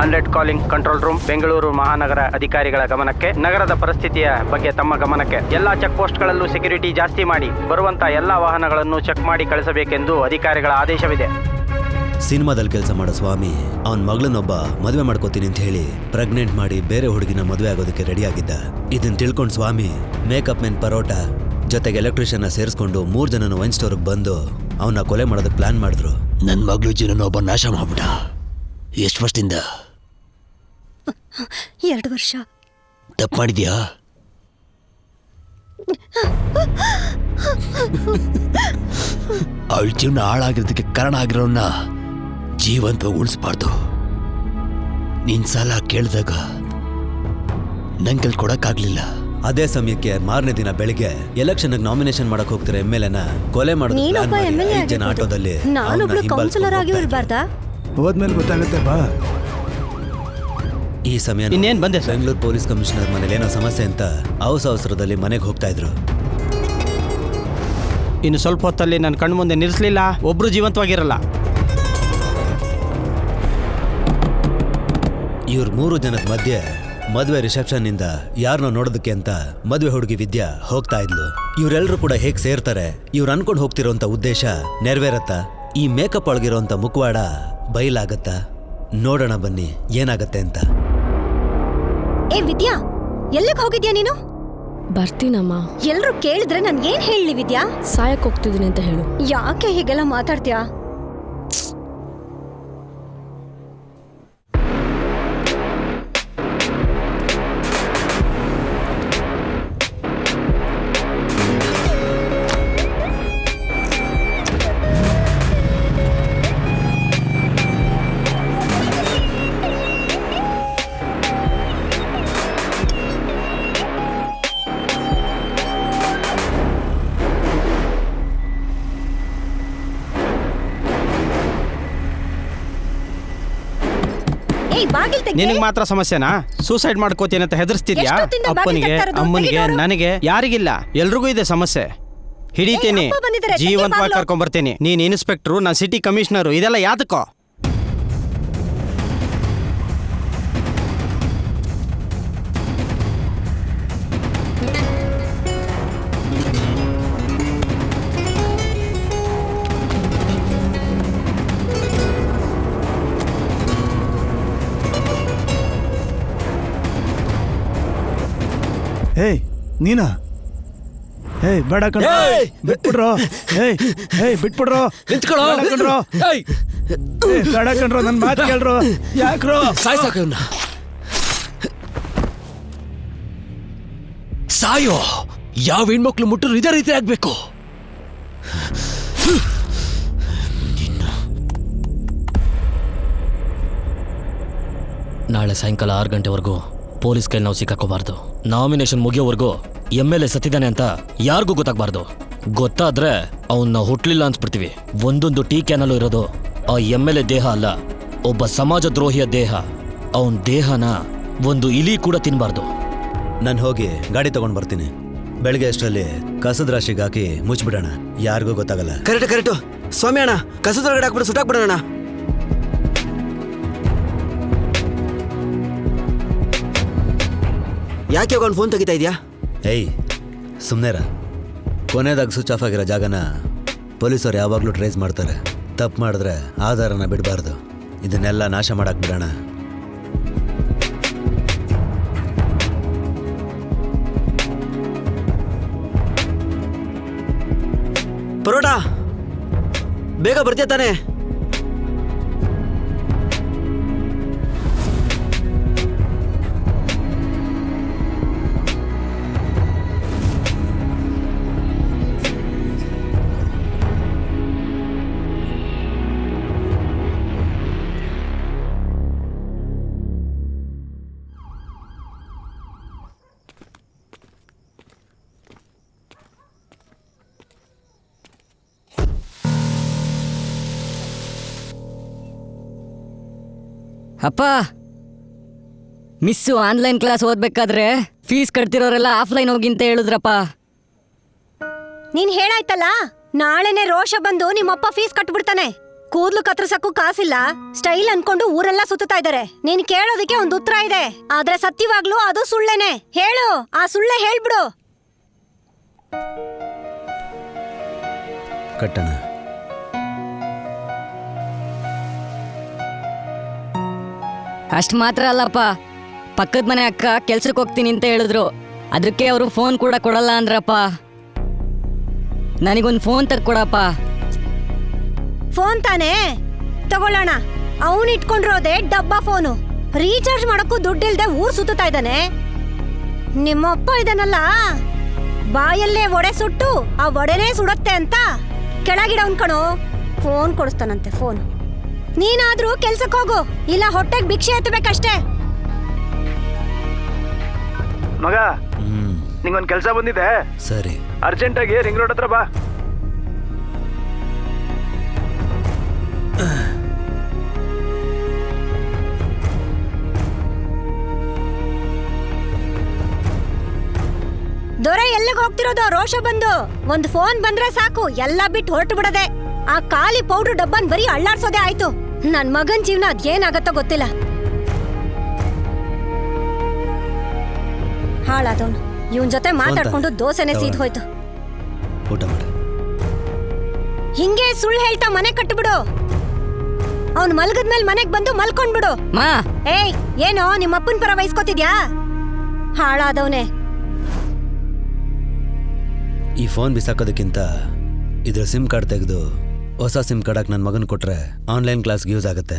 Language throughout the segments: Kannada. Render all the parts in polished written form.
100 ಕಾಲಿಂಗ್ ಕಂಟ್ರೋಲ್ ರೂಮ್, ಬೆಂಗಳೂರು ಮಹಾನಗರ ಅಧಿಕಾರಿಗಳ ಗಮನಕ್ಕೆ. ನಗರದ ಪರಿಸ್ಥಿತಿಯ ಬಗ್ಗೆ ತಮ್ಮ ಗಮನಕ್ಕೆ. ಎಲ್ಲಾ ಚೆಕ್ ಪೋಸ್ಟ್ಗಳಲ್ಲೂ ಸೆಕ್ಯೂರಿಟಿ ಜಾಸ್ತಿ ಮಾಡಿ ಬರುವಂತ ಎಲ್ಲಾ ವಾಹನಗಳನ್ನು ಚೆಕ್ ಮಾಡಿ ಕಳಿಸಬೇಕೆಂದು ಅಧಿಕಾರಿಗಳ ಆದೇಶವಿದೆ. ಸಿನಿಮಾದಲ್ಲಿ ಕೆಲಸ ಮಾಡೋ ಸ್ವಾಮಿ ಅವನ ಮಗಳನ್ನೊಬ್ಬ ಮದುವೆ ಮಾಡ್ಕೋತೀನಿ ಅಂತ ಹೇಳಿ ಪ್ರೆಗ್ನೆಂಟ್ ಮಾಡಿ ಬೇರೆ ಹುಡುಗಿನ ಮದುವೆ ಆಗೋದಕ್ಕೆ ರೆಡಿ ಆಗಿದ್ದ. ಇದನ್ನ ತಿಳ್ಕೊಂಡು ಸ್ವಾಮಿ ಮೇಕಪ್ ಮೆನ್ ಪರೋಟ ಜೊತೆಗೆ ಎಲೆಕ್ಟ್ರಿಷಿಯನ್ನ ಸೇರಿಸ್ಕೊಂಡು 3 ಜನನ ವೈನ್ ಸ್ಟೋರ್ಗೆ ಬಂದು ಅವನ್ನ ಕೊಲೆ ಮಾಡೋದಕ್ಕೆ ಪ್ಲಾನ್ ಮಾಡಿದ್ರು. ನನ್ನ ಮಗಳು ಜೀವನ ಒಬ್ಬ ನಾಶ ಮಾಡ್ಬಿಟ್ಟ. ಎಷ್ಟು ವರ್ಷದಿಂದ? 2 ವರ್ಷ. ತಪ್ಪು ಮಾಡಿದ್ಯಾ? ಅವಳ ಜೀವನ ಹಾಳಾಗಿರೋದಕ್ಕೆ ಕಾರಣ ಆಗಿರೋನ್ನ ಜೀವಂತವಾಗಿ ಉಳಿಸ್ಬಾರ್ದು. ನಿನ್ ಸಾಲ ಕೇಳಿದಾಗ ನಂಗೆ ಕೊಡಕ್ಕಾಗ್ಲಿಲ್ಲ. ಅದೇ ಸಮಯಕ್ಕೆ ಮಾರನೇ ದಿನ ಬೆಳಿಗ್ಗೆ ಎಲೆಕ್ಷನ್ ನಾಮಿನೇಷನ್ ಮಾಡಕ್ ಹೋಗ್ತಾರೆ MLA ಕೊಲೆ ಮಾಡೋದಕ್ಕೆ ಜನ ಆಟೋದಲ್ಲಿ ಹೋದ್ಮೇಲೆ ಗೊತ್ತಾಗುತ್ತೆ ಬಾ. ಈ ಸಮಯ ಇನ್ನೇನ್ ಬಂದೆ ಸರ್? ಬೆಂಗಳೂರು ಪೊಲೀಸ್ ಕಮಿಷನರ್ ಮನೇಲಿ ಏನೋ ಸಮಸ್ಯೆ ಅಂತ ಅವಸರದಲ್ಲಿ ಮನೆಗೆ ಹೋಗ್ತಾ ಇದ್ರು. ಇನ್ನು ಸ್ವಲ್ಪ ಹೊತ್ತಲ್ಲಿ ನನ್ನ ಕಣ್ಣು ಮುಂದೆ ನಿಲ್ಲಿಸಲಿಲ್ಲ, ಒಬ್ರು ಜೀವಂತವಾಗಿರಲ್ಲ. ಇವ್ರ 3 ಜನದ ಮಧ್ಯೆ ಮದುವೆ ರಿಸೆಪ್ಷನ್ ಇಂದ ಯಾರನ್ನೋ ನೋಡೋದಕ್ಕೆ ಅಂತ ಮದುವೆ ಹುಡುಗಿ ವಿದ್ಯಾ ಹೋಗ್ತಾ ಇದ್ಲು. ಇವರೆಲ್ಲರೂ ಕೂಡ ಹೇಗ್ ಸೇರ್ತಾರೆ, ಇವ್ರು ಅನ್ಕೊಂಡು ಹೋಗ್ತಿರೋಂತ ಉದ್ದೇಶ ನೆರವೇರತ್ತಾ? ಈ ಮೇಕಪ್ ಒಳಗಿರೋಂತ ಮುಖವಾಡ ಬಯಲಾಗತ್ತಾ? ನೋಡೋಣ ಬನ್ನಿ ಏನಾಗತ್ತೆ ಅಂತ. ಏ ವಿದ್ಯಾ, ಎಲ್ಲಿಗೆ ಹೋಗಿದ್ಯಾ ನೀನು? ಬರ್ತೀನಮ್ಮ. ಎಲ್ರು ಕೇಳಿದ್ರೆ ನನ್ ಏನ್ ಹೇಳಿ ವಿದ್ಯಾ? ಸಾಯಕ್ ಹೋಗ್ತಿದ್ದೀನಿ ಅಂತ ಹೇಳು. ಯಾಕೆ ಹೀಗೆಲ್ಲ ಮಾತಾಡ್ತೀಯಾ? ನಿನಗೆ ಮಾತ್ರ ಸಮಸ್ಯೆನಾ? ಸೂಸೈಡ್ ಮಾಡ್ಕೋತೀನಿ ಅಂತ ಹೆದರ್ಸ್ತಿದ್ಯಾ? ಅಪ್ಪನಿಗೆ, ಅಮ್ಮನಿಗೆ, ನನಗೆ, ಯಾರಿಗಿಲ್ಲ, ಎಲ್ರಿಗೂ ಇದೆ ಸಮಸ್ಯೆ. ಹಿಡಿತೀನಿ, ಜೀವಂತವಾಗಿ ಕರ್ಕೊಂಡ್ಬರ್ತೀನಿ. ನೀನ್ ಇನ್ಸ್ಪೆಕ್ಟ್ರು, ನಾನು ಸಿಟಿ ಕಮಿಷನರು, ಇದೆಲ್ಲ ಯಾತಕ್ಕೋ? ಏಯ್ ನೀನಾ? ಏಯ್ ಬೇಡ ಕಣ್ರೋ, ಬಿಟ್ಬಿಡ್ರೋ. ಏಯ್ ಬಿಟ್ಬಿಡ್ರೋ, ನಿಂತ್ಕೊಳ್ಳೋ. ಬೇಡ ಕಣ್ರೋ, ನನ್ನ ಮಾತು ಕೇಳ್ರೋ. ಯಾಕ್ರೋ ಸಾಯ್ಸಾಕ ಸಾಯೋ? ಯಾವ ಹೆಣ್ಮಕ್ಳು ಮುಟ್ಟರು ಇದೇ ರೀತಿ ಆಗ್ಬೇಕು. ನಾಳೆ ಸಾಯಂಕಾಲ 6 ಗಂಟೆವರೆಗೂ ಪೊಲೀಸ್ ಕೈಲಿ ನಾವು ಸಿಕ್ಕಾಕೋಬಾರ್ದು. ನಾಮಿನೇಷನ್ ಮುಗಿಯೋವರೆಗೂ MLA ಸತ್ತಿದ್ದಾನೆ ಅಂತ ಯಾರಿಗೂ ಗೊತ್ತಾಗಬಾರ್ದು. ಗೊತ್ತಾದ್ರೆ ಅವನ್ನ ಹುಟ್ಲಿಲ್ಲ ಅನ್ಸ್ಬಿಡ್ತೀವಿ. ಒಂದೊಂದು ಟೀ ಕ್ಯಾನಲ್ಲೂ ಇರೋದು ಆ MLA ದೇಹ ಅಲ್ಲ, ಒಬ್ಬ ಸಮಾಜ ದ್ರೋಹಿಯ ದೇಹ. ಅವನ ದೇಹನ ಒಂದು ಇಲಿ ಕೂಡ ತಿನ್ಬಾರ್ದು. ನಾನು ಹೋಗಿ ಗಾಡಿ ತಗೊಂಡ್ ಬರ್ತೀನಿ. ಬೆಳಗ್ಗೆ ಅಷ್ಟರಲ್ಲಿ ಕಸದ ರಾಶಿಗೆ ಹಾಕಿ ಮುಚ್ಚಿಬಿಡೋಣ, ಯಾರಿಗೂ ಗೊತ್ತಾಗಲ್ಲ. ಕರೆಕ್ಟು ಸ್ವಾಮಿ ಅಣ್ಣ, ಕಸದೊಳಗಡೆ ಹಾಕ್ಬಿಟ್ಟು ಸುಟ್ಟಾಕ್ಬಿಡೋಣ. ಯಾಕೆ ಒಂದು ಫೋನ್ ತೆಗಿತಾ ಇದೆಯಾ? ಏಯ್ ಸುಮ್ಮನೆರ. ಕೊನೆದಾಗ ಸ್ವಿಚ್ ಆಫ್ ಆಗಿರೋ ಜಾಗನ ಪೊಲೀಸರು ಯಾವಾಗಲೂ ಟ್ರೇಸ್ ಮಾಡ್ತಾರೆ. ತಪ್ಪು ಮಾಡಿದ್ರೆ ಆಧಾರನ ಬಿಡಬಾರ್ದು. ಇದನ್ನೆಲ್ಲ ನಾಶ ಮಾಡಕ್ ಬಿಡೋಣ. ಪರೋಟ ಬೇಗ ಬರ್ತೀಯ ತಾನೆ? ಅಪ್ಪ, ಮಿಸ್ಸು ಆನ್ಲೈನ್ ಕ್ಲಾಸ್ ಓದ್ಬೇಕಾದ್ರೆ ಫೀಸ್ ಕಟ್ತಿರೋರೆಲ್ಲ ಆಫ್ಲೈನ್ ಹೋಗಿ ಅಂತ ಹೇಳಿದ್ರಪ್ಪ. ನೀನ್ ಹೇಳಾಯ್ತಲ್ಲ, ನಾಳೆನೆ ರೋಷ ಬಂದು ನಿಮ್ಮಪ್ಪ ಫೀಸ್ ಕಟ್ಬಿಡ್ತಾನೆ. ಕೂದ್ಲು ಕತ್ತರಿಸಕ್ಕೂ ಕಾಸಿಲ್ಲ, ಸ್ಟೈಲ್ ಅನ್ಕೊಂಡು ಊರೆಲ್ಲ ಸುತ್ತಾ ಇದಾರೆ. ನೀನ್ ಕೇಳೋದಕ್ಕೆ ಒಂದು ಉತ್ತರ ಇದೆ, ಆದ್ರೆ ಸತ್ಯವಾಗ್ಲೂ ಅದು ಸುಳ್ಳೇನೆ. ಹೇಳು, ಆ ಸುಳ್ಳೆ ಹೇಳ್ಬಿಡು. ಕಟ್ಟಣ. ಅಷ್ಟ್ ಮಾತ್ರ ಅಲ್ಲಪ್ಪ, ಪಕ್ಕದ ಮನೆ ಅಕ್ಕ ಕೆಲ್ಸಕ್ಕೆ ಹೋಗ್ತೀನಿ ಅಂತ ಹೇಳಿದ್ರು. ಅದಕ್ಕೆ ಅವರು ಫೋನ್ ಕೂಡ ಕೊಡಲ್ಲ ಅಂದ್ರಪ್ಪ. ನನಗೊಂದು ಫೋನ್ ತಕ್ಕೊಡಪ್ಪ. ಫೋನ್ ತಾನೇ ತಗೊಳ್ಳೋಣ. ಅವನು ಇಟ್ಕೊಂಡಿರೋದೇ ಡಬ್ಬಾ ಫೋನು. ರೀಚಾರ್ಜ್ ಮಾಡಕ್ಕೂ ದುಡ್ಡಿಲ್ದೆ ಊರ್ ಸುತ್ತಾ ಇದ್ದಾನೆ. ನಿಮ್ಮಪ್ಪ ಇದನ್ನಲ್ಲ, ಬಾಯಲ್ಲೇ ಒಡೆ ಸುಟ್ಟು ಆ ಒಡೆನೇ ಸುಡತ್ತೆ ಅಂತ ಕೆಳಗಿಡವನ್ ಕಣೋ. ಫೋನ್ ಕೊಡಿಸ್ತಾನಂತೆ ಫೋನ್. ನೀನಾದ್ರೂ ಕೆಲ್ಸಕ್ಕೆ ಹೋಗು, ಇಲ್ಲ ಹೊಟ್ಟೆಗೆ ಭಿಕ್ಷೆ ಎತ್ತಬೇಕಷ್ಟೇ. ಮಗ, ನಿಂಗೊಂದು ಕೆಲಸ ಬಂದಿದೆ. ಸರಿ, ಅರ್ಜೆಂಟಾಗಿ ರಿಂಗ್ ರೋಡ್ ಹತ್ರ ಬಾ. ದೊರೆ ಎಲ್ಲಿಗೆ ಹೋಗ್ತಿರೋದು? ರೋಷ ಬಂದು ಒಂದು ಫೋನ್ ಬಂದ್ರೆ ಸಾಕು, ಎಲ್ಲ ಬಿಟ್ಟು ಹೊರಟು ಬಿಡದೆ. ಆ ಖಾಲಿ ಪೌಡರ್ ಡಬ್ಬನ್ ಬರೀ ಅಳ್ಳಾಡ್ಸೋದೇ ಆಯ್ತು. ನನ್ ಮಗನ್ ಜೀವನ ಅದೇನಾಗತ್ತೋ ಗೊತ್ತಿಲ್ಲ. ಹಾಳಾದವನು ಇವನ್ ಜೊತೆ ಮಾತಾಡ್ಕೊಂಡು ದೋಸೆನೆ ಸೀದ್ ಹೋಯ್ತು. ಊಟ ಮಾಡಿ. ಹಿಂಗೆ ಸುಳ್ಳು ಹೇಳ್ತಾ ಮನೆ ಕಟ್ಬಿಡು. ಅವ್ನ್ ಮಲ್ಗದ್ಮೇಲೆ ಮನೆಗ್ ಬಂದು ಮಲ್ಕೊಂಡ್ಬಿಡು. ಮಾ, ಏಯ್, ಏನೋ ನಿಮ್ಮ ಅಪ್ಪನ್ ಪರ ವಹಿಸ್ಕೊತಿದ್ಯಾ? ಹಾಳಾದವನೇ. ಈ ಫೋನ್ ಬಿಸಾಕೋದಕ್ಕಿಂತ ಇದ್ರ ಸಿಮ್ ಕಾರ್ಡ್ ತೆಗೆದು ಹೊಸ ಸಿಮ್ ಕಾರ್ಡ್ ನನ್ನ ಮಗನ್ ಕೊಟ್ರೆ ಆನ್ಲೈನ್ ಕ್ಲಾಸ್ಗೆ ಯೂಸ್ ಆಗುತ್ತೆ.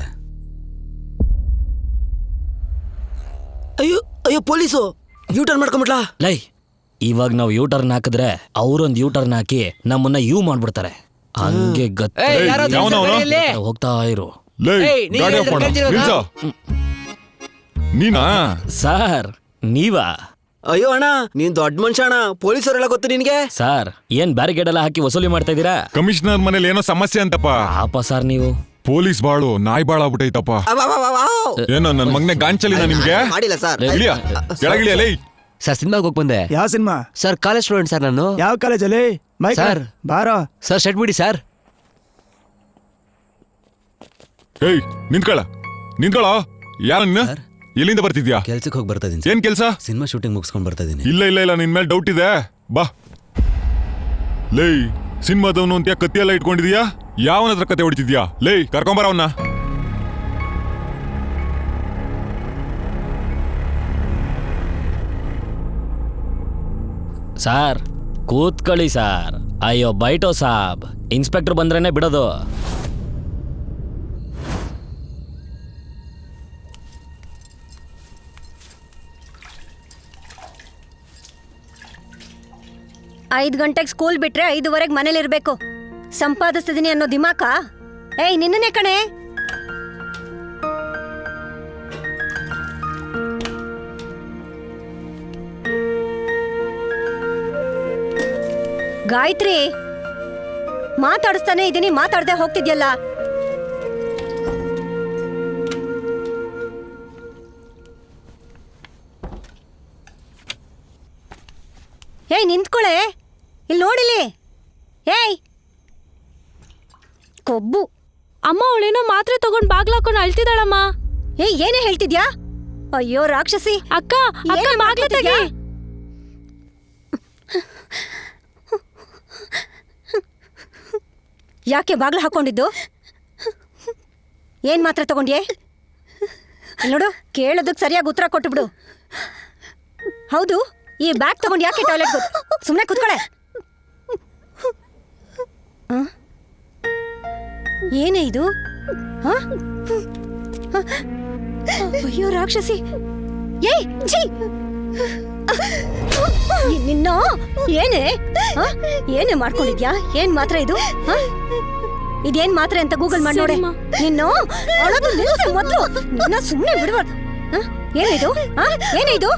ಅಯ್ಯೋ ಅಯ್ಯೋ, ಪೊಲೀಸು ಯೂಟರ್ನ್ ಮಾಡ್ಕೊಂಬಿಟ್ಲಾ? ಲೈ, ಇವಾಗ ನಾವು ಯೂ ಟರ್ನ್ ಹಾಕಿದ್ರೆ ಅವರೊಂದು ಯೂ ಟರ್ನ್ ಹಾಕಿ ನಮ್ಮನ್ನ ಯೂ ಮಾಡ್ಬಿಡ್ತಾರೆ. ಹಂಗೆ ಹೋಗ್ತಾ ಇರು. ನೀನಾ ಸರ್ ನೀವಾ? ಅಯ್ಯೋ ಅಣ್ಣ, ನೀನ್ ದೊಡ್ಡ ಮನುಷ್ಯ ಅಣ್ಣ. ಪೊಲೀಸರೆಲ್ಲ ಗೊತ್ತು ನಿನ್ಗೆ? ಸರ್ ಏನ್ ಬ್ಯಾರಿಗೇಡ್ ಎಲ್ಲ ಹಾಕಿ ವಸೂಲಿ ಮಾಡ್ತಾ ಇದೀರಾ? ಕಮಿಷನರ್ ಮನೇಲಿ ಏನೋ ಸಮಸ್ಯೆ ಅಂತಪ್ಪ. ಪಾಪ ಸರ್ ನೀವು. ಪೊಲೀಸ್ ಬಾಳು ನಾಯಿ ಬಾಳ ಆಗ್ಬಿಟ್ಟೈತಪ್ಪ. ಏನೋ ನನ್ ಮಗನೆ ಗಾಂಚಲಿನ ನಿಮ್ಗೆ? ಮಾಡಿಲ್ಲ ಸರ್. ಕೆಳಗಿಳಿಯಲೇ. ಸರ್ ಸಿನಿಮಾಗೆ ಹೋಗಿ ಬಂದೆ. ಯಾವ cinema? Sir college student sir ನಾನು. ಯಾವ ಕಾಲೇಜಲ್ಲಿ? ಸರ್ ಬಾರೋ ಸರ್, ಶರ್ಟ್ ಬಿಡಿ ಸರ್. ಏಯ್ ನಿಂತ್ಕೊಳ್ಳ ಯಾರ ನಿನ್ನ? ಎಲ್ಲಿಂದ ಬರ್ತಿದ್ಯಾ? ಕೆಲ್ಸಕ್ಕೆ ಹೋಗಿ ಬರ್ತಾ ಇದೀನಿ. ಏನ್ ಕೆಲ್ಸ? ಸಿನಿಮಾ ಶೂಟಿಂಗ್ ಮುಗಿಸ್ಕೊಂಡು ಬರ್ತಾ ಇದೀನಿ. ಇಲ್ಲ ನಿನ್ ಮೇಲೆ ಡೌಟ್ ಇದೆ. ಬಾ. ಲೇ, ಸಿನಿಮಾದವನು ಅಂತ ಕತ್ತಿ ಎಲ್ಲ ಇಟ್ಕೊಂಡಿದ್ಯಾ? ಯಾವನ ಹತ್ರ ಕತೆ ಹೊಡಿತಿದ್ಯಾ? ಲೇ, ಕರ್ಕೊಂಬರ ಅವನ್ನ. ಸಾರ್ ಕೂತ್ಕೊಳ್ಳಿ ಸಾರ್. ಅಯ್ಯೋ ಬೈಟೋ ಸಾಬ್, ಇನ್ಸ್ಪೆಕ್ಟರ್ ಬಂದ್ರೇನೆ ಬಿಡೋದು. ಐದು ಗಂಟೆಗೆ ಸ್ಕೂಲ್ ಬಿಟ್ರೆ 5:15 ಮನೇಲಿರ್ಬೇಕು. ಸಂಪಾದಿಸ್ತಿದೀನಿ ಅನ್ನೋ ದಿಮಾಕ? ಏಯ್, ನಿನ್ನನೆ ಕಣೆ. ಗಾಯತ್ರಿ, ಮಾತಾಡಿಸ್ತಾನೆ ಇದೀನಿ, ಮಾತಾಡದೆ ಹೋಗ್ತಿದ್ಯಲ್ಲ. ಏಯ್, ನಿಂತ್ಕೊಳೆ. ಇಲ್ಲಿ ನೋಡಿಲಿ. ಏಯ್, ಕೊಬ್ಬು. ಅಮ್ಮ ಅವಳೇನೋ ಮಾತ್ರೆ ತಗೊಂಡ್ ಬಾಗ್ಲಾಕೊಂಡು ಅಳ್ತಿದ್ದಾಳಮ್ಮ. ಏಯ್, ಏನೇ ಹೇಳ್ತಿದ್ಯಾ? ಅಯ್ಯೋ ರಾಕ್ಷಸಿ. ಅಕ್ಕ ಅಕ್ಕ ಬಾಗ್ಲ ತೆಗಿ. ಯಾಕೆ ಬಾಗ್ಲ ಹಾಕೊಂಡಿದ್ದು? ಏನ್ ಮಾತ್ರೆ ತಗೊಂಡ್ಯೆ? ನೋಡು, ಕೇಳೋದಕ್ಕೆ ಸರಿಯಾಗಿ ಉತ್ತರ ಕೊಟ್ಟುಬಿಡು. ಹೌದು, ಈ ಬ್ಯಾಗ್ ತಗೊಂಡು ಯಾಕೆ ಟಾಯ್ಲೆಟ್? ಸುಮ್ಮನೆ ಕೂತ್ಕೊಳೆ. ಏನೇ ಇದು? ಅಯ್ಯೋ ರಾಕ್ಷಸಿ. ಏಯ್, ಛೀ! ನಿನ್ನ ಏನೇ ಮಾಡ್ಕೊಂಡಿದ್ಯಾ? ಏನ್ ಮಾತ್ರ ಇದು? ಇದೇನ್ ಮಾತ್ರೆ ಅಂತ ಗೂಗಲ್ ಮಾಡಿ ನೋಡೆ. ನಿನ್ನ ಅಳೋದು ನಿಲ್ಸು ಮೊದ್ಲು. ನಿನ್ನ ಸುಮ್ಮನೆ ಬಿಡುವ. ಏನಿದು? ಏನಿದು?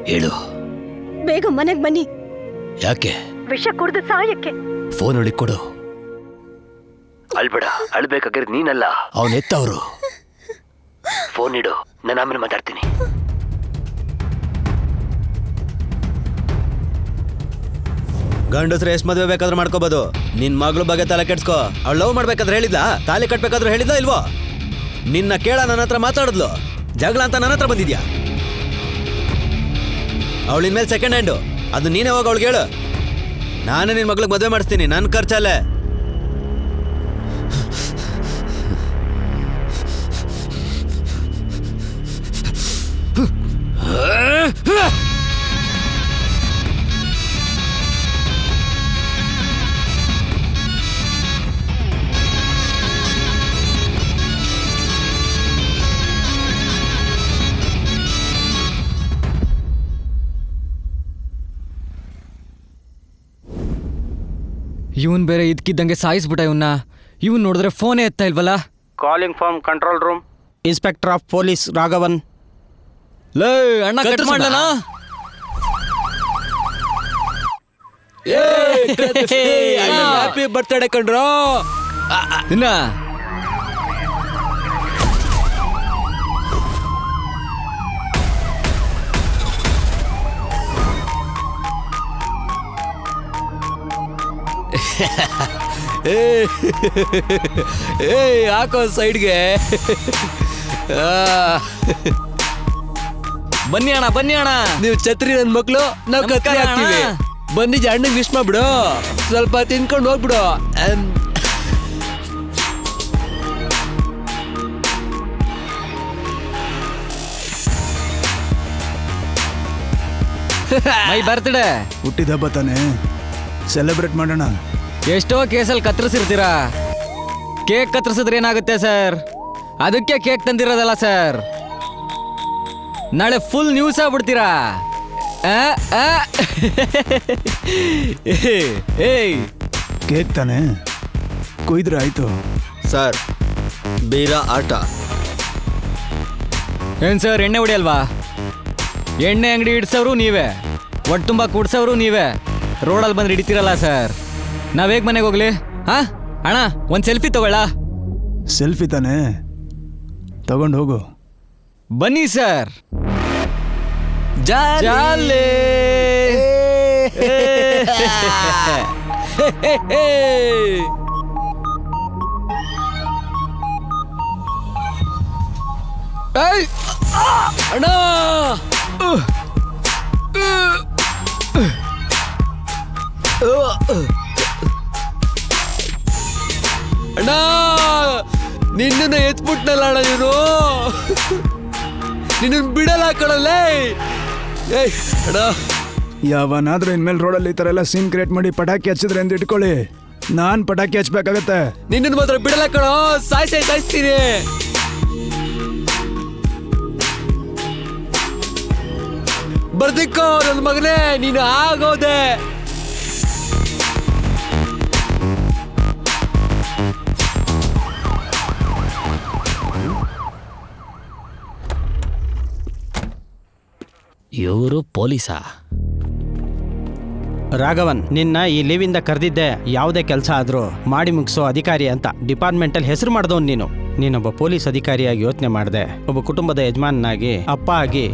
ಹೇಳು, ಬೇಗ ಮನೆಗ್ ಬನ್ನಿ. ಯಾಕೆ? ವಿಷ ಕುಡ್ದು ಸಾಯಕ್ಕೆ. ಫೋನ್ ಒಳಗೆ ಕೊಡು. ಅಳ್ಬೇಡ, ಅಳ್ಬೇಕಾಗಿರೋದು ನೀನಲ್ಲ, ಅವನ್ ಎತ್ತವ್ರು. ಫೋನ್ ಇಡು, ನಾನು ಆಮೇಲೆ ಮಾತಾಡ್ತೀನಿ. ಗಂಡಸ್ರು ಎಷ್ಟು ಮದುವೆ ಬೇಕಾದ್ರೂ ಮಾಡ್ಕೋಬಹುದು. ನಿನ್ ಮಗಳ ಬಗ್ಗೆ ತಲೆ ಕೆಡ್ಸ್ಕೋ. ಅವಳು ಲವ್ ಮಾಡ್ಬೇಕಾದ್ರೆ ಹೇಳಿದ್ಲ, ತಾಲಿ ಕಟ್ಬೇಕಾದ್ರೂ ಹೇಳಿದ್ಲ ಇಲ್ವೋ? ನಿನ್ನ ಕೇಳ ನನ್ನ ಹತ್ರ ಮಾತಾಡಿದ್ಲು, ಜಗಳ ಅಂತ ನನ್ನ ಹತ್ರ ಬಂದಿದ್ಯಾ? ಅವಳಿನ ಮೇಲೆ ಸೆಕೆಂಡ್ ಹ್ಯಾಂಡು, ಅದು ನೀನೇ ಹೋಗಿ ಅವಳಿಗೆ ಹೇಳು. ನಾನೇ ನಿನ್ನ ಮಗಳಿಗೆ ಮದುವೆ ಮಾಡಿಸ್ತೀನಿ, ನನ್ನ ಖರ್ಚಲ್ಲೇ. ಇವನ್ ಬೇರೆ ಇದ್ಕಿದ್ದಂಗೆ ಸಾಯಿಸ್ಬಿಟ್ಟ ಇವನ್ನ. ಇವನ್ ನೋಡಿದ್ರೆ ಫೋನೇ ಎತ್ತಾ ಇಲ್ವಲ್ಲ. Calling from control room, inspector of police Raghavan. ಲೇ ಅಣ್ಣ, ಕಟ್ ಮಾಡ್ಲನಾ? ಹ್ಯಾಪಿ ಬರ್ತ್ಡೇ ಕಣ್ರೋ. ಇನ್ನ ಹಾಕೋ ಸೈಡ್ಗೆ. ಬನ್ನಿ ಅಣ್ಣ, ಬನ್ನಿ ಅಣ್ಣ. ನೀವು ಛತ್ರಿ ನನ್ ಮಕ್ಳು, ನಾವು ಕತ್ರಿ ಹಾಕ್ತೀವಿ. ಬನ್ನಿ ಅಣ್ಣಗೆ ವಿಶ್ ಮಾಡ್ಬಿಡು, ಸ್ವಲ್ಪ ತಿನ್ಕೊಂಡು ಹೋಗ್ಬಿಡು. My birthday. ಹುಟ್ಟಿದ ಹಬ್ಬ ತಾನೆ, ಸೆಲೆಬ್ರೇಟ್ ಮಾಡೋಣ. ಎಷ್ಟೋ ಕೇಸಲ್ಲಿ ಕತ್ತರಿಸಿರ್ತೀರಾ. ಕೇಕ್ ಕತ್ತರಿಸಿದ್ರೆ ಏನಾಗುತ್ತೆ ಸರ್? ಅದಕ್ಕೆ ಕೇಕ್ ತಂದಿರೋದಲ್ಲ ಸರ್. ನಾಳೆ ಫುಲ್ ನ್ಯೂಸ್ ಆಗ್ಬಿಡ್ತೀರಾ. ಏಯ್, ಕೇಕ್ ತಾನೆ, ಕೊಯ್ದ್ರೆ ಆಯ್ತು. ಸರ್, ಬೀರ ಆಟ. ಏನ್ ಸರ್, ಎಣ್ಣೆ ಹೊಡಿಯಲ್ವಾ? ಎಣ್ಣೆ ಅಂಗಡಿ ಇಡ್ಸೋರು ನೀವೇ, ಒಟ್ಟು ತುಂಬ ಕೂಡ್ಸೋರು ನೀವೇ. ರೋಡಲ್ಲಿ ಬಂದು ಹಿಡಿತೀರಲ್ಲ ಸರ್. ನಾವ್ ಹೇಗ್ ಮನೆಗೆ ಹೋಗ್ಲಿ? ಹಾ ಅಣ್ಣ, ಒಂದು ಸೆಲ್ಫಿ ತಗೊಳ್ಳ? ಸೆಲ್ಫಿ ತಾನೆ, ತಗೊಂಡು ಹೋಗು. ಬನ್ನಿ ಸರ್. ಜಾಲೆ ಅಣ್ಣ, ಅಣ್ಣ, ನಿನ್ನನ್ನು ಎತ್ಬಿಟ್ನಲ್ಲ ಅಣ್ಣ ಇವನು. ನಿನ್ನ ಬಿಡಲ್ಲ ಕಣಲ್ಲೇ. ಅಣ್ಣ, ಯಾವನಾದ್ರೂ ಇನ್ಮೇಲೆ ರೋಡಲ್ಲಿ ಈ ಥರ ಎಲ್ಲ ಸೀನ್ ಕ್ರಿಯೇಟ್ ಮಾಡಿ ಪಟಾಕಿ ಹಚ್ಚಿದ್ರೆ ಅಂತ ಇಟ್ಕೊಳ್ಳಿ, ನಾನು ಪಟಾಕಿ ಹಚ್ಬೇಕಾಗತ್ತೆ. ನಿನ್ನನ್ನು ಮಾತ್ರ ಬಿಡಲ್ಲ ಕಣೋ, ಸಾಯಿಸ್ತೀನಿ. ಬರ್ದಿಕ್ಕೋ ನನ್ನ ಮಗನೇ, ನೀನು ಆಗೋದೆ. ಇವರು ಪೊಲೀಸಾ? ರಾಘವನ್, ನಿನ್ನ ಈ ಲೀವಿಂದ ಕರೆದಿದ್ದೆ ಯಾವುದೇ ಕೆಲಸ ಆದರೂ ಮಾಡಿ ಮುಗಿಸೋ ಅಧಿಕಾರಿ ಅಂತ. ಡಿಪಾರ್ಟ್ಮೆಂಟಲ್ಲಿ ಹೆಸರು ಮಾಡಿದವನು ನೀನು. ನೀನೊಬ್ಬ ಪೊಲೀಸ್ ಅಧಿಕಾರಿಯಾಗಿ ಯೋಚನೆ ಮಾಡಿದೆ, ಒಬ್ಬ ಕುಟುಂಬದ ಯಜಮಾನನಾಗಿ, ಅಪ್ಪ ಆಗಿ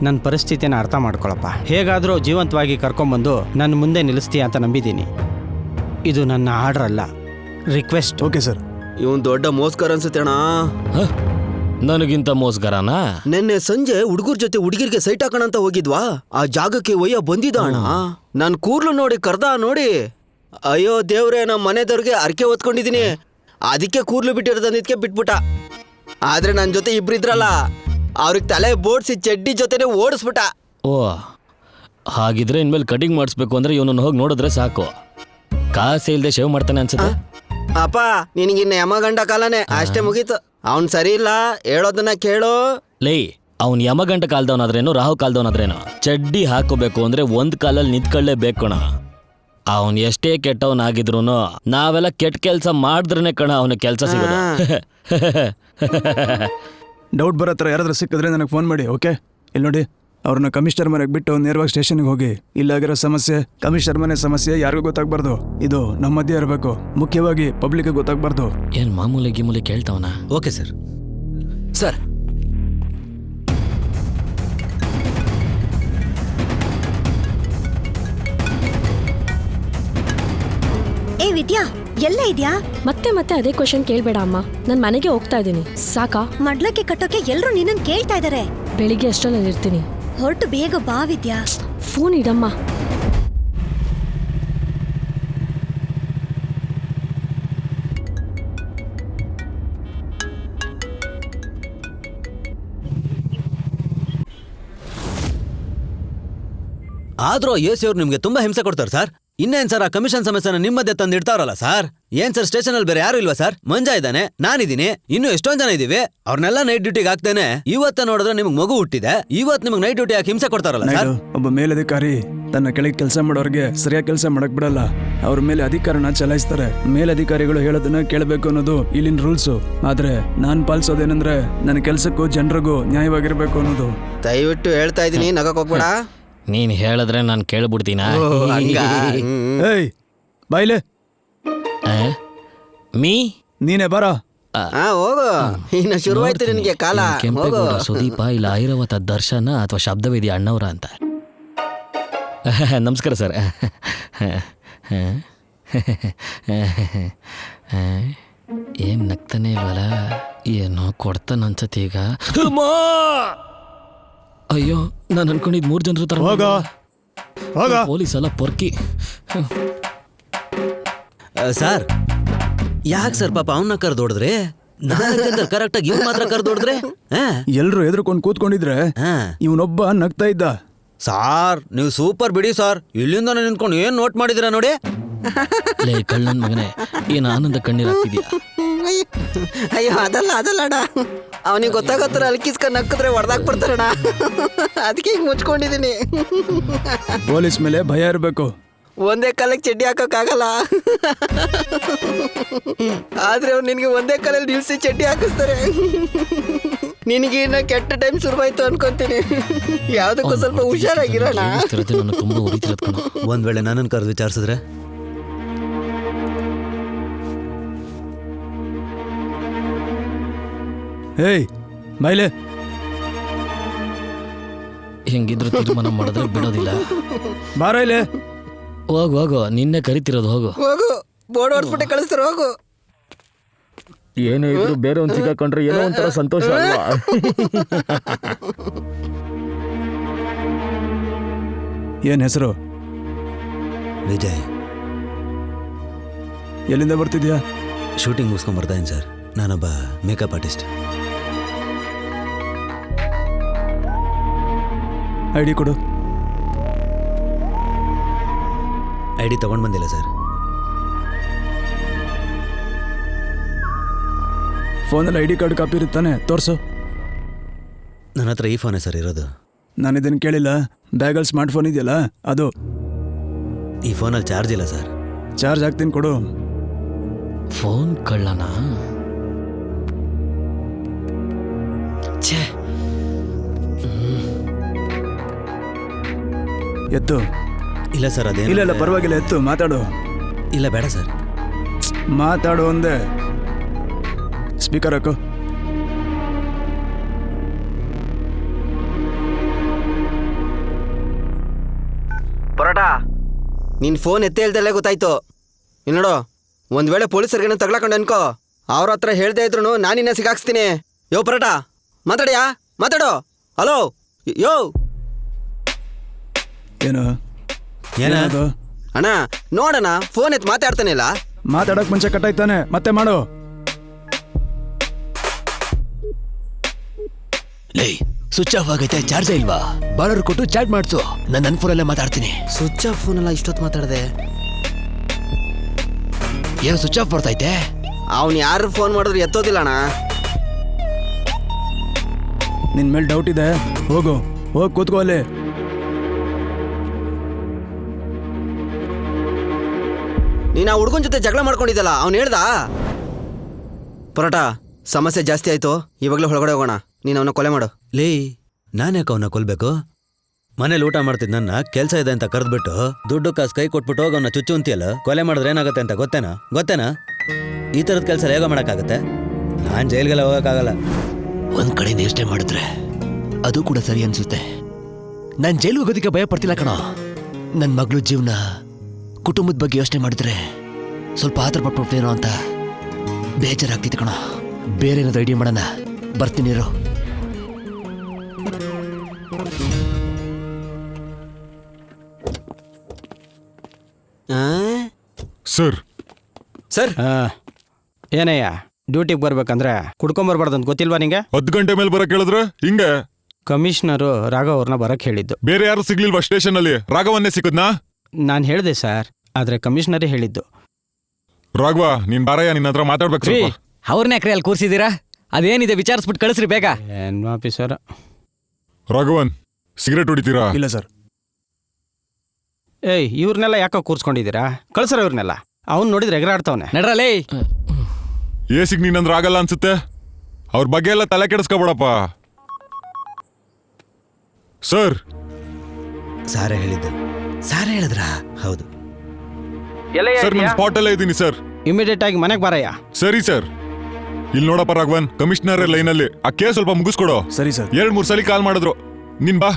ನನ್ನ ಪರಿಸ್ಥಿತಿನ ಅರ್ಥ ಮಾಡ್ಕೊಳಪ್ಪ. ಹೇಗಾದರೂ ಜೀವಂತವಾಗಿ ಕರ್ಕೊಂಬಂದು ನನ್ನ ಮುಂದೆ ನಿಲ್ಲಿಸ್ತೀಯ ಅಂತ ನಂಬಿದ್ದೀನಿ. ಇದು ನನ್ನ ಆರ್ಡರ್ ಅಲ್ಲ, ರಿಕ್ವೆಸ್ಟ್. Okay sir. ಇವನ್ ದೊಡ್ಡ ಮೋಸ್ಕರ್ ಅನ್ಸುತ್ತೆ ಅಣ್ಣ. ನನಗಿಂತ ಮೋಸ್ಗರನಾ? ನಿನ್ನೆ ಸಂಜೆ ಹುಡುಗರ ಜೊತೆ ಹುಡುಗಿರ್ಗೆ ಸೈಟ್ ಹಾಕೋಣ ಅಂತ ಹೋಗಿದ್ವಾ, ಆ ಜಾಗಕ್ಕೆ ಒಯ್ಯ ಬಂದಿದ್ದ ಅಣ್ಣ. ನಾನ್ ಕೂರ್ಲು ನೋಡಿ ಕರ್ದ ನೋಡಿ, ಅಯ್ಯೋ ದೇವ್ರೆ, ನಮ್ಮ ಮನೆದವ್ರಿಗೆ ಅರ್ಕೆ ಹೊತ್ಕೊಂಡಿದೀನಿ, ಅದಕ್ಕೆ ಕೂರ್ಲು ಬಿಟ್ಟಿರೋದಕ್ಕೆ ಬಿಟ್ಬಿಟ್ಟ. ಆದ್ರೆ ನನ್ನ ಜೊತೆ ಇಬ್ರಿದ್ರಲ್ಲ, ಅವ್ರಿಗೆ ತಲೆ ಬೋಡ್ಸಿ ಚಡ್ಡಿ ಜೊತೆನೆ ಓಡಿಸ್ಬಿಟ್ಟ. ಓ, ಹಾಗಿದ್ರೆ ಇನ್ಮೇಲೆ ಕಟಿಂಗ್ ಮಾಡಿಸ್ಬೇಕು ಅಂದ್ರೆ ಇವನನ್ನು ಹೋಗಿ ನೋಡಿದ್ರೆ ಸಾಕು. ಕಾಸೆ ಇಲ್ದೆ ಶೇವ್ ಮಾಡ್ತಾನೆ ಅನ್ಸುತ್ತೆ. ಅಪ್ಪ, ನಿನಗಿನ್ನ ಯಮಗಂಡ ಕಾಲನೇ, ಅಷ್ಟೇ ಮುಗೀತು. ಅವನ್ ಸರಿ ಇಲ್ಲ, ಹೇಳೋದನ್ನ ಕೇಳು. ಲೇ, ಅವ್ನು ಯಮಗಂಟ ಕಾಲ್ದವನಾದ್ರೇನು ರಾಹು ಕಾಲ್ದವನಾದ್ರೇನು, ಚಡ್ಡಿ ಹಾಕೋಬೇಕು ಅಂದ್ರೆ ಒಂದ್ ಕಾಲಲ್ಲಿ ನಿಂತ್ಕೊಳ್ಳೇಬೇಕು ಕಣ. ಅವನ್ ಎಷ್ಟೇ ಕೆಟ್ಟವನಾಗಿದ್ರು ನಾವೆಲ್ಲ ಕೆಟ್ಟ ಕೆಲಸ ಮಾಡಿದ್ರೇನೆ ಕಣ ಅವನ ಕೆಲಸ ಸಿಗೋದು. ಡೌಟ್ ಬರೋ ಥರ ಯಾರಾದ್ರೂ ಸಿಕ್ಕಿದ್ರೆ ನನಗೆ ಫೋನ್ ಮಾಡಿ, ಓಕೆ? ಇಲ್ಲಿ ನೋಡಿ, ಅವ್ರನ್ನ ಕಮಿಷನರ್ ಮನೆಗೆ ಬಿಟ್ಟು ನೇರವಾಗಿ ಸ್ಟೇಷನ್ಗೆ ಹೋಗಿ. ಇಲ್ಲಾಗಿರೋ ಸಮಸ್ಯೆ, ಕಮಿಷನರ್ ಮನೆ ಸಮಸ್ಯೆ ಯಾರಿಗೂ ಗೊತ್ತಾಗ್ಬಾರ್ದು. ಇದು ನಮ್ಮ ಮಧ್ಯೆ ಇರಬೇಕು, ಮುಖ್ಯವಾಗಿ ಪಬ್ಲಿಕ್ ಗೊತ್ತಾಗ್ಬಾರ್ದು. ಏನ್ ಮಾಮೂಲಿ ಗಿಮೂಲಿ ಕೇಳ್ತಾವನ? Okay sir. ಸರ್, ಏ ವಿದ್ಯಾ, ಎಲ್ಲ ಇದ್ಯಾ? ಮತ್ತೆ ಮತ್ತೆ ಅದೇ ಕ್ವಶನ್ ಕೇಳ್ಬೇಡ ಅಮ್ಮ. ನಾನು ಮನೆಗೆ ಹೋಗ್ತಾ ಇದ್ದೀನಿ, ಸಾಕಾ? ಮಡ್ಲಕ್ಕೆ ಕಟ್ಟೋಕೆ ಎಲ್ರು ನಿನ್ನನ್ ಕೇಳ್ತಾ ಇದಾರೆ. ಬೆಳಿಗ್ಗೆ ಅಷ್ಟರಲ್ಲಿ ಇರ್ತೀನಿ. ಹೊರಟು ಬೇಗ ಬಾ ವಿದ್ಯಾ. ಫೋನ್ ಇಡಮ್ಮ. ಆದ್ರೂ ಎ.ಸಿ ಅವ್ರು ನಿಮ್ಗೆ ತುಂಬಾ ಹಿಂಸೆ ಕೊಡ್ತಾರೆ ಸರ್. ಇನ್ನೇನ್ ಸರ್, ಆ ಕಮಿಷನ್ ಸಮಸ್ಯೆನ ನಿಮ್ಮ ಮಧ್ಯೆ ತಂದು ಇಡ್ತಾರಲ್ಲ ಸರ್. ಏನ್ ಸರ್, ಸ್ಟೇಷನ್ ಅಲ್ಲಿ ಬೇರೆ ಯಾರು ಇಲ್ವಾ ಸರ್? ಮಂಜಾ ಇದ್ದಾನೆ, ನಾನಿದ್ದೀನಿ, ಇನ್ನು ಎಷ್ಟೊಂದ್ ಜನ ಇದೀವಿ. ಅವ್ರನ್ನೆಲ್ಲ ನೈಟ್ ಡ್ಯೂಟಿಗೆ ಹಾಕ್ತೇನೆ. ಇವತ್ತ ನೋಡಿದ್ರೆ ನಿಮ್ಗೆ ಮಗು ಹುಟ್ಟಿದೆ, ಇವತ್ತು ನಿಮ್ಗೆ ನೈಟ್ ಡ್ಯೂಟಿ ಹಾಕಿ ಹಿಂಸೆ ಕೊಡ್ತಾರಲ್ಲ ಸರ್. ನಾಯ್ಡು, ಒಬ್ಬ ಮೇಲಧಿಕಾರಿ ತನ್ನ ಕೆಳಗೆ ಕೆಲಸ ಮಾಡೋರಿಗೆ ಸರಿಯಾಗಿ ಕೆಲಸ ಮಾಡಕ್ ಬಿಡಲ್ಲ. ಅವ್ರ ಮೇಲೆ ಅಧಿಕಾರನ ಚಲಾಯಿಸ್ತಾರೆ. ಮೇಲಧಿಕಾರಿಗಳು ಹೇಳೋದನ್ನ ಕೇಳಬೇಕು ಅನ್ನೋದು ಇಲ್ಲಿನ ರೂಲ್ಸು. ಆದ್ರೆ ನಾನ್ ಪಾಲಿಸೋದೇನಂದ್ರೆ ನನ್ನ ಕೆಲ್ಸಕ್ಕೂ ಜನರಿಗೂ ನ್ಯಾಯವಾಗಿರ್ಬೇಕು ಅನ್ನೋದು. ದಯವಿಟ್ಟು ಹೇಳ್ತಾ ಇದೀನಿ, ನಗಕ್ ಹೋಗ್ಬೇಡ. ನೀನ್ ಹೇಳಿದ್ರೆ ನಾನು ಕೇಳ್ಬಿಡ್ತೀನ? ಏಯ್ ಬಾಯ್ಲೆ, ಮೀ ನೀನೇ ಬರ. ಹೋಗು, ಇನ್ನ ಶುರುವಾಯ್ತು ನಿನಗೆ ಕಾಲ. ಹೋಗು. ಕೆಂಪೇಗೌಡ ಸುದೀಪ, ಇಲ್ಲ ಐರಾವತ ದರ್ಶನ ಅಥವಾ ಶಬ್ದವೇದಿ ಅಣ್ಣವ್ರ ಅಂತ. ನಮಸ್ಕಾರ ಸರ್. ಏನ್ ನಗ್ತಾನೆ ಇಲ್ವಲ್ಲ? ಏನೋ ಕೊಡ್ತಾನ ಅನ್ಸತ್ತೆ ಈಗ. ಅಯ್ಯೋ, ನಾನು ಅನ್ಕೊಂಡಿದ್ 3 ಜನರು ತರ. ಪೊಲೀಸ್ ಎಲ್ಲ ಪೊರ್ಕಿ. ಸರ್, ಯಾಕೆ ಸರ್ ಪಾಪ ಅವನ್ನ ಕರ್ದೋಡಿದ್ರೆ? ಕರೆಕ್ಟ್ ಆಗಿ ಇವ್ ಮಾತ್ರ ಕರ್ದೋಡಿದ್ರೆ ಎಲ್ರು ಎದ್ರುಕೊಂಡು ಕೂತ್ಕೊಂಡಿದ್ರೆ ಇವನೊಬ್ಬ ನಗ್ತಾ ಇದ್ದ. ಸಾರ್, ನೀವು ಸೂಪರ್ ಬಿಡಿ ಸರ್. ಇಲ್ಲಿಂದ ನಿಂತ್ಕೊಂಡು ಏನ್ ನೋಟ್ ಮಾಡಿದಿರಾ ನೋಡಿ. ಲೇ ಕಳ್ಳನ್ ಮಗನೇ, ಏನ್ ಆನಂದ ಕಣ್ಣೀರಾಗ್ತಿದ್ಯಾ? ಅಯ್ಯೋ, ಅದಲ್ಲ ಅಣ್ಣ. ಅವನಿಗೆ ಗೊತ್ತಾಗತ್ತರ ಅಲ್ಕಿಸ್ಕೊಂಡ್ ನಕ್ಕಿದ್ರೆ ಹೊಡೆದಾಕ್ ಬಿಡ್ತಾರಣ್ಣ. ಅದಕ್ಕೆ ಹಿಂಗ್ ಮುಚ್ಕೊಂಡಿದೀನಿ. ಪೊಲೀಸ್ ಮೇಲೆ ಭಯ ಇರಬೇಕು. ಒಂದೇ ಕಾಲಕ್ಕೆ ಚಡ್ಡಿ ಹಾಕಕ್ಕಾಗಲ್ಲ. ಆದ್ರೆ ಅವ್ರು ನಿನ್ಗೆ ಒಂದೇ ಕಾಲಲ್ಲಿ ನಿಲ್ಸಿ ಚಡ್ಡಿ ಹಾಕಿಸ್ತಾರೆ. ನಿನಗೆ ಇನ್ನ ಕೆಟ್ಟ ಟೈಮ್ ಶುರುವಾಯ್ತು ಅನ್ಕೊಂತೀನಿ. ಯಾವ್ದಕ್ಕೂ ಸ್ವಲ್ಪ ಹುಷಾರಾಗಿರೋಣ. ತುಂಬಾ ಉರಿತಿರೋದ್ ಕಣ. ಒಂದ್ ವೇಳೆ ನನ್ನನ್ನು ಕರೆದು ವಿಚಾರಿಸಿದ್ರೆ? ಏಯ್ ಬಾಯ್ಲೆ, ಹೆಂಗಿದ್ರು ತೀರ್ಮಾನ ಮಾಡಿದ್ರೆ ಬಿಡೋದಿಲ್ಲ. ಬಾರ ಇಲ್ಲಿ. ಹೋಗು ಹೋಗು, ನಿನ್ನೆ ಕರಿತಿರೋದು. ಹೋಗು ಹೋಗು, ಬೋರ್ಡ್ ಹೊಡ್ಸ್ಬಿಟ್ಟೆ ಕಳಿಸ್ತಾರೆ. ಹೋಗು. ಏನೋ ಇದ್ರು ಬೇರೆ ಒಂದು ಸಿಕ್ಕಾಕೊಂಡ್ರೆ ಏನೋ ಒಂಥರ ಸಂತೋಷ ಅಲ್ವಾ? ಏನ್ ಹೆಸರು? ವಿಜಯ್. ಎಲ್ಲಿಂದ ಬರ್ತಿದ್ಯಾ? ಶೂಟಿಂಗ್ ಮುಗಿಸ್ಕೊಂಡ್ ಬರ್ತಾ ಇದ್ದೀನಿ ಸರ್. ನಾನೊಬ್ಬ ಮೇಕಪ್ ಆರ್ಟಿಸ್ಟ್. ಐಡಿ ಕೊಡು. ಐಡಿ ತಗೊಂಡ್ ಬಂದಿಲ್ಲ ಸರ್. ಫೋನಲ್ಲಿ ಐಡಿ ಕಾರ್ಡ್ ಕಾಪಿ ಇರುತ್ತಾನೆ, ತೋರ್ಸು. ನನ್ನ ಹತ್ರ ಈ ಫೋನೇ ಸರ್ ಇರೋದು. ನಾನು ಇದನ್ನು ಕೇಳಿಲ್ಲ. ಬ್ಯಾಗಲ್ಲಿ ಸ್ಮಾರ್ಟ್ ಫೋನ್ ಇದೆಯಲ್ಲ ಅದು. ಈ ಫೋನಲ್ಲಿ ಚಾರ್ಜ್ ಇಲ್ಲ ಸರ್. ಚಾರ್ಜ್ ಹಾಕ್ತೀನಿ, ಕೊಡು. ಫೋನ್ ಕಳ್ಳನ? ಛೇ, ಎತ್ತು. ಇಲ್ಲ ಸರ್, ಅದೇ ಇಲ್ಲ ಪರವಾಗಿಲ್ಲ, ಎತ್ತು, ಮಾತಾಡು. ಇಲ್ಲ ಬೇಡ ಸರ್. ಮಾತಾಡು ಒಂದೇ. ಸ್ಪೀಕರ್ ಹಾಕು. ಪರೋಟ, ನಿನ್ ಫೋನ್ ಎತ್ತೆ ಹೇಳ್ದಲ್ಲೇ ಗೊತ್ತಾಯ್ತು. ಇನ್ನು ನೋಡು, ಒಂದ್ ವೇಳೆ ಪೊಲೀಸರಿಗೇನೋ ತಗ್ಲಾಕೊಂಡು ಅನ್ಕೋ, ಅವ್ರ ಹತ್ರ ಹೇಳ್ದೆ ಇದ್ರು ನಾನಿನ್ನ ಸಿಗಾಕ್ಸ್ತೀನಿ. ಯೋ ಪರೋಟ, ಮಾತಾಡ್ಯಾ? ಮಾತಾಡು. ಹಲೋ ಯೋ. ಏನು ಏನಾದ್ರು ಅಣ್ಣ ನೋಡಣ, ಫೋನ್ ಎತ್ತು ಮಾತಾಡ್ತಾನೆ ಇಲ್ಲ. ಮಾತಾಡಕ್ ಮುಂಚೆ ಕಟ್ಟಾಯ್ತಾನೆ, ಮತ್ತೆ ಮಾಡು. ಲೇ, ಸ್ವಿಚ್ ಆಫ್ ಆಗೈತೆ, ಚಾರ್ಜ್ ಇಲ್ವಾ? ಬಾರ್ಡರ್ ಕೊಟ್ಟು ಚಾಟ್ ಮಾಡ್ಸು, ನಾನು ನನ್ನ ಫೋನಲ್ಲೇ ಮಾತಾಡ್ತೀನಿ. ಸ್ವಿಚ್ ಆಫ್ ಫೋನೆಲ್ಲ ಇಷ್ಟೊತ್ತು ಮಾತಾಡ್ದೆ. ಏನೋ ಸ್ವಿಚ್ ಆಫ್ ಬರ್ತೈತೆ. ಅವ್ನು ಯಾರು ಫೋನ್ ಮಾಡಿದ್ರು ಎತ್ತೋದಿಲ್ಲ ಅಣ್ಣ. ನಿನ್ ಮೇಲೆ ಡೌಟ್ ಇದೆ, ಹೋಗು, ಹೋಗಿ ಕೂತ್ಕೋ ಅಲ್ಲಿ. ನೀನು ಆ ಹುಡುಗನ ಜೊತೆ ಜಗಳ ಮಾಡ್ಕೊಂಡಿದ್ದಲ್ಲ ಅವ್ನು ಹೇಳ್ದ. ಪರೋಟ ಸಮಸ್ಯೆ ಜಾಸ್ತಿ ಆಯ್ತು, ಇವಾಗಲೇ ಹೊರಗಡೆ ಹೋಗೋಣ. ನೀನು ಅವನ ಕೊಲೆ ಮಾಡು. ಲೇ ನಾನ್ಯಾಕೆ ಅವನ್ನ ಕೊಲ್ಬೇಕು? ಮನೇಲಿ ಊಟ ಮಾಡ್ತಿದ್ ನನ್ನ ಕೆಲಸ ಇದೆ ಅಂತ ಕರೆದ್ಬಿಟ್ಟು ದುಡ್ಡು ಕಾಸು ಕೈ ಕೊಟ್ಬಿಟ್ಟು ಹೋಗಿ ಅವನ್ನ ಚುಚ್ಚು ಅಂತೀಯಲ್ಲ. ಕೊಲೆ ಮಾಡಿದ್ರೆ ಏನಾಗುತ್ತೆ ಅಂತ ಗೊತ್ತೇನಾ? ಈ ಥರದ ಕೆಲಸ ಹೇಗ ಮಾಡೋಕ್ಕಾಗತ್ತೆ? ನಾನು ಜೈಲ್ಗೆಲ್ಲ ಹೋಗೋಕ್ಕಾಗಲ್ಲ. ಒಂದ್ ಕಡೆ ಯೋಚನೆ ಮಾಡಿದ್ರೆ ಅದು ಕೂಡ ಸರಿ ಅನ್ಸುತ್ತೆ. ನಾನು ಜೈಲು ಹೋಗೋದಕ್ಕೆ ಭಯ ಪಡ್ತಿಲ್ಲ ಕಣೋ. ನನ್ನ ಮಗಳು ಜೀವನ, ಕುಟುಂಬದ ಬಗ್ಗೆ ಯೋಚನೆ ಮಾಡಿದ್ರೆ ಸ್ವಲ್ಪ ಆತರ ಪಟ್ಬಿಡ್ತೇನೋ ಅಂತ ಬೇಜಾರಾಗ್ತಿತ್ತು ಕಣೋ. ಬೇರೆ ಏನಾದ್ರು ಐಡಿಯಾ ಮಾಡೋಣ. ಬರ್ತೀನಿ ಇರು. ಸರ್ ಏನಯ್ಯ, ಡ್ಯೂಟಿಗೆ ಬರ್ಬೇಕಂದ್ರೆ ಕುಡ್ಕೊಂಬರ್ಬಾರ್ದು ಅಂತ ಗೊತ್ತಿಲ್ವಾ ನಿಂಗೆ? 10 ಗಂಟೆ ಮೇಲೆ ಬರಕ್ ಹೇಳಿದ್ರೆ ಹಿಂಗೆ? ಕಮಿಷನರು ರಾಘವ್ ಅವ್ರನ್ನ ಬರಕ್ ಹೇಳಿದ್ದು. ಬೇರೆ ಯಾರು ಸಿಗ್ಲಿಲ್ವಾ ಸ್ಟೇಷನ್ ಅಲ್ಲಿ? ರಾಘವನ್ನೇ ಸಿಕ್ಕದ್ನಾ? ನಾನು ಹೇಳಿದೆ ಸರ್, ಆದ್ರೆ ಕಮಿಷನರೇ ಹೇಳಿದ್ದು. ರಾಘವ, ನೀನ್ ಬಾರಯ್ಯ, ನಿನ್ನ ಹತ್ರ ಮಾತಾಡ್ಬೇಕು ಸ್ವಲ್ಪ. ಅವ್ರನ್ನ ಯಾಕ್ರಿ ಅಲ್ಲಿ ಕೂರ್ಸಿದ್ದೀರಾ? ಅದೇನಿದೆ ವಿಚಾರಿಸ್ಬಿಟ್ಟು ಕಳಿಸ್ರಿ ಬೇಗ. ಏನ್ ಆಫೀಸರ್? ರಾಘವನ್, ಸಿಗರೇಟ್ ಹೊಡಿತೀರಾ? ಇಲ್ಲ ಸರ್. ಏಯ್, ಇವ್ರನ್ನೆಲ್ಲ ಯಾಕೋ ಕೂರ್ಸ್ಕೊಂಡಿದ್ದೀರಾ? ಕಳ್ಸರ ಇವ್ರನ್ನೆಲ್ಲ. ಅವ್ನು ನೋಡಿದ್ರೆ ಎಗರಾಡ್ತವನೆ. ನಡ್ರಲೇ. ಏಸಿಗ್ ನೀನಂದ್ರೆ ಆಗಲ್ಲ ಅನ್ಸುತ್ತೆ. ಅವ್ರ ಬಗ್ಗೆ ಎಲ್ಲ ತಲೆ ಕೆಡಿಸ್ಕೊಬೇಡಪ್ಪ. ಸರ್ ಸಾರೇ ಹೇಳಿದ್ದು. ಸಾರೇ ಹೇಳಿದ್ರಾ? ಹೌದು ಸರ್, ನಾನು ಸ್ಪಾಟ್ ಅಲ್ಲೇ ಇದ್ದೀನಿ ಸರ್. ಇಮಿಡಿಯೇಟ್ ಆಗಿ ಮನೆಗೆ ಬಾರಯ್ಯ. ಸರಿ ಸರ್. ಇಲ್ಲಿ ನೋಡಪ್ಪ ರಾಘವನ್, ಕಮಿಷನರ್ ಲೈನಲ್ಲಿ ಆ ಕೇಸ್ ಸ್ವಲ್ಪ ಮುಗಿಸ್ಕೊಡು. ಸರಿ ಸರ್. 2-3 ಸಲ ಕಾಲ್ ಮಾಡಿದ್ರು. ನೀನ್ ಬಾ,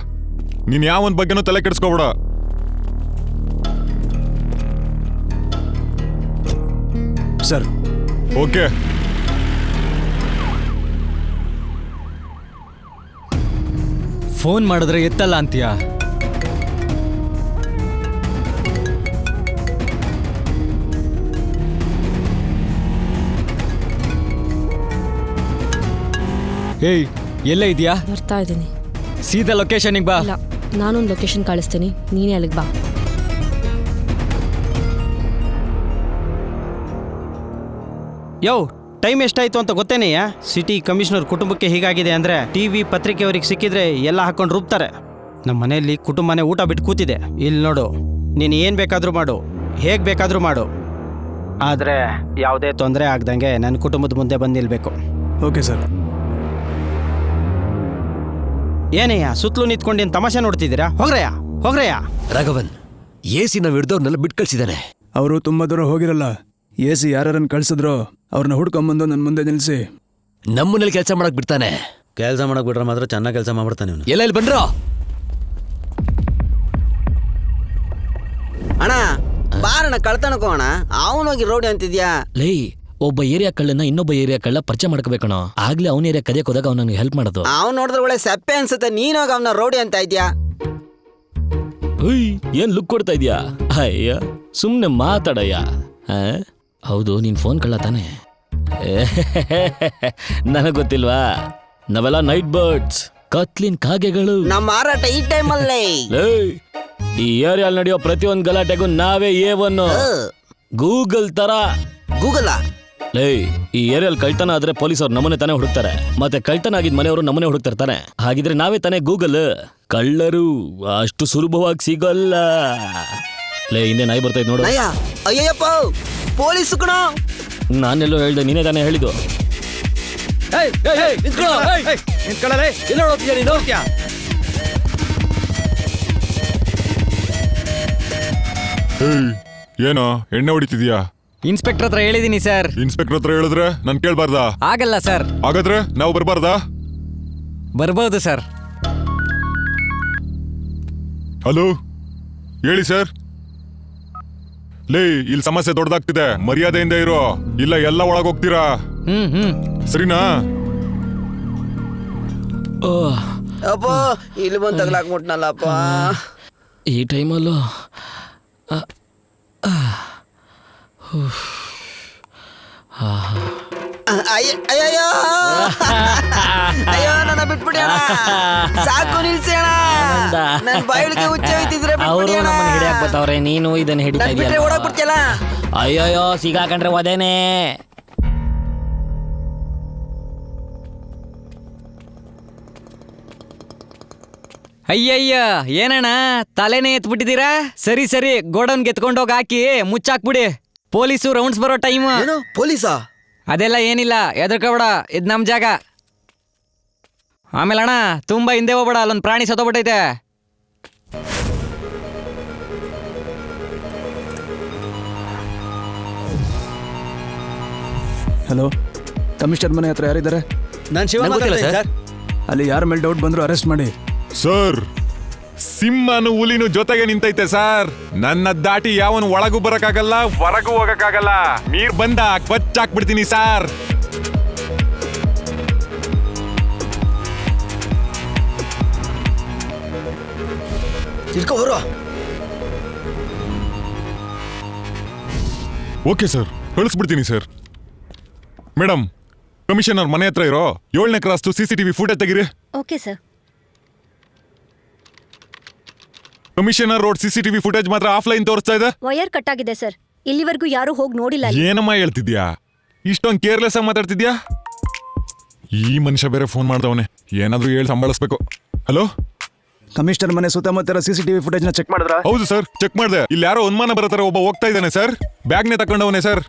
ನೀನ್ ಯಾವನ್ ಬಗ್ಗೆನೂ ತಲೆ ಕೆಡಿಸ್ಕೊಬೇಡ. ಸರ್. ಓಕೆ. ಫೋನ್ ಮಾಡಿದ್ರೆ ಎತ್ತಲ್ಲ ಅಂತೀಯಾ? ಏಯ್, ಎಲ್ಲ ಇದೆಯಾ? ಬರ್ತಾ ಇದ್ದೀನಿ. ಸೀದಾ ಲೊಕೇಶನ್ಗೆ ಬಾ. ಇಲ್ಲ, ನಾನೊಂದು ಲೊಕೇಶನ್ ಕಳಿಸ್ತೀನಿ, ನೀನೇ ಅಲ್ಲಿಗೆ ಬಾ. ಯೋ, ಟೈಮ್ ಎಷ್ಟಾಯ್ತು ಅಂತ ಗೊತ್ತೇನೆಯಾ? ಸಿಟಿ ಕಮಿಷನರ್ ಕುಟುಂಬಕ್ಕೆ ಹೀಗಾಗಿದೆ ಅಂದ್ರೆ ಟಿವಿ ಪತ್ರಿಕೆಯವ್ರಿಗೆ ಸಿಕ್ಕಿದ್ರೆ ಎಲ್ಲ ಹಾಕೊಂಡು ರೂಪ್ತಾರೆ. ನಮ್ಮ ಮನೆಯಲ್ಲಿ ಕುಟುಂಬನೇ ಊಟ ಬಿಟ್ಟು ಕೂತಿದೆ. ಇಲ್ಲಿ ನೋಡು, ನೀನು ಏನು ಬೇಕಾದರೂ ಮಾಡು, ಹೇಗೆ ಬೇಕಾದರೂ ಮಾಡು, ಆದರೆ ಯಾವುದೇ ತೊಂದರೆ ಆಗ್ದಂಗೆ ನನ್ನ ಕುಟುಂಬದ ಮುಂದೆ ಬಂದು ನಿಲ್ಬೇಕು. Okay sir. ಏನಯ್ಯ ಸುತ್ತಲೂ ನಿಂತ್ಕೊಂಡು ತಮಾಷೆ ನೋಡ್ತಿದ್ದೀರಾ? ಹೋಗ್ರಯ್ಯ. ರಾಘವನ್, ಎಸಿ ನಾವು ಹಿಡ್ದವ್ರನ್ನೆಲ್ಲ ಬಿಟ್ಟು ಕಳ್ಸಿದ್ದಾನೆ. ಅವರು ತುಂಬ ದೂರ ಹೋಗಿರಲ್ಲ. ಎಸಿ ಯಾರನ್ನ ಕಳ್ಸಿದ್ರು ಅವ್ರನ್ನ ಹುಡ್ಕೊಂಬಂದು ನನ್ನ ಮುಂದೆ ನಿಲ್ಲಿಸಿ ನಮ್ಮನೇಲಿ ಕೆಲಸ ಮಾಡಕ್ ಬಿಡ್ತಾನೆ. ಕೆಲಸ ಮಾಡಕ್ ಬಿಟ್ರೆ ಮಾತ್ರ ಚೆನ್ನಾಗಿ ಕೆಲಸ ಮಾಡ್ಬಿಡ್ತಾನೆ ಇವನು. ಎಲ್ಲ ಇಲ್ಲಿ ಬಂದ್ರೋ? ಅಣ್ಣ ಬಾರಣ್ಣ, ಕಳ್ತನಕೋ ಅಣ್ಣ. ಅವನೋಗಿ ರೋಡಿ ಅಂತಿದ್ಯಾ? ಲೇ, ಒಬ್ಬ ಏರಿಯಾ ಕಳ್ಳನ ಇನ್ನೊಬ್ಬ ಏರಿಯಾ ಕಳ್ಳ ಪರಿಚಯ ಮಾಡ್ಕೋಬೇಕಣ. ಆಗ್ಲೇ ಅವನ ಏರಿಯಾ ಕದಿಯಕ್ ಹೋದಾಗ ಅವ್ನು ನನಗೆ ಹೆಲ್ಪ್ ಮಾಡೋದು. ಅವ್ನು ನೋಡಿದ್ರೆ ಒಳ್ಳೆ ಸಪ್ಪೆ ಅನ್ಸುತ್ತೆ, ನೀನೋಗ ಅವನ ರೋಡಿ ಅಂತ ಇದ್ಯಾ? ಏನ್ ಲುಕ್ ಕೊಡ್ತಾ ಇದ್ಯಾ? ಅಯ್ಯ, ಸುಮ್ನೆ ಮಾತಾಡಯ್ಯ. ಹೌದು, ನೀನ್ ಫೋನ್ ಕಳ್ಳ ತಾನೆ? ನನಗ್ ಗೊತ್ತಿಲ್ವಾ? ನಾವೆಲ್ಲ ನೈಟ್ ಬರ್ಡ್ಸ್, ಕತ್ಲಿನ್ ಕಾಗೆಗಳು. ನಮ್ಮ ಮಾರಾಟ ಈ ಟೈಮಲ್ಲೇ. ಈ ಏರಿಯಾಲ್ ನಡೆಯೋ ಪ್ರತಿಯೊಂದು ಗಲಾಟೆಗೂ ನಾವೇ ಏವನ್ನು ಗೂಗಲ್ ತರ. ಗೂಗಲ್ ಲೇ, ಈ ಏರಿಯಾಲ್ ಕಳ್ತನ ಆದ್ರೆ ಪೊಲೀಸರು ನಮ್ಮನೆ ತಾನೇ ಹುಡುಕ್ತಾರೆ, ಮತ್ತೆ ಕಳ್ತನ ಆಗಿದ್ ಮನೆಯವರು ನಮ್ಮನೆ ಹುಡುಕ್ತಿರ್ತಾನೆ. ಹಾಗಿದ್ರೆ ನಾವೇ ತಾನೇ ಗೂಗಲ್. ಕಳ್ಳರು ಅಷ್ಟು ಸುಲಭವಾಗಿ ಸಿಗಲ್ಲ. ಲೇ, ಹಿಂದೆ ನಾಯಿ ಬರ್ತಾ ಇದ್ ನೋಡು. ಅಯ್ಯಪ್ಪ, ಪೊಲೀಸ್ ಕಣ. ನಾನೆಲ್ಲೋ ಹೇಳ್ದೆ, ನೀನೇ ತಾನೇ ಹೇಳಿದ್ದು. ಏನೋ ಎಣ್ಣೆ ಹೊಡಿತಿದ್ಯಾ? ಇನ್ಸ್ಪೆಕ್ಟರ್ ಹತ್ರ ಹೇಳಿದೀನಿ ಸರ್. ಇನ್ಸ್ಪೆಕ್ಟರ್ ಹತ್ರ ಹೇಳಿದ್ರೆ ನಾನು ಕೇಳ್ಬಾರ್ದಾ? ಆಗಲ್ಲ ಸರ್. ಹಾಗಾದ್ರೆ ನಾವು ಬರ್ಬಾರ್ದಾ? ಬರ್ಬೋದು ಸರ್. ಹಲೋ, ಹೇಳಿ ಸರ್. ಲೇ, ಇಲ್ಲಿ ಸಮಸ್ಯೆ ದೊಡ್ಡದಾಗ್ತಿದೆ, ಮರ್ಯಾದೆಯಿಂದ ಇರೋ, ಇಲ್ಲ ಎಲ್ಲ ಒಳಗೋಗ್ತೀರಾ. ಸರಿನಾ? ಅಪ್ಪ, ಇಲ್ಲಿ ಬಂದು ತಗ್ಲಾಕ್ಬಿಟ್ನಲ್ಲಪ್ಪ. ಈ ಟೈಮಲ್ಲೂ ಅಯ್ಯಯ್ಯೋ, ಅಯ್ಯೋ, ನನ್ನ ಬಿಟ್ಬಿಡಿ ಅಣ್ಣ. ಸಾಕು, ನಿಲ್ಸಿ ಅಣ್ಣ. ನನ್ನ ಬಾಯಿಗೆ ಹುಚ್ಚ ಹೋಯ್ತಿದ್ರೆ ಅವರು ನಮ್ಮನ್ನ ಹಿಡಿಯಕ್ ಬರ್ತಾವ್ರೆ, ನೀನು ಇದನ್ನ ಹಿಡಿತಾ ಇದೀಯ. ಓಡಾಕ್ಬಿಡ್ತಿಯಲ್ಲ. ಅಯ್ಯಯ್ಯೋ, ಸಿಗಾಕೊಂಡ್ರೆ ಒದೇನೆ. ಅಯ್ಯಯ್ಯ, ಏನಣ್ಣ ತಲೆನೇ ಎತ್ಬಿಟ್ಟಿದ್ದೀರಾ? ಸರಿ ಗೋಡೌನ್ಗೆ ಎತ್ಕೊಂಡೋಗಿ ಹಾಕಿ ಮುಚ್ಚಾಕ್ಬಿಡಿ. ಪೊಲೀಸು ರೌಂಡ್ಸ್ ಬರೋ ಟೈಮ್. ಏನು ಪೊಲೀಸಾ? ಅದೆಲ್ಲ ಏನಿಲ್ಲ, ಎದ್ರಕೋಬೇಡ, ಇದು ನಮ್ಮ ಜಾಗ. ಆಮೇಲೆ ಅಣ್ಣ ತುಂಬಾ ಹಿಂದೆ ಹೋಗ್ಬೇಡ, ಅಲ್ಲೊಂದು ಪ್ರಾಣಿ ಸತ್ತೋಗ್ಬಿಟ್ಟೈತೆ. ಹಲೋ, ಕಮಿಷನರ್ ಮನೆ ಹತ್ರ ಯಾರಿದ್ದಾರೆ? ನಾನು ಶಿವ ನಂಗ್ ಗೊತ್ತಿಲ್ಲ ಮಾತಾಡ್ತೀನಿ ಸರ್. ಸರ್. ಅಲ್ಲಿ ಯಾರ ಮೇಲೆ ಡೌಟ್ ಬಂದ್ರು ಅರೆಸ್ಟ್ ಮಾಡಿ. ಸರ್, ಸಿಂಹನು ಹುಲಿನು ಜೊತೆಗೆ ನಿಂತೈತೆ ಸರ್. ನನ್ನ ದಾಟಿ ಯಾವನು ಒಳಗೂ ಬರಕ್ಕಾಗಲ್ಲ, ಹೊರಗೂ ಹೋಗಕ್ಕಾಗಲ್ಲ. ನೀರ್ ಬಂದ ಕೊಚ್ಚಾಕ್ಬಿಡ್ತೀನಿ ಸರ್. ತಿಳ್ಕೊ ಹೊರ. ಓಕೆ ಸರ್, ಕಳಿಸ್ಬಿಡ್ತೀನಿ ಸರ್. ಮೇಡಮ್, ಕಮಿಷನರ್ ಮನೆ ಹತ್ರ ಇರೋ 7ನೇ ಕ್ರಾಸ್ದು CCTV ಫುಟೇಜ್ ತೆಗೀರಿ. Okay sir. Commissioner road CCTV footage ಮಾತ್ರ ಆಫ್ಲೈನ್ ತೋರಿಸ್ತಾ ಇದೆ. ವಯರ್ ಕಟ್ ಆಗಿದೆ ಸರ್. ಇಲ್ಲಿವರೆಗೂ ಯಾರು ಹೋಗಿ ನೋಡಿಲ್ಲ. ಏನಮ್ಮ ಹೇಳ್ತಿದ್ಯಾ? ಇಷ್ಟೊಂದು ಕೇರ್ಲೆಸ್ ಆಗಿ ಮಾತಾಡ್ತಿದ್ಯಾ? ಈ ಮನುಷ್ಯ ಬೇರೆ ಫೋನ್ ಮಾಡ್ದವನೆ, ಏನಾದ್ರೂ ಹೇಳಿ ಸಂಭಾಳಿಸ್ಬೇಕು. ಹಲೋ, ಕಮಿಷನರ್ ಮನೆ ಸುತ್ತಮುತ್ತ CCTV ಫುಟೇಜ್ ನ ಚೆಕ್ ಮಾಡಿದ್ರ? ಹೌದು ಸರ್, ಚೆಕ್ ಮಾಡಿದೆ. ಇಲ್ಲಿ ಯಾರೋ ಅನುಮಾನ ಬರೋ ತರ ಒಬ್ಬ ಹೋಗ್ತಾ ಇದ್ದಾನೆ ಸರ್. ಬ್ಯಾಗ್ನೇ ತಕೊಂಡವನೆ ಸರ್.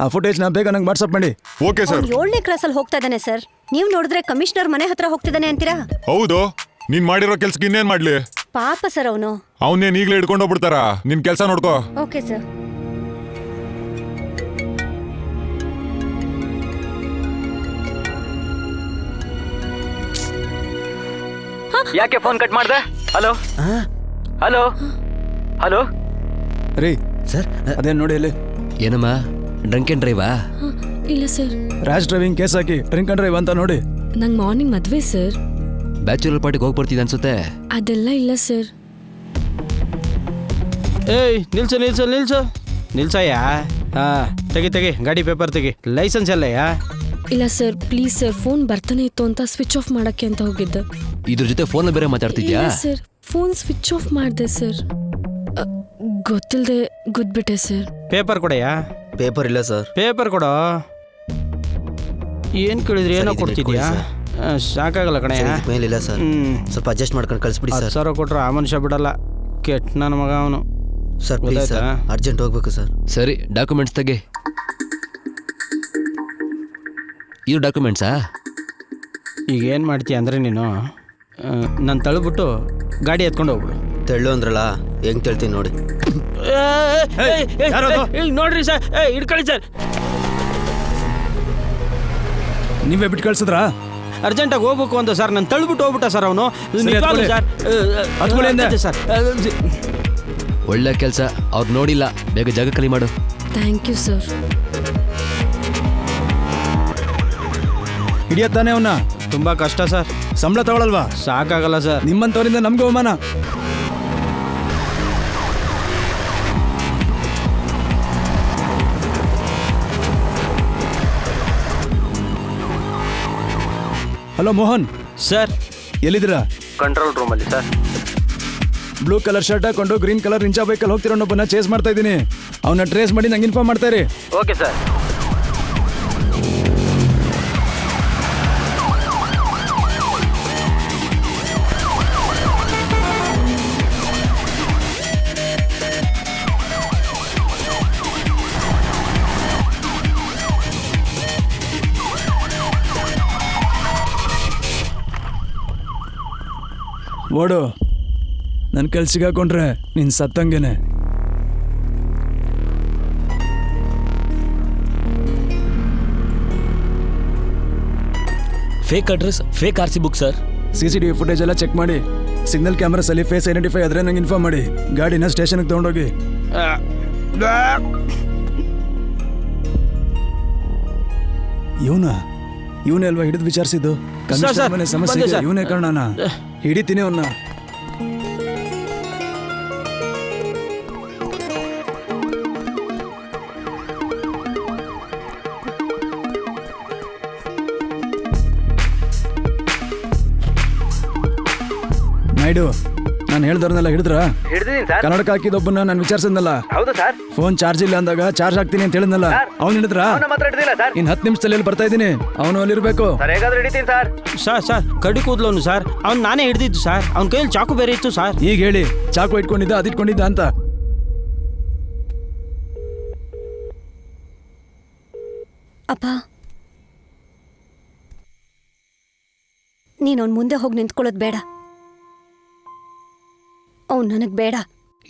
ಆ ಫುಟೇಜ್ ನ ಬೇಗ ನಂಗೆ ವಾಟ್ಸ್ಆಪ್ ಮಾಡಿ. Okay sir. 7ನೇ ಕ್ರಾಸ್ ಅಲ್ಲಿ ಹೋಗ್ತಾ ಇದ್ದಾನೆ ಸರ್. ನೀವು ನೋಡಿದ್ರೆ ಕಮಿಷನರ್ ಮನೆ ಹತ್ರ ಹೋಗ್ತಿದ್ದಾನೆ ಅಂತೀರಾ? ಹೌದು, ನೀನ್ ಮಾಡಿರೋ ಕೆಲ್ಸಕ್ಕೆ ಇನ್ನೇನ್ ಮಾಡ್ಲಿ? ಪಾಪ ಸರ್ ಅವನು. ಅವನೇನ್ ಈಗ್ಲೇ ಹಿಡ್ಕೊಂಡು ಹೋಗ್ಬಿಡ್ತಾರ. ನಿನ್ ಕೆಲ್ಸ ನೋಡ್ಕೋ. Okay sir. ಯಾಕೆ ಫೋನ್ ಕಟ್ ಮಾಡ್ದೆ? ಹಲೋ ಹಲೋ ಹಲೋ ರೀ ಸರ್, ಅದೇನ್ ನೋಡಿ ಇಲ್ಲಿ. ಏನಮ್ಮ, ಡ್ರಂಕ್ ಅಂಡ್ ಡ್ರೈವಾ? ಇಲ್ಲ sir, rash driving case hockey drink and drive ಅಂತ ನೋಡಿ. ನಂಗೆ ಮಾರ್ನಿಂಗ್ ಮದ್ವೆ ಸರ್. ಬ್ಯಾಚುಲರ್ ಪಾರ್ಟಿಗೆ ಹೋಗಿ ಬರ್ತಿದ್ದೆ ಅನ್ಸುತ್ತೆ. ಅದೆಲ್ಲ ಇಲ್ಲ ಸರ್. ಏಯ್ ನಿಲ್ಸಯ್ಯ. ತೆಗಿ ಗಾಡಿ ಪೇಪರ್ ತೆಗಿ. ಲೈಸೆನ್ಸ್ ಎಲ್ಲಯ್ಯ? ಇಲ್ಲ ಸರ್, ಪ್ಲೀಸ್ ಸರ್, ಫೋನ್ ಬರ್ತಾನೆ ಇತ್ತು ಅಂತ ಸ್ವಿಚ್ ಆಫ್ ಮಾಡಕ್ಕೆ ಅಂತ ಹೋಗಿದ್ದೆ. ಇದ್ರ ಜೊತೆ ಫೋನ್ ಬೇರೆ ಮಾತಾಡ್ತಿದ್ಯಾ? ಇಲ್ಲ ಸರ್, ಫೋನ್ ಸ್ವಿಚ್ ಆಫ್ ಮಾಡಿದೆ ಸರ್. ಗೊತ್ತಿಲ್ಲದೆ ಗುದ್ಬಿಟ್ಟೆ ಸರ್. ಪೇಪರ್ ಕೊಡಯ್ಯ. ಪೇಪರ್ ಇಲ್ಲ ಸರ್. ಪೇಪರ್ ಕೊಡೋ. ಏನ್ ಕೇಳಿದ್ರಿ? ಏನೋ ಸರ್, ಇದನ್ನ ಕೊಡ್ತಿದ್ಯಾ? ಇಟ್ಕೊಳ್ಳಿ ಸಾಕಾಗಲ್ಲ ಕಣಯ್ಯ. ಸರ್, ಮೇಲಿಲ್ಲ ಸರ್. ಸ್ವಲ್ಪ ಅಡ್ಜಸ್ಟ್ ಮಾಡ್ಕೊಂಡು ಕಳಿಸ್ಬಿಡಿ 10 ಸರ್. ಸಾವಿರ ಕೊಟ್ರೆ ಆ ಮನುಷ್ಯ ಬಿಡಲ್ಲ. ಕೆಟ್ಟ ನನ್ನ ಮಗ ಅವನು. ಸರ್ ಪ್ಲೀಸ್ ಸರ್, ಅರ್ಜೆಂಟ್ ಹೋಗ್ಬೇಕು ಸರ್. ಸರಿ, ಡಾಕ್ಯುಮೆಂಟ್ಸ್ ತೆಗೆ. ಇದು ಡಾಕ್ಯುಮೆಂಟ್ಸಾ? ಈಗ ಏನು ಮಾಡ್ತೀಯ ಅಂದರೆ ನೀನು ನಾನು ತಳ್ಬಿಟ್ಟು ಗಾಡಿ ಎತ್ಕೊಂಡು ಹೋಗ್ಬಿಡು. ತೆಳ್ಳು ಅಂದ್ರಲ್ಲ, ಹೆಂಗ್ ತೆಳ್ತೀನಿ ನೋಡಿ. ನೋಡ್ರಿ ಸರ್, ಹಿಡ್ಕೊಳ್ಳಿ ಸರ್. ನೀವೇ ಬಿಟ್ಟು ಕಳ್ಸಿದ್ರಾ? ಅರ್ಜೆಂಟಾಗಿ ಹೋಗ್ಬೇಕು ಅಂತ ಸರ್. ನಾನು ತಳ್ಬಿಟ್ಟು ಹೋಗ್ಬಿಟ್ಟ ಸರ್ ಅವನು. ಹತ್ಕೊಳ್ಳಿ. ಹತ್ಕೊಳ್ಳಿ ಅಂದೆ. ಸರ್ ಒಳ್ಳೆ ಕೆಲಸ. ಅವ್ರು ನೋಡಿಲ್ಲ, ಬೇಗ ಜಾಗ ಖಾಲಿ ಮಾಡು. Thank you sir. ಹಿಡಿಯತ್ತಾನೆ ಅವನ್ನ? ತುಂಬ ಕಷ್ಟ ಸರ್. ಸಂಬಳ ತಗೊಳಲ್ವಾ? ಸಾಕಾಗಲ್ಲ ಸರ್. ನಿಮ್ಮಂತವರಿಂದ ನಮ್ಗೆ ಅವಮಾನ. ಹಲೋ ಮೋಹನ್ ಸರ್, ಎಲ್ಲಿದ್ದೀರಾ? ಕಂಟ್ರೋಲ್ ರೂಮಲ್ಲಿ ಸರ್. ಬ್ಲೂ ಕಲರ್ ಶರ್ಟ್ ಹಾಕೊಂಡು ಗ್ರೀನ್ ಕಲರ್ ಇಂಚಾ ಬೈಕಲ್ಲಿ ಹೋಗ್ತಿರೋನೊಬ್ಬನ ಚೇಸ್ ಮಾಡ್ತಾ ಇದ್ದೀನಿ. ಅವನ್ನ ಟ್ರೇಸ್ ಮಾಡಿ ನಂಗೆ ಇನ್ಫಾರ್ಮ್ ಮಾಡ್ತಾ ಇರಿ. Okay sir. ಓಡು. ನನ್ನ ಕೆಲ್ಸಿಗೆ ಹಾಕೊಂಡ್ರೆ ನೀನು ಸತ್ತಂಗೆನೆ. Fake address, fake RC book sir. CCTV footage ಎಲ್ಲ ಚೆಕ್ ಮಾಡಿ. ಸಿಗ್ನಲ್ ಕ್ಯಾಮ್ರಾಸ್ ಅಲ್ಲಿ ಫೇಸ್ ಐಡೆಂಟಿಫೈ ಆದ್ರೆ ನಂಗೆ ಇನ್ಫಾರ್ಮ್ ಮಾಡಿ. ಗಾಡಿನ ಸ್ಟೇಷನ್ಗೆ ತಗೊಂಡೋಗಿ. ಇವನೇ ಅಲ್ವಾ ಹಿಡಿದು ವಿಚಾರಿಸಿದ್ದು? ಕಮಿಷನರ್ ಮನೆ ಸಮಸ್ಯೆಗೆ ಇವನೇ ಕಾರಣನ? ಹಿಡಿತೀನಿ ಅವನ್ನ. ನಾಯ್ಡು, ನಾನು ಹೇಳ್ದವ್ರನ್ನೆಲ್ಲ ಹಿಡಿದ್ರ? ಕನ್ನಡಕ ಹಾಕಿದೊಬ್ಬನ ನಾನು ವಿಚಾರಿಸಿದ್ನಲ್ಲ. ಹೌದು ಸರ್. ಫೋನ್ ಚಾರ್ಜ್ ಇಲ್ಲ ಅಂದಾಗ ಚಾರ್ಜ್ ಹಾಕ್ತೀನಿ ಅಂತ ಹೇಳಿದ್ನಲ್ಲ, ಅವ್ನು ಹಿಡಿದ್ರ? ಇನ್ 10 ನಿಮಿಷದಲ್ಲಿ ಎಲ್ಲಿ ಬರ್ತಾ ಇದ್ದೀನಿ. ಅವನು ಅಲ್ಲಿರ್ಬೇಕು. ಸರ್ ಕಡಿ ಕೂದ್ಲವನು ಸರ್. ಅವ್ನು ನಾನೇ ಹಿಡಿದಿದ್ದು ಸರ್. ಅವ್ನ ಕೈಯಲ್ಲಿ ಚಾಕು ಬೇರೆ ಇತ್ತು ಸರ್. ಈಗ ಹೇಳಿ, ಚಾಕು ಇಟ್ಕೊಂಡಿದ್ದ ಅದಿಟ್ಕೊಂಡಿದ್ದ ಅಂತ? ಅಪ್ಪ, ನೀನು ಅವ್ನ ಮುಂದೆ ಹೋಗಿ ನಿಂತ್ಕೊಳ್ಳೋದು ಬೇಡ. ಅವ್ನು ನನಗೆ ಬೇಡ.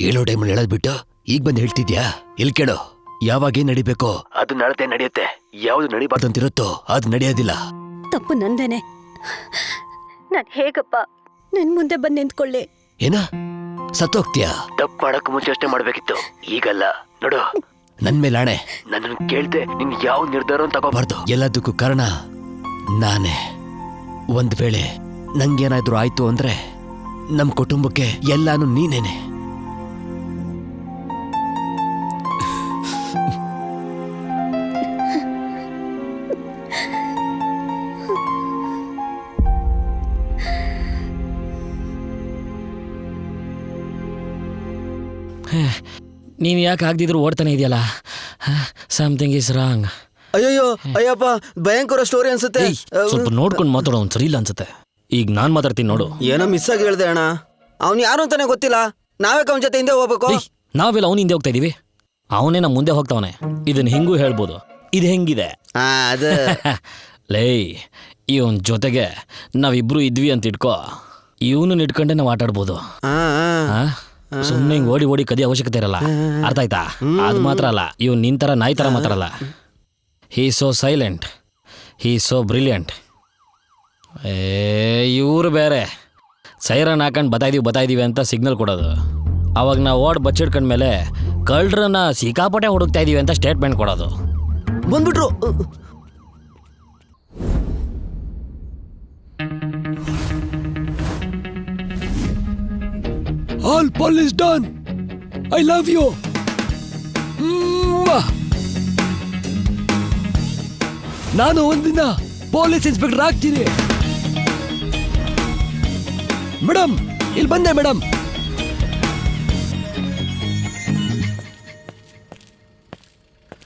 ಹೇಳೋ ಟೈಮಲ್ಲಿ ಹೇಳೋದ್ ಬಿಟ್ಟು ಈಗ ಬಂದು ಹೇಳ್ತಿದ್ಯಾ? ಇಲ್ಲಿ ಕೇಳು, ಯಾವಾಗ ಏನ್ ನಡಿಬೇಕೋ ಅದು ನಡತೆ ನಡೆಯುತ್ತೆ. ಯಾವ್ದು ನಡಿಬಾರ್ದಂತಿರುತ್ತೋ ಅದು ನಡೆಯೋದಿಲ್ಲ. ತಪ್ಪು ನಂದೇನೆ. ನಾನು ಹೇಗಪ್ಪ ನನ್ ಮುಂದೆ ಬಂದು ನಿಂತ್ಕೊಳ್ಳಿ? ಏನ ಸತ್ತೋಗ್ತೀಯಾ? ತಪ್ಪು ಮಾಡಕ್ ಮುಂಚೆ ಅಷ್ಟೇ ಮಾಡ್ಬೇಕಿತ್ತು, ಈಗಲ್ಲ. ನೋಡು, ನನ್ ಮೇಲೆ ಆಣೆ, ನನ್ನನ್ನು ಕೇಳ್ದೆ ನಿನ್ ಯಾವ ನಿರ್ಧಾರ ತಗೋಬಾರ್ದು. ಎಲ್ಲದಕ್ಕೂ ಕಾರಣ ನಾನೇ. ಒಂದ್ ವೇಳೆ ನಂಗೇನಾದ್ರೂ ಆಯ್ತು ಅಂದ್ರೆ ನಮ್ ಕುಟುಂಬಕ್ಕೆ ಎಲ್ಲಾನು ನೀನೇನೆ. ನೀನು ಯಾಕೆ ಆಗದಿದ್ರು ಓಡ್ತಾನೆ ಇದೆಯಲ್ಲ? Something is wrong. ಅಯ್ಯಯ್ಯೋ, ಅಯ್ಯಪ್ಪ, ಭಯಂಕರ ಸ್ಟೋರಿ ಅನ್ಸುತ್ತೆ. ಸ್ವಲ್ಪ ನೋಡ್ಕೊಂಡು ಮಾತಾಡೋ, ಅವ್ನು ಸರಿ ಇಲ್ಲ ಅನ್ಸುತ್ತೆ. ಈಗ ನಾನ್ ಮಾತಾಡ್ತೀನಿ ನೋಡು. ಏನೋ ಮಿಸ್ ಆಗಿ ಹೇಳ್ದೆ ಅಣ್ಣ. ಅವ್ನು ಯಾರು ಅಂತಾನೆ ಗೊತ್ತಿಲ್ಲ, ನಾವೇ ಅವನ ಜೊತೆ ಹಿಂದೆ ಹೋಗ್ಬೇಕು. ನಾವೆಲ್ಲ ಅವ್ನ ಹಿಂದೆ ಹೋಗ್ತಾ ಇದೀವಿ, ಅವನೇ ನಮ್ಮ ಮುಂದೆ ಹೋಗ್ತಾವನೆ. ಇದನ್ನ ಹಿಂಗೂ ಹೇಳ್ಬೋದು. ಇದು ಹೆಂಗಿದೆ? ಅದು ಲೇ, ಇವನ್ ಜೊತೆಗೆ ನಾವಿಬ್ರು ಇದ್ವಿ ಅಂತ ಇಟ್ಕೋ, ಇವನು ಇಟ್ಕೊಂಡೆ ನಾವು ಆಟಾಡ್ಬೋದು. ಸುಮ್ಮನೆ ಹಿಂಗ್ ಓಡಿ ಓಡಿ ಕದಿ ಅವಶ್ಯಕತೆ ಇರಲ್ಲ. ಅರ್ಥ ಆಯ್ತಾ? ಅದು ಮಾತ್ರ ಅಲ್ಲ, ಇವ್ ನಿನ್ ತರ ನಾಯಿ ತರ ಮಾತಾಡಲ್ಲ. ಹೀ ಸೋ ಸೈಲೆಂಟ್, ಹೀ ಸೋ ಬ್ರಿಲಿಯಂಟ್. ಇವ್ರು ಬೇರೆ ಸೈರನ್ ಹಾಕೊಂಡು ಬತಾಯಿದೀವಿ ಅಂತ ಸಿಗ್ನಲ್ ಕೊಡೋದು. ಅವಾಗ ನಾವು ಓಡ್ ಬಚ್ಚಿಡ್ಕೊಂಡ್ಮೇಲೆ ಕಳ್ಳರನ್ನ ಸಿಕ್ಕಾಪಟ್ಟೆ ಹುಡುಕ್ತಾ ಇದೀವಿ ಅಂತ ಸ್ಟೇಟ್ಮೆಂಟ್ ಕೊಡೋದು. ಬಂದ್ಬಿಟ್ರು. All police done. I love you. ನಾನು ಒಂದಿನ ಪೊಲೀಸ್ ಇನ್ಸ್ಪೆಕ್ಟರ್ ಆಗ್ತೀನಿ. ಮೇಡಮ್, ಇಲ್ಲಿ ಬಂದೆ ಮೇಡಮ್.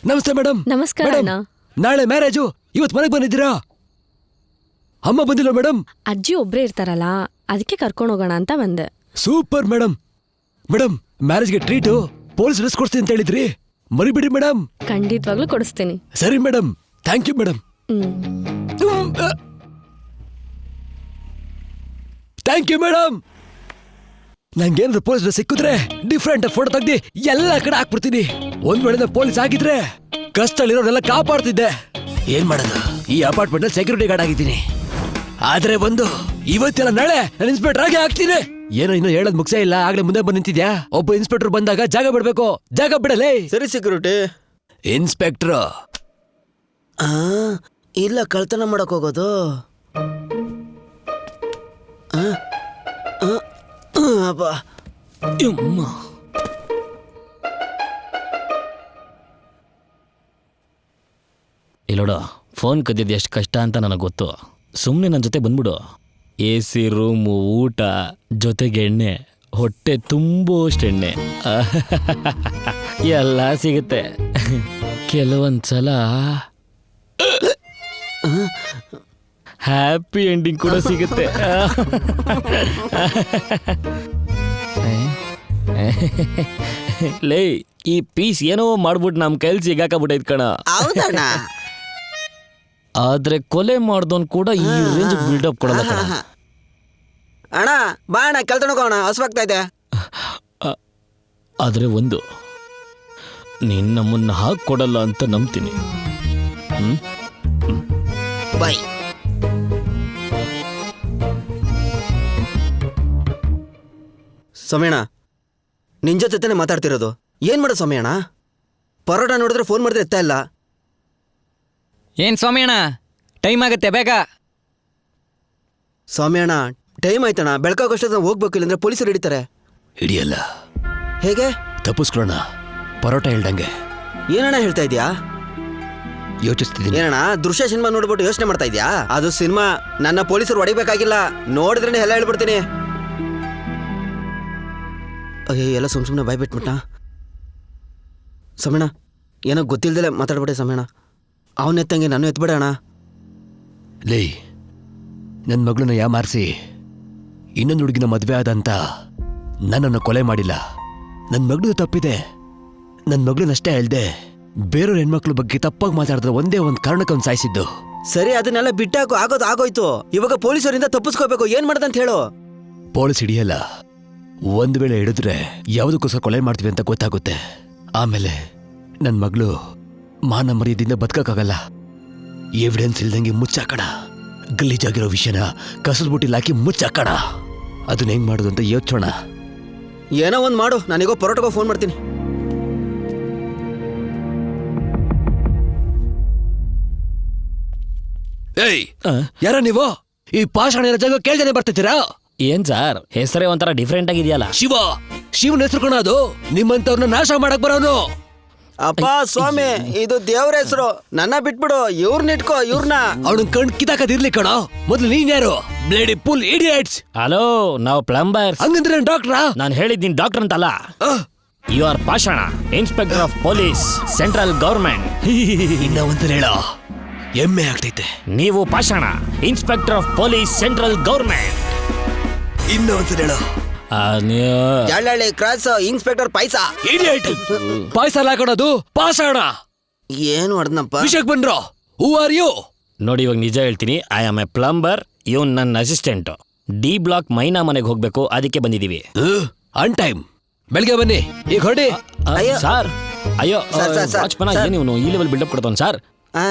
ನಮಸ್ತೆ ಮೇಡಮ್. ನಮಸ್ಕಾರ ಅಣ್ಣ. ನಾಳೆ ಮ್ಯಾರೇಜು, ಇವತ್ತು ಮನೆಗೆ ಬಂದಿದ್ದೀರಾ? ಅಮ್ಮ ಬಂದಿಲ್ಲ ಮೇಡಮ್? ಅಜ್ಜಿ ಒಬ್ರೇ ಇರ್ತಾರಲ್ಲ, ಅದಕ್ಕೆ ಕರ್ಕೊಂಡು ಹೋಗೋಣ ಅಂತ ಬಂದೆ. Super madam. ಮೇಡಮ್, ಮ್ಯಾರೇಜ್ಗೆ ಟ್ರೀಟು ಪೊಲೀಸ್ ಡ್ರೆಸ್ ಕೊಡ್ತೀನಿ ಅಂತ ಹೇಳಿದ್ರಿ, ಮರಿಬಿಡಿ ಮೇಡಮ್. ಖಂಡಿತವಾಗ್ಲೂ ಕೊಡಿಸ್ತೀನಿ. ಸರಿ madam, thank you madam. Thank you madam. ನಂಗೇನಾದ್ರು ಪೊಲೀಸ್ ಡ್ರೆಸ್ ಸಿಕ್ಕಿದ್ರೆ ಡಿಫ್ರೆಂಟ್ ಫೋಟೋ ತೆಗ್ದು ಎಲ್ಲ ಕಡೆ ಹಾಕ್ಬಿಡ್ತೀನಿ. ಒಂದ್ ವೇಳೆ ಪೊಲೀಸ್ ಆಗಿದ್ರೆ ಕಷ್ಟದಲ್ಲಿರೋರೆಲ್ಲ ಕಾಪಾಡ್ತಿದ್ದೆ. ಏನ್ ಮಾಡೋದು, ಈ ಅಪಾರ್ಟ್ಮೆಂಟ್ ಅಲ್ಲಿ ಸೆಕ್ಯೂರಿಟಿ ಗಾರ್ಡ್ ಆಗಿದ್ದೀನಿ. ಆದ್ರೆ ಒಂದು ಇವತ್ತೆಲ್ಲ ನಾಳೆ ನಾನು ಇನ್ಸ್ಪೆಕ್ಟರ್ ಆಗಿ ಆಗ್ತೀನಿ. ಏನೋ ಇನ್ನು ಹೇಳೋದ್ ಮುಗಿಸೇ ಇಲ್ಲ, ಆಗ್ಲೇ ಮುಂದೆ ಬಂದು ನಿಂತಿದ್ಯಾ? ಒಬ್ಬ ಇನ್ಸ್ಪೆಕ್ಟರ್ ಬಂದಾಗ ಜಾಗ ಬಿಡ್ಬೇಕು, ಜಾಗ ಬಿಡಲೇ. ಸರಿ ಸೆಕ್ಯೂರಿಟಿ. ಇನ್ಸ್ಪೆಕ್ಟರ್ ಇಲ್ಲ, ಕಳ್ತನ ಮಾಡಕ್ ಹೋಗೋದು. ಅಪ್ಪ, ಇಲ್ಲೋಡ, ಫೋನ್ ಕದ್ದಿದ್ದು ಎಷ್ಟು ಕಷ್ಟ ಅಂತ ನನಗೆ ಗೊತ್ತು. ಸುಮ್ಮನೆ ನನ್ನ ಜೊತೆ ಬಂದ್ಬಿಡು. AC ರೂಮು, ಊಟ, ಜೊತೆಗೆ ಎಣ್ಣೆ, ಹೊಟ್ಟೆ ತುಂಬೋಷ್ಟು ಎಣ್ಣೆ ಎಲ್ಲ ಸಿಗುತ್ತೆ. ಕೆಲವೊಂದ್ಸಲ ಹ್ಯಾಪಿ ಎಂಡಿಂಗ್ ಕೂಡ ಸಿಗುತ್ತೆ. ಲೇ, ಈ ಪೀಸ್ ಏನೋ ಮಾಡ್ಬಿಟ್ಟು ನಮ್ಮ ಕೈಲಿ ಸಿಗಾಕಬಿಟ್ಟೈತ್ ಕಣ. ಆದ್ರೆ ಕೊಲೆ ಮಾಡ್ದವನ್ ಕೂಡ ಈ ರೇಂಜ್ ಬಿಲ್ಡಪ್ ಕೊಡಲ್ಲ ಕಣ. ಅಣ್ಣ ಬಾ ಅಣ್ಣ, ಕಳ್ತನಕೋಣ, ಹಸುವಾಗ್ತಾ ಇದೆ. ಆದ್ರೆ ಒಂದು, ನೀನ್ ನಮ್ಮನ್ನ ಹಾಕ್ ಕೊಡಲ್ಲ ಅಂತ ನಂಬ್ತೀನಿ. ಬಾಯ್. ಸಮಯಣ, ನಿನ್ ಜೊತೆನೆ ಮಾತಾಡ್ತಿರೋದು. ಏನ್ ಮಾಡೋದು ಸಮಯಣ? ಪರೋಟ ನೋಡಿದ್ರೆ ಫೋನ್ ಮಾಡಿದ್ರೆ ಎತ್ತಾ ಇಲ್ಲ. ಏನ್ ಸ್ವಾಮಿಯಣ್ಣ, ಟೈಮ್ ಆಗತ್ತೆ, ಬೇಗ. ಸ್ವಾಮಿಯಣ್ಣ, ಟೈಮ್ ಆಯ್ತಣ್ಣ, ಬೆಳಕಾಗೋಷ್ಟೊತ್ತ ಹೋಗ್ಬೇಕು, ಇಲ್ಲಂದ್ರೆ ಪೊಲೀಸರು ಹಿಡಿತಾರೆ. ಹಿಡಿಯಲ್ಲ. ಹೇಗೆ ತಪ್ಪಿಸ್ಕೊಳ್ಳೋಣ? ಪರೋಟ ಹೇಳ್ದಂಗೆ. ಏನಣ್ಣ ಹೇಳ್ತಾ ಇದೀಯಾ? ಯೋಚಿಸ್ತಿದ್ದೀನಿ. ಏನಣ್ಣ, ದೃಶ್ಯ ಸಿನಿಮಾ ನೋಡ್ಬಿಟ್ಟು ಯೋಚನೆ ಮಾಡ್ತಾ ಇದ್ಯಾ? ಅದು ಸಿನಿಮಾ, ನನ್ನ ಪೊಲೀಸರು ಹೊಡಿಬೇಕಾಗಿಲ್ಲ, ನೋಡಿದ್ರೆ ಎಲ್ಲ ಹೇಳ್ಬಿಡ್ತೀನಿ. ಅಯ್ಯೋ, ಎಲ್ಲ ಸುಮ್ಮನೆ ಬಾಯ್ಬಿಟ್ಬಿಟ್ಟ. ಸಮಯಣ, ಏನೋ ಗೊತ್ತಿಲ್ದಲೆ ಮಾತಾಡ್ಬಿಟ್ಟೆ ಸಮಯಣ. ಅವನ ಎತ್ತಂಗೆ ನಾನು ಎತ್ಬಿಡ ಅಣ್ಣ. ಲೇ, ನನ್ನ ಮಗಳನ್ನ ಯಾಮಾರಿಸಿ ಇನ್ನೊಂದು ಹುಡುಗಿನ ಮದುವೆ ಆದಂತ ನನ್ನನ್ನು ಕೊಲೆ ಮಾಡಿಲ್ಲ. ನನ್ನ ಮಗಳು ತಪ್ಪಿದೆ. ನನ್ನ ಮಗಳನ್ನಷ್ಟೇ ಹೇಳ್ದೆ ಬೇರೆಯವ್ರ ಹೆಣ್ಮಕ್ಳ ಬಗ್ಗೆ ತಪ್ಪಾಗಿ ಮಾತಾಡಿದ್ರೆ ಒಂದೇ ಒಂದು ಕಾರಣಕ್ಕೆ ಅವ್ನು ಸಾಯಿಸಿದ್ದು. ಸರಿ ಅದನ್ನೆಲ್ಲ ಬಿಟ್ಟಾಕು, ಆಗೋದು ಆಗೋಯ್ತು. ಇವಾಗ ಪೊಲೀಸರಿಂದ ತಪ್ಪಿಸ್ಕೋಬೇಕು, ಏನ್ ಮಾಡ್ದಂತ ಹೇಳು. ಪೊಲೀಸ್ ಹಿಡಿಯಲ್ಲ. ಒಂದು ವೇಳೆ ಹಿಡಿದ್ರೆ ಯಾವುದಕ್ಕೋಸ್ಕರ ಕೊಲೆ ಮಾಡ್ತೀವಿ ಅಂತ ಗೊತ್ತಾಗುತ್ತೆ. ಆಮೇಲೆ ನನ್ನ ಮಗಳು ಮಾನ ಮರ್ಯಾದೆಯಿಂದ ಬದುಕಕ್ಕಾಗಲ್ಲ. ಎವಿಡೆನ್ಸ್ ಇಲ್ದಂಗೆ ಮುಚ್ಚಾಕಣ. ಗಲೀಜಾಗಿರೋ ವಿಷಯನ ಕಸದ ಬುಟ್ಟಿಲ್ ಹಾಕಿ ಮುಚ್ಚಾಕಣ. ಅದನ್ನ ಹೆಂಗ್ ಮಾಡೋದು ಅಂತ ಯೋಚೋಣ. ಏನೋ ಒಂದ್ ಮಾಡು, ನಾನೀಗೋ ಪರೋಟಗೋ ಫೋನ್ ಮಾಡ್ತೀನಿ. ಏಯ್, ಯಾರ ನೀವು? ಈ ಪಾಷಾಣ ಜಾಗ ಕೇಳ್ದೇನೆ ಬರ್ತಿದ್ದೀರಾ? ಏನ್ ಸರ್, ಹೆಸರೇ ಒಂಥರ ಡಿಫ್ರೆಂಟ್ ಆಗಿದೆಯಲ್ಲ. ಶಿವನ ಹೆಸರು ಕಣ ಅದು. ನಿಮ್ಮಂತವ್ರನ್ನ ನಾಶ ಮಾಡಕ್ ಬರೋನು. ಅಪ್ಪ ಸ್ವಾಮಿ, ಇದು ದೇವ್ರ ಹೆಸರು, ನನ್ನ ಬಿಟ್ಬಿಡು. ಇವ್ರನ್ನ ಇಟ್ಕೋ, ಇವ್ರನ್ನ. ಅವನ ಕಣ್ ಕಿತಾಕದಿರ್ಲಿ ಕಣ. ಮೊದ್ಲು ನೀನ್ ಯಾರು? Bloody full idiots. ಹಲೋ, ನಾವು ಪ್ಲಂಬರ್ಸ್. ಹಂಗಂದ್ರೆ ಡಾಕ್ಟ್ರಾ? ನಾನು ಹೇಳಿದ್ದೀನಿ ಡಾಕ್ಟರ್ ಅಂತಲ್ಲ. ಯು ಆರ್ ಪಾಷಾಣ, inspector of police, central government. ಇನ್ನ ಒಂದ್ಸಲ ಹೇಳ, ಎಮ್ಮೆ ಆಗ್ತೈತೆ. ನೀವು ಪಾಷಾಣ, inspector of police, central government. ಇನ್ನ ಒಂದ್ಸಲ ಹೇಳ. ಜಳ್ಳಳ್ಳಿ ಕ್ರಾಸ್ ಇನ್ಸ್ಪೆಕ್ಟರ್ ಪೈಸಾ. ಇಡಿಯಟ್. ಪಾಯ್ಸ ಹಾಕೋಣದು ಪಾಷಾಣ. ಏನು ಹೊಡ್ದನಪ್ಪ? ವಿಷಯಕ್ಕೆ ಬಂದ್ರು. Who are you? ನೋಡಿ, ಇವಾಗ ನಿಜ ಹೇಳ್ತೀನಿ. I am a plumber. ಇವನ್ ನನ್ನ ಅಸಿಸ್ಟೆಂಟ್. ಡಿ ಬ್ಲಾಕ್ ಮೈನಾ ಮನೆಗೆ ಹೋಗ್ಬೇಕು, ಅದಕ್ಕೆ ಬಂದಿದೀವಿ. On time. ಬೆಳಗ್ಗೆ ಬನ್ನಿ, ಈಗ ಹೊಡಿ. ಸರ್, ಅಯ್ಯೋ ವಾಚ್ಮನ್, ಏನು ಇವನು ಈ ಲೆವೆಲ್ ಬಿಲ್ಡಪ್ ಕೊಡ್ತಾನೆ ಸರ್?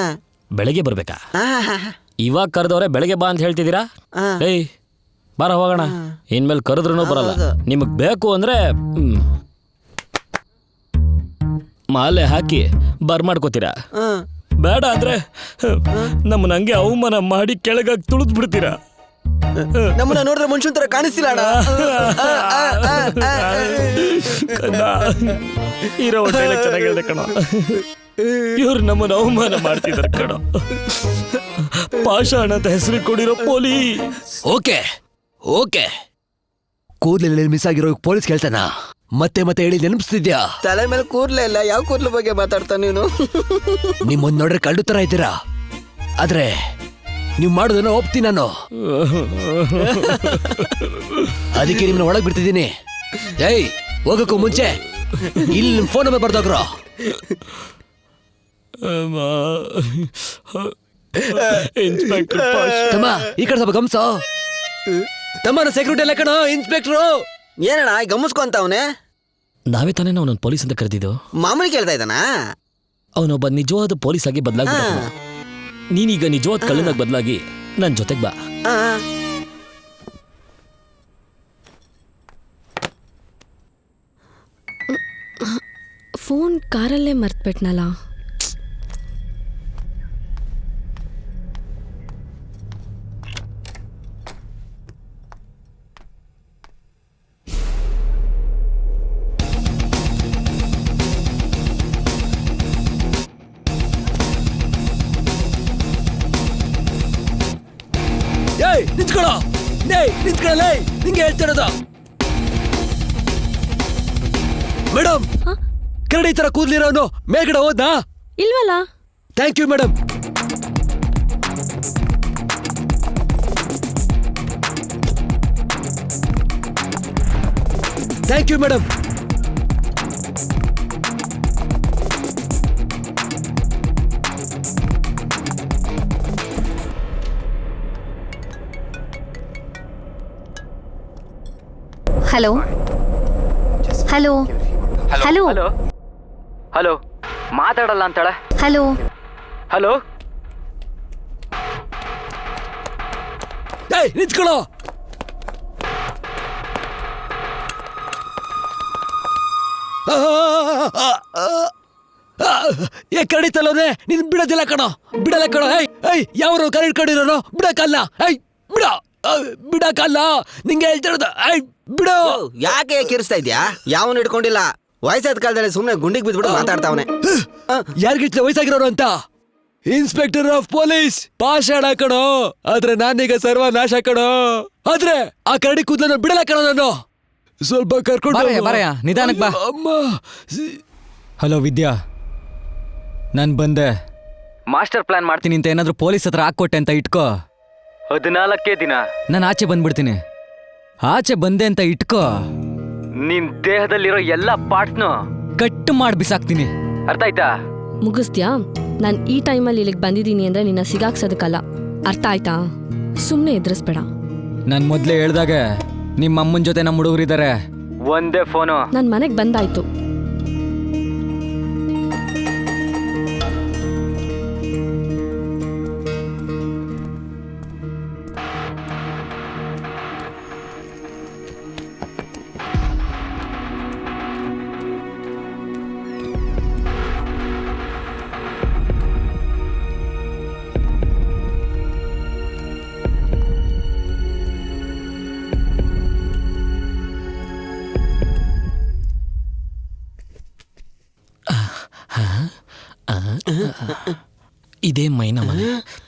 ಬೆಳಗ್ಗೆ ಬರ್ಬೇಕಾ? ಇವಾಗ ಕರೆದವ್ರೆ ಬೆಳಗ್ಗೆ ಬಾ ಅಂತ ಹೇಳ್ತಿದ್ದೀರಾ? ಏಯ್ ಬಾರ ಹೋಗೋಣ. ಇನ್ಮೇಲೆ ಕರೆದ್ರೂ ಬರಲ್ಲ. ನಿಮಗ್ ಬೇಕು ಅಂದ್ರೆ ಮಾಲೆ ಹಾಕಿ ಬರ್ಮಾಡ್ಕೋತೀರಾ. ಬೇಡ ಅಂದ್ರೆ ನಮ್ಮನ್ನ ಹಂಗೆ ಅವಮಾನ ಮಾಡಿ ಕೆಳಗಾಗಿ ತುಳಿದ್ ಬಿಡ್ತೀರಾ. ನಮ್ಮನ್ನ ನೋಡಿದ್ರೆ ಮನುಷ್ಯನ ತರ ಕಾಣಿಸ್ತಿಲ್ಲ ಅಣ್ಣ. ಹೀರೋ ಚೆನ್ನಾಗಿ ಹೇಳ್ದೆ ಕಣ. ಇವ್ರು ನಮ್ಮನ್ನ ಅವಮಾನ ಮಾಡ್ತಿದಾರೆ ಕಣ. ಪಾಷಾಣ ಅಂತ ಹೆಸರು ಕೊಡಿರೋ ಪೊಲೀಸ್. Okay okay. ಕೂದಲೆಲ್ಲ ಮಿಸ್ ಆಗಿರೋ ಪೊಲೀಸ್ ಕೇಳ್ತಾನ. ಮತ್ತೆ ಮತ್ತೆ ಹೇಳಿ ನೆನಪಿಸ್ತಿದ್ಯಾ? ತಲೆ ಮೇಲೆ ಕೂರ್ಲೇ ಇಲ್ಲ. ಯಾವ ಕೂರ್ಲ ಬಗ್ಗೆ ಮಾತಾಡ್ತಾ ನೀನು? ನಿಮ್ಮೊಂದ್ ನೋಡ್ರೆ ಕಳ್ಳು ತರ ಇದ್ದೀರಾ. ಆದ್ರೆ ನೀವ್ ಮಾಡೋದನ್ನ ಒಪ್ತೀನಿ ನಾನು. ಅದಕ್ಕೆ ನಿಮ್ಮನ್ನ ಒಳಗ್ ಬಿಡ್ತಿದ್ದೀನಿ. ಏಯ್, ಹೋಗಕ್ಕೂ ಮುಂಚೆ ಇಲ್ಲಿ ನಿಮ್ ಫೋನ್ ನಂಬರ್ ಬರ್ದೋಗ್ರು. ಇನ್ಸ್ಪೆಕ್ಟರ್ ತಮ್ಮ ಈ ಕಡೆ ಸ್ವಲ್ಪ ಗಮನಿಸೋ. ತಮ್ಮನ ಸೆಕ್ಯೂರಿಟಿ ಎಲ್ಲ ಕಣೋ ಇನ್ಸ್ಪೆಕ್ಟ್ರು. ಏನಣ್ಣ ಗಮನಿಸ್ಕೊಂತ ಅವನೇ? ನಾವೇ ತಾನೇ ಅವನೊಂದು ಪೊಲೀಸ್ ಅಂತ ಕರೆದಿದ್ದು. ಮಾಮೂಲಿ ಕೇಳ್ತಾ ಇದ್ದಾನ? ಅವನೊಬ್ಬ ನಿಜವಾದ ಪೊಲೀಸ್ ಆಗಿ ಬದಲಾಗಿ, ನೀನೀಗ ನಿಜವಾದ ಕಳ್ಳನಾಗಿ ಬದಲಾಗಿ ನನ್ ಜೊತೆಗ್ ಬಾ. ಫೋನ್ ಕಾರಲ್ಲೇ ಮರ್ತ್ಬಿಟ್ನಲ್ಲ. ನಿಂತ್ಕೊಳ್ಳೋ. ನಿಂತ್ಕೊಳ್ಳಲೇ, ನಿಂಗೆ ಹೇಳ್ತಿರೋದು. ಮೇಡಮ್, ಕರಡಿ ತರ ಕೂದ್ಲಿರೋನು ಮೇಲ್ಗಡೆ ಹೋದ್ನಾ? ಇಲ್ವಲ್ಲ. Thank you madam. Thank you madam. Hello hello hello hello, ಮಾತಾಡಲ್ಲ ಅಂತಾಳೆ. ಹಲೋ ಹಲೋ, ಏಯ್ ನಿಂತ್ಕೊಳ್ಳೋ. ಏ ಕಡಿತಲ್ಲೋದೆ, ನೀನ್ ಬಿಡೋದಿಲ್ಲ ಕಣೋ, ಬಿಡಲ್ಲ ಕಣೋ. ಏಯ್ ಯಾವ್ರು ಕರೆ ಇಟ್ಕೊಂಡಿರೋನು? ಬಿಡಕ್ಕಲ್ಲ. ಏಯ್ ಬಿಡ, ಬಿಡಕ್ಕಲ್ಲ. ನಿಂಗೆ ಹೇಳ್ತಿರೋದು. ಏಯ್ ಬಿಡು. ಯಾಕೆ ಕಿರಿಸ್ತಾ ಇದ್ಯಾ? ಯಾವನು ಇಟ್ಕೊಂಡಿಲ್ಲ. ವಯಸ್ಸಾದ ಕಾಲದಲ್ಲಿ ಸುಮ್ನೆ ಗುಂಡಿಗೆ ಬಿದ್ಬಿಟ್ಟು ಮಾತಾಡ್ತಾವನೆ. ಯಾರಿಗಿಟ್ಲ ವಯಸ್ಸಾಗಿರೋರು ಅಂತ? ಇನ್ಸ್ಪೆಕ್ಟರ್ ಆಫ್ ಪೊಲೀಸ್ ಪಾಷಾಣ ಕಣೋ. ಆದ್ರೆ ನಾನೀಗ ಸರ್ವನಾಶ ಕಣೋ. ಆದ್ರೆ ಆ ಕರಡಿ ಕೂದಲನ್ನು ಬಿಡಲ್ಲ ಕಣೋ ನಾನು. ಸ್ವಲ್ಪ ಕರ್ಕೊಂಡು ಬಾರಯ್ಯ, ನಿಧಾನಕ್ಕೆ ಬಾ. ಅಮ್ಮ. ಹಲೋ ವಿದ್ಯಾ, ನಾನು ಬಂದೆ. ಮಾಸ್ಟರ್ ಪ್ಲಾನ್ ಮಾಡ್ತೀನಿ ಅಂತ ಏನಾದ್ರೂ ಪೊಲೀಸ್ ಹತ್ರ ಹಾಕೊಟ್ಟೆ ಅಂತ ಇಟ್ಕೋ. 14 ದಿನ ನಾನು ಆಚೆ ಬಂದ್ಬಿಡ್ತೀನಿ. ಆಚೆ ಬಂದೆ ಅಂತ ಇಟ್ಕೋ, ನಿನ್ ದೇಹದಲ್ಲಿರೋ ಎಲ್ಲ ಪಾರ್ಟ್ಸ್ನು ಕಟ್ ಮಾಡಿ ಬಿಸಾಕ್ತೀನಿ. ಅರ್ಥ ಆಯ್ತಾ? ಮುಗಿಸ್ದ್ಯಾ? ನಾನು ಈ ಟೈಮಲ್ಲಿ ಇಲ್ಲಿಗೆ ಬಂದಿದ್ದೀನಿ ಅಂದರೆ ನಿನ್ನ ಸಿಗಾಕ್ಸೋದಕ್ಕಲ್ಲ, ಅರ್ಥ ಆಯ್ತಾ? ಸುಮ್ಮನೆ ಎದುರಿಸ್ಬೇಡ. ನಾನು ಮೊದಲೇ ಹೇಳ್ದಾಗ ನಿಮ್ಮ ಅಮ್ಮನ ಜೊತೆ ನಮ್ಮ ಹುಡುಗರಿದ್ದಾರೆ, ಒಂದೇ ಫೋನು. ನನ್ನ ಮನೆಗೆ ಬಂದಾಯ್ತು. ಇದೇ ಮೈನ ಮನೆ,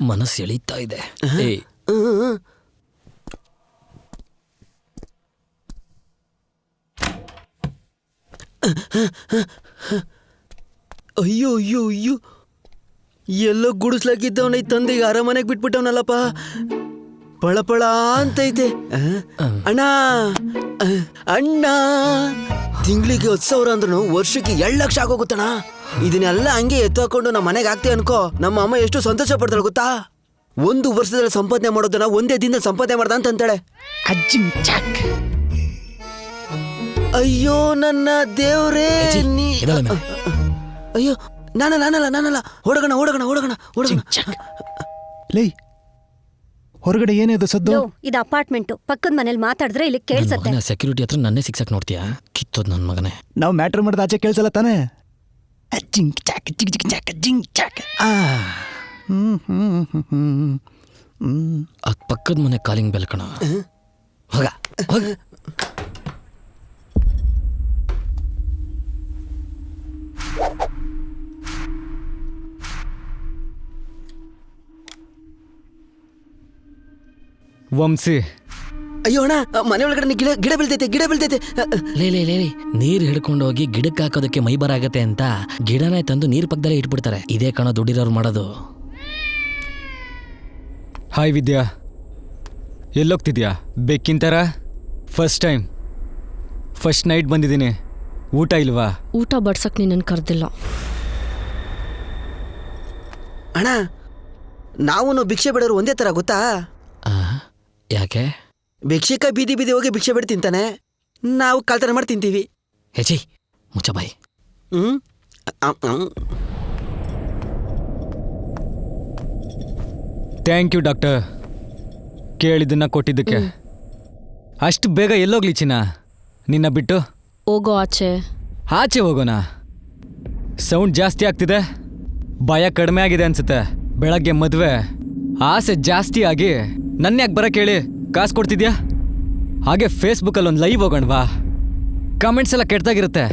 ಮನಸ್ಸು ಎಳೀತಾ ಇದೆ. ಏಯ್, ಅಯ್ಯೋ ಅಯ್ಯೋ ಅಯ್ಯೋ, ಎಲ್ಲೋ ಗುಡಿಸ್ಲಾಕಿದ್ದವನ ತಂದೆಗೆ ಅರಮನೆಗೆ ಬಿಟ್ಬಿಟ್ಟವನಲ್ಲಪ್ಪ. ಪಳಪಳ ಅಂತೈತೆ. ಅಣ್ಣ ಅಣ್ಣ, ತಿಂಗಳಿಗೆ 10,000 ಅಂದ್ರೂ ವರ್ಷಕ್ಕೆ 2 ಲಕ್ಷ ಆಗೋಗುತ್ತಣ್ಣ. ಇದನ್ನೆಲ್ಲ ಹಂಗೆ ಎತ್ತಾಕೊಂಡು ನಮ್ಮ ಮನೆಗೆ ಆಗ್ತೇ ಅನ್ಕೋ, ನಮ್ಮ ಅಮ್ಮ ಎಷ್ಟು ಸಂತೋಷ ಪಡ್ತಾಳೆ ಗೊತ್ತಾ? 1 ವರ್ಷದಲ್ಲಿ ಸಂಪಾದನೆ ಮಾಡೋದನ್ನ ಒಂದೇ ದಿನದಲ್ಲಿ ಸಂಪಾದನೆ ಮಾಡ್ದ ಅಂತಂತಾಳೆ. ಅಯ್ಯೋ ನನ್ನ ದೇವ್ರೇ, ಅಯ್ಯೋ ನಾನಲ್ಲ, ಓಡೋಣ. ಲೈ, ಹೊರಗಡೆ ಏನಿದೆ ಸದ್ದು? ಇದು ಅಪಾರ್ಟ್ಮೆಂಟ್, ಪಕ್ಕದ ಮನೇಲಿ ಮಾತಾಡಿದ್ರೆ ಇಲ್ಲಿ ಕೇಳ್ಸತ್ತೆ. ಸೆಕ್ಯೂರಿಟಿ ಹತ್ರ ನನ್ನೇ ಸಿಕ್ಸಕ್ ನೋಡ್ತೀಯಾ? ಕಿತ್ತೋದ್ ನನ್ನ ಮಗನೇ. ನಾವು ಮ್ಯಾಟ್ರ್ ಮಾಡಿದ ಆಚೆ ಕೇಳಿಸಲ್ಲ ತಾನೇ? ಅದ್ ಪಕ್ಕದ ಮನೆ ಕಾಲಿಂಗ್ ಬೆಲ್ ಕಣ. ಹೋಗ. ವಂಶಿ, ಅಯ್ಯೋ ಅಣ್ಣ, ಮನೆ ಒಳಗಡೆ ಗಿಡ ಬೀಳ್ತೈತೆ. ಲೇ ನೀರ್ ಹಿಡ್ಕೊಂಡು ಹೋಗಿ ಗಿಡಕ್ಕೆ ಹಾಕೋದಕ್ಕೆ ಮೈ ಬರಾಗತ್ತೆ ಅಂತ ಗಿಡನೇ ತಂದು ನೀರ್ ಪಕ್ಕದಲ್ಲೇ ಇಟ್ಬಿಡ್ತಾರೆ. ಇದೇ ಕಣ ದುಡ್ಡಿರೋರು ಮಾಡೋದು. ಹಾಯ್ ವಿದ್ಯಾ, ಎಲ್ಲೋಗ್ತಿದ್ಯಾ? ಬೆಕ್ಕಿಂತರ ಫಸ್ಟ್ ನೈಟ್ ಬಂದಿದ್ದೀನಿ. ಊಟ ಇಲ್ವಾ? ಊಟ ಬಡ್ಸಕ್ ನೀನು ಕರೆದಿಲ್ಲ. ಅಣ್ಣ, ನಾವು ಭಿಕ್ಷೆ ಬಿಡೋರು ಒಂದೇ ತರ ಗೊತ್ತಾ? ಯಾಕೆ? ಭಿಕ್ಷಕ ಬೀದಿ ಹೋಗಿ ಭಿಕ್ಷೆ ಬಿಟ್ಟು ತಿಂತಾನೆ, ನಾವು ಕಳ್ತನ ಮಾಡಿ ತಿಂತೀವಿ. ಹೆಜಿ ಮುಚ್ಚ ಬಾಯಿ. ಥ್ಯಾಂಕ್ ಯು ಡಾಕ್ಟರ್, ಕೇಳಿದ್ದನ್ನ ಕೊಟ್ಟಿದ್ದಕ್ಕೆ. ಅಷ್ಟು ಬೇಗ ಎಲ್ಲೋಗ್ಲಿ ಚಿನ್ನ ನಿನ್ನ ಬಿಟ್ಟು? ಹೋಗೋ ಆಚೆ. ಆಚೆ ಹೋಗೋಣ. ಸೌಂಡ್ ಜಾಸ್ತಿ ಆಗ್ತಿದೆ, ಭಯ ಕಡಿಮೆ ಆಗಿದೆ ಅನ್ಸುತ್ತೆ. ಬೆಳಗ್ಗೆ ಮದುವೆ, ಆಸೆ ಜಾಸ್ತಿ ಆಗಿ ನನ್ನ ಯಾಕೆ ಬರಕ್ಕೆ ಹೇಳಿ ಕಾಸು ಕೊಡ್ತಿದ್ಯಾ? ಹಾಗೆ ಫೇಸ್ಬುಕ್ಕಲ್ಲಿ ಒಂದು ಲೈವ್ ಹೋಗೋಣವಾ? ಕಮೆಂಟ್ಸ್ ಎಲ್ಲ ಕೆಟ್ಟದಾಗಿರುತ್ತೆ.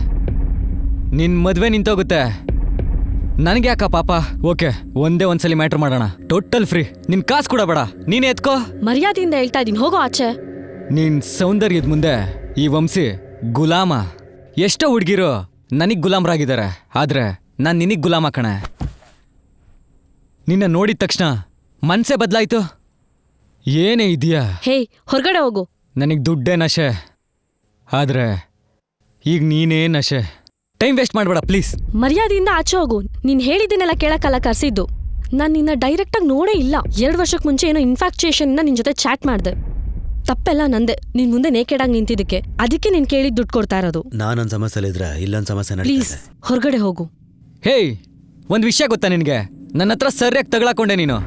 ನಿನ್ನ ಮದುವೆ ನಿಂತೋಗುತ್ತೆ, ನನಗೆ ಯಾಕ ಪಾಪ? ಓಕೆ, ಒಂದ್ಸಲಿ ಮ್ಯಾಟ್ರ್ ಮಾಡೋಣ. ಟೋಟಲ್ ಫ್ರೀ, ನಿನ್ ಕಾಸು ಕೂಡ ಬೇಡ, ನೀನೇ ಎತ್ಕೋ. ಮರ್ಯಾದೆಯಿಂದ ಹೇಳ್ತಾ ಇದ್ದೀನಿ, ಹೋಗೋ ಆಚೆ. ನಿನ್ ಸೌಂದರ್ಯದ ಮುಂದೆ ಈ ವಂಶಿ ಗುಲಾಮ. ಎಷ್ಟೋ ಹುಡುಗಿರು ನನಗ್ ಗುಲಾಮರಾಗಿದ್ದಾರೆ, ಆದ್ರೆ ನಾನು ನಿನಗ್ ಗುಲಾಮ ಕಣೆ. ನಿನ್ನ ನೋಡಿದ ತಕ್ಷಣ ಮನ್ಸೇ ಬದಲಾಯ್ತು. ಏನೇ ಇದೆಯಾ? ಹೇ, ಹೊರಗಡೆ ಹೋಗು. ನನಗೆ ದುಡ್ಡೇ ನಶೆ, ಆದ್ರೆ ಈಗ ನೀನೇ ನಶೆ. ಟೈಮ್ ವೇಸ್ಟ್ ಮಾಡಬೇಡ ಪ್ಲೀಸ್. ಮರ್ಯಾದೆಯಿಂದ ಆಚೆ ಹೋಗು. ನೀನ್ ಹೇಳಿದ್ದನ್ನೆಲ್ಲ ಕೇಳಕ್ಕಲ್ಲ ಕರ್ಸಿದ್ದು. ನಾನು ನಿನ್ನ ಡೈರೆಕ್ಟಾಗಿ ನೋಡೇ ಇಲ್ಲ. 2 ವರ್ಷಕ್ಕೆ ಮುಂಚೆ ಏನೋ ಇನ್ಫ್ಯಾಕ್ಚುಯೇಷನ್ ನಿನ್ ಜೊತೆ ಚಾಟ್ ಮಾಡ್ದೆ. ತಪ್ಪೆಲ್ಲ ನಂದೆ, ನಿನ್ ಮುಂದೆ ನೇಕೆಡಾಗಿ ನಿಂತಿದ್ದಕ್ಕೆ. ಅದಕ್ಕೆ ನೀನ್ ಕೇಳಿದ್ ದುಡ್ಡು ಕೊಡ್ತಾ ಇರೋದು. ನಾನೊಂದ್ ಸಮಸ್ಯೆ ಇದ್ರೆ ಇಲ್ಲೊಂದ್ ಸಮಸ್ಯೆ ಪ್ಲೀಸ್ ಹೊರಗಡೆ ಹೋಗು. ಹೇಯ್, ಒಂದ್ ವಿಷಯ ಗೊತ್ತಾ ನಿನ್ಗೆ? ನನ್ನ ಹತ್ರ ಸರಿಯಾಗಿ ತಗೊಳಕೊಂಡೆ ನೀನು.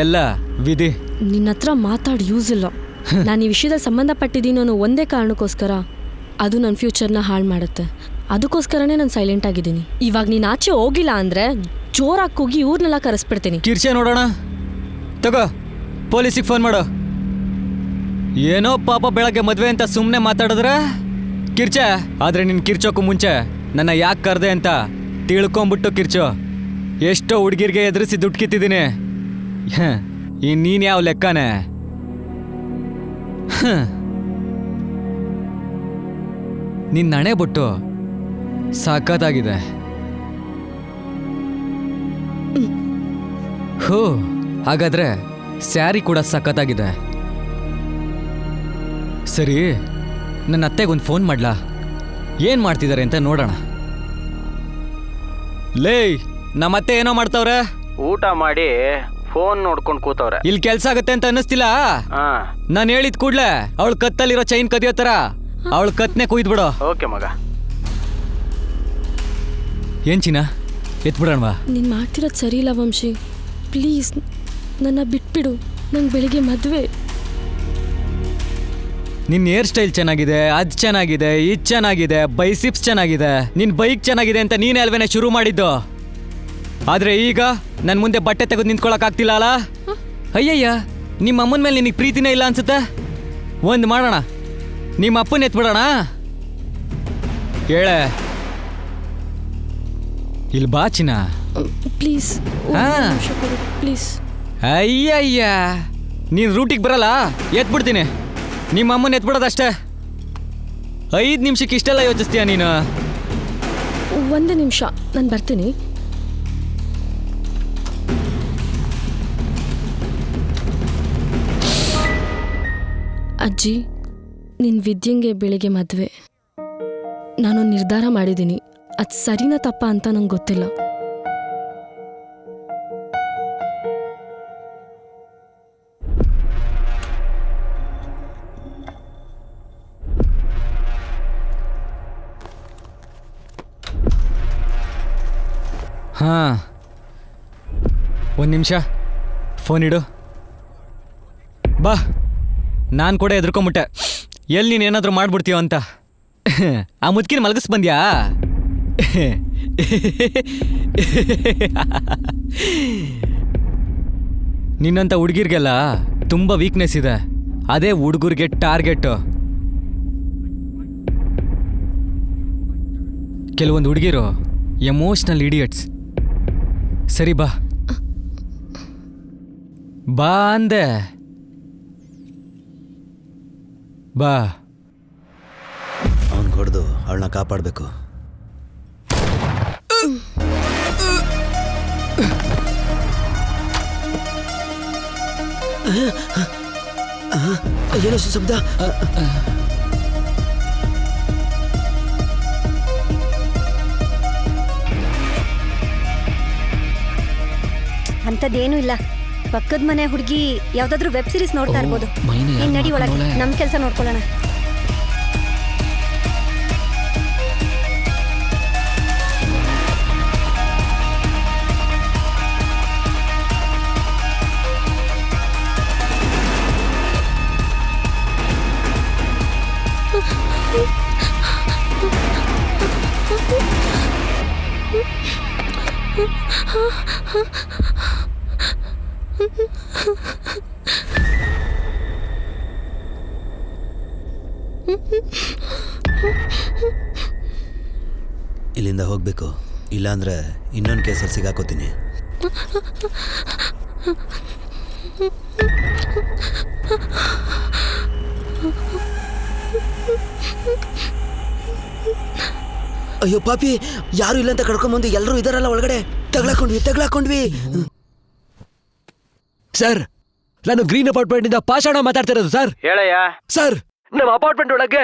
ಎಲ್ಲ ವಿಧಿ. ನಿನ್ನ ಹತ್ರ ಮಾತಾಡಿ ಯೂಸ್ ಇಲ್ಲ. ನಾನು ಈ ವಿಷಯದಲ್ಲಿ ಸಂಬಂಧಪಟ್ಟಿದ್ದೀನಿ ಅನ್ನೋ ಒಂದೇ ಕಾರಣಕ್ಕೋಸ್ಕರ ಅದು ನನ್ನ ಫ್ಯೂಚರ್ನ ಹಾಳು ಮಾಡುತ್ತೆ. ಅದಕ್ಕೋಸ್ಕರನೇ ನಾನು ಸೈಲೆಂಟ್ ಆಗಿದ್ದೀನಿ. ಇವಾಗ ನೀನು ಆಚೆ ಹೋಗಿಲ್ಲ ಅಂದ್ರೆ ಜೋರಾಗಿ ಕೂಗಿ ಇವ್ರನ್ನೆಲ್ಲ ಕರೆಸ್ಬಿಡ್ತೀನಿ. ಕಿರ್ಚೆ ನೋಡೋಣ, ತಗೋ ಪೊಲೀಸಿಗೆ ಫೋನ್ ಮಾಡು. ಏನೋ ಪಾಪ ಬೆಳಗ್ಗೆ ಮದ್ವೆ ಅಂತ ಸುಮ್ಮನೆ ಮಾತಾಡಿದ್ರೆ ಕಿರ್ಚೆ. ಆದ್ರೆ ನಿನ್ ಕಿರ್ಚೋಕ್ಕೂ ಮುಂಚೆ ನನ್ನ ಯಾಕೆ ಕರ್ದೆ ಅಂತ ತಿಳ್ಕೊಂಬಿಟ್ಟು ಕಿರ್ಚೋ. ಎಷ್ಟೋ ಹುಡುಗಿರ್ಗೆ ಎದುರಿಸಿ ದುಡ್ಡು ಕಿತ್ತಿದ್ದೀನಿ. ನೀನ್ ಯಾವ ಲೆಕ್ಕನೇ? ನಿನ್ನ ಹಣೆ ಬಿಟ್ಟು ಸಾಕತ್ತಾಗಿದೆ. ಹೋ, ಹಾಗಾದ್ರೆ ಸ್ಯಾರಿ ಕೂಡ ಸಖತ್ತಾಗಿದೆ. ಸರಿ, ನನ್ನ ಅತ್ತೆಗೊಂದು ಫೋನ್ ಮಾಡ್ಲಾ? ಏನ್ ಮಾಡ್ತಿದ್ದಾರೆ ಅಂತ ನೋಡೋಣ. ಲೇ, ನಮ್ಮತ್ತೆ ಏನೋ ಮಾಡ್ತಾವ್ರೆ? ಊಟ ಮಾಡಿ ಫೋನ್ ನೋಡ್ಕೊಂಡು ಕೂತವ್ರೆ. ಇಲ್ಲಿ ಕೆಲ್ಸ ಆಗತ್ತೆ ಅಂತ ಅನ್ನಿಸ್ತಿಲ್ಲ? ಹಾ ನಾನು ಹೇಳಿದ ಕೂಡ್ಲೆ ಅವಳ ಕತ್ತಲ್ಲಿರೋ ಚೈನ್ ಕದಿಯೋ ತರ ಅವಳ ಕತ್ನೆ ಕುಯ್ದ್ಬಿಡು. ಓಕೆ ಮಗ. ಏನ್ ಚಿನ್ನ, ಎತ್ಬಿಡೋಣವಾ? ನೀನು ಮಾಡ್ತಿರೋದು ಸರಿ ಇಲ್ಲ ವಂಶಿ, ಪ್ಲೀಸ್ ನನ್ನ ಬಿಟ್ಬಿಡು. ನಂಗೆ ಬೆಳಿಗ್ಗೆ ಮದುವೆ. ನಿನ್ನ ಹೇರ್ ಸ್ಟೈಲ್ ಚೆನ್ನಾಗಿದೆ, ಅದು ಚೆನ್ನಾಗಿದೆ, ಇದು ಚೆನ್ನಾಗಿದೆ, ಬೈಸಿಪ್ಸ್ ಚೆನ್ನಾಗಿದೆ, ನಿನ್ನ ಬೈಕ್ ಚೆನ್ನಾಗಿದೆ ಅಂತ ನೀನೇ ಅಲ್ವೇನೆ ಶುರು ಮಾಡಿದ್ದು. ಆದರೆ ಈಗ ನನ್ನ ಮುಂದೆ ಬಟ್ಟೆ ತೆಗೆದು ನಿಂತ್ಕೊಳಕ್ಕಾಗ್ತಿಲ್ಲ ಅಲ್ಲ? ಅಯ್ಯಯ್ಯ, ನಿಮ್ಮ ಅಮ್ಮನ ಮೇಲೆ ನಿನಗೆ ಪ್ರೀತಿನೇ ಇಲ್ಲ ಅನ್ಸುತ್ತೆ. ಒಂದು ಮಾಡೋಣ, ನಿಮ್ಮ ಅಪ್ಪನ ಎತ್ಬಿಡೋಣ. ಹೇಳೆ, ಇಲ್ಲಿ ಬಾ ಚಿನ್ನ. ಪ್ಲೀಸ್ ಹಾ. ಪ್ಲೀಸ್. ಅಯ್ಯಯ್ಯ, ನೀನು ರೂಟಿಗೆ ಬರಲ್ಲ, ಎತ್ಬಿಡ್ತೀನಿ. ನಿಮ್ಮ ಅಮ್ಮನ ಎತ್ಬಿಡೋದಷ್ಟೇ. 5 ನಿಮಿಷಕ್ಕೆ ಇಷ್ಟೆಲ್ಲ ಯೋಚಿಸ್ತೀಯ ನೀನು? ಒಂದು ನಿಮಿಷ, ನಾನು ಬರ್ತೀನಿ. ಅಜ್ಜಿ, ನಿನ್ನ ವಿದ್ಯಂಗೆ ಬೆಳಿಗ್ಗೆ ಮದುವೆ. ನಾನು ನಿರ್ಧಾರ ಮಾಡಿದ್ದೀನಿ. ಅದು ಸರಿನಾ ತಪ್ಪ ಅಂತ ನಂಗೆ ಗೊತ್ತಿಲ್ಲ. ಹಾಂ, ಒಂದು ನಿಮಿಷ, ಫೋನ್ ಇಡು. ಬಾ, ನಾನು ಕೂಡ ಎದ್ರುಕೊಂಬಿಟ್ಟೆ, ಎಲ್ಲಿ ನೀನು ಏನಾದರೂ ಮಾಡ್ಬಿಡ್ತೀವ ಅಂತ. ಆ ಮುದ್ಕಿನ ಮಲಗಿಸ್ ಬಂದ್ಯಾ? ನಿನ್ನಂಥ ಹುಡುಗಿರ್ಗೆಲ್ಲ ತುಂಬ ವೀಕ್ನೆಸ್ ಇದೆ. ಅದೇ ಹುಡುಗರಿಗೆ ಟಾರ್ಗೆಟು. ಕೆಲವೊಂದು ಹುಡುಗಿರು ಎಮೋಷ್ನಲ್ ಇಡಿಯಟ್ಸ್. ಸರಿ ಬಾ, ಬಾ ಅಂದೆ. ಬಾ. ಅವ್ನು ಹೊಡೆದು ಅವಳನ್ನ ಕಾಪಾಡಬೇಕು. ಏನೋ ಶಬ್ದ? ಅಂಥದ್ದೇನೂ ಇಲ್ಲ. ಪಕ್ಕದ ಮನೆ ಹುಡುಗಿ ಯಾವ್ದಾದ್ರು ವೆಬ್ ಸೀರೀಸ್ ನೋಡ್ತಾ ಇರ್ಬೋದು. ನೀನ್ ನಡಿ ಒಳಗೆ, ನಮ್ಮ ಕೆಲಸ ನೋಡ್ಕೊಳ್ಳೋಣ. ಇಲ್ಲಿಂದ ಹೋಗ್ಬೇಕು, ಇಲ್ಲಾಂದ್ರೆ ಇನ್ನೊಂದು ಕೇಸಲ್ಲಿ ಸಿಗಾಕೋತೀನಿ. ಅಯ್ಯೋ ಪಾಪಿ, ಯಾರು ಇಲ್ಲ ಅಂತ ಕರ್ಕೊಂಬಂದು ಎಲ್ಲರೂ ಇದಾರಲ್ಲ ಒಳಗಡೆ. ತಗ್ಲಾಕೊಂಡ್ವಿ. ಸರ್, ನಾನು ಗ್ರೀನ್ ಅಪಾರ್ಟ್ಮೆಂಟ್ ಇಂದ ಪಾಷಾಣ ಮಾತಾಡ್ತಿರೋದು ಸರ್. ಹೇಳಯ್ಯ. ಸರ್, ನಮ್ಮ ಅಪಾರ್ಟ್ಮೆಂಟ್ ಒಳಗೆ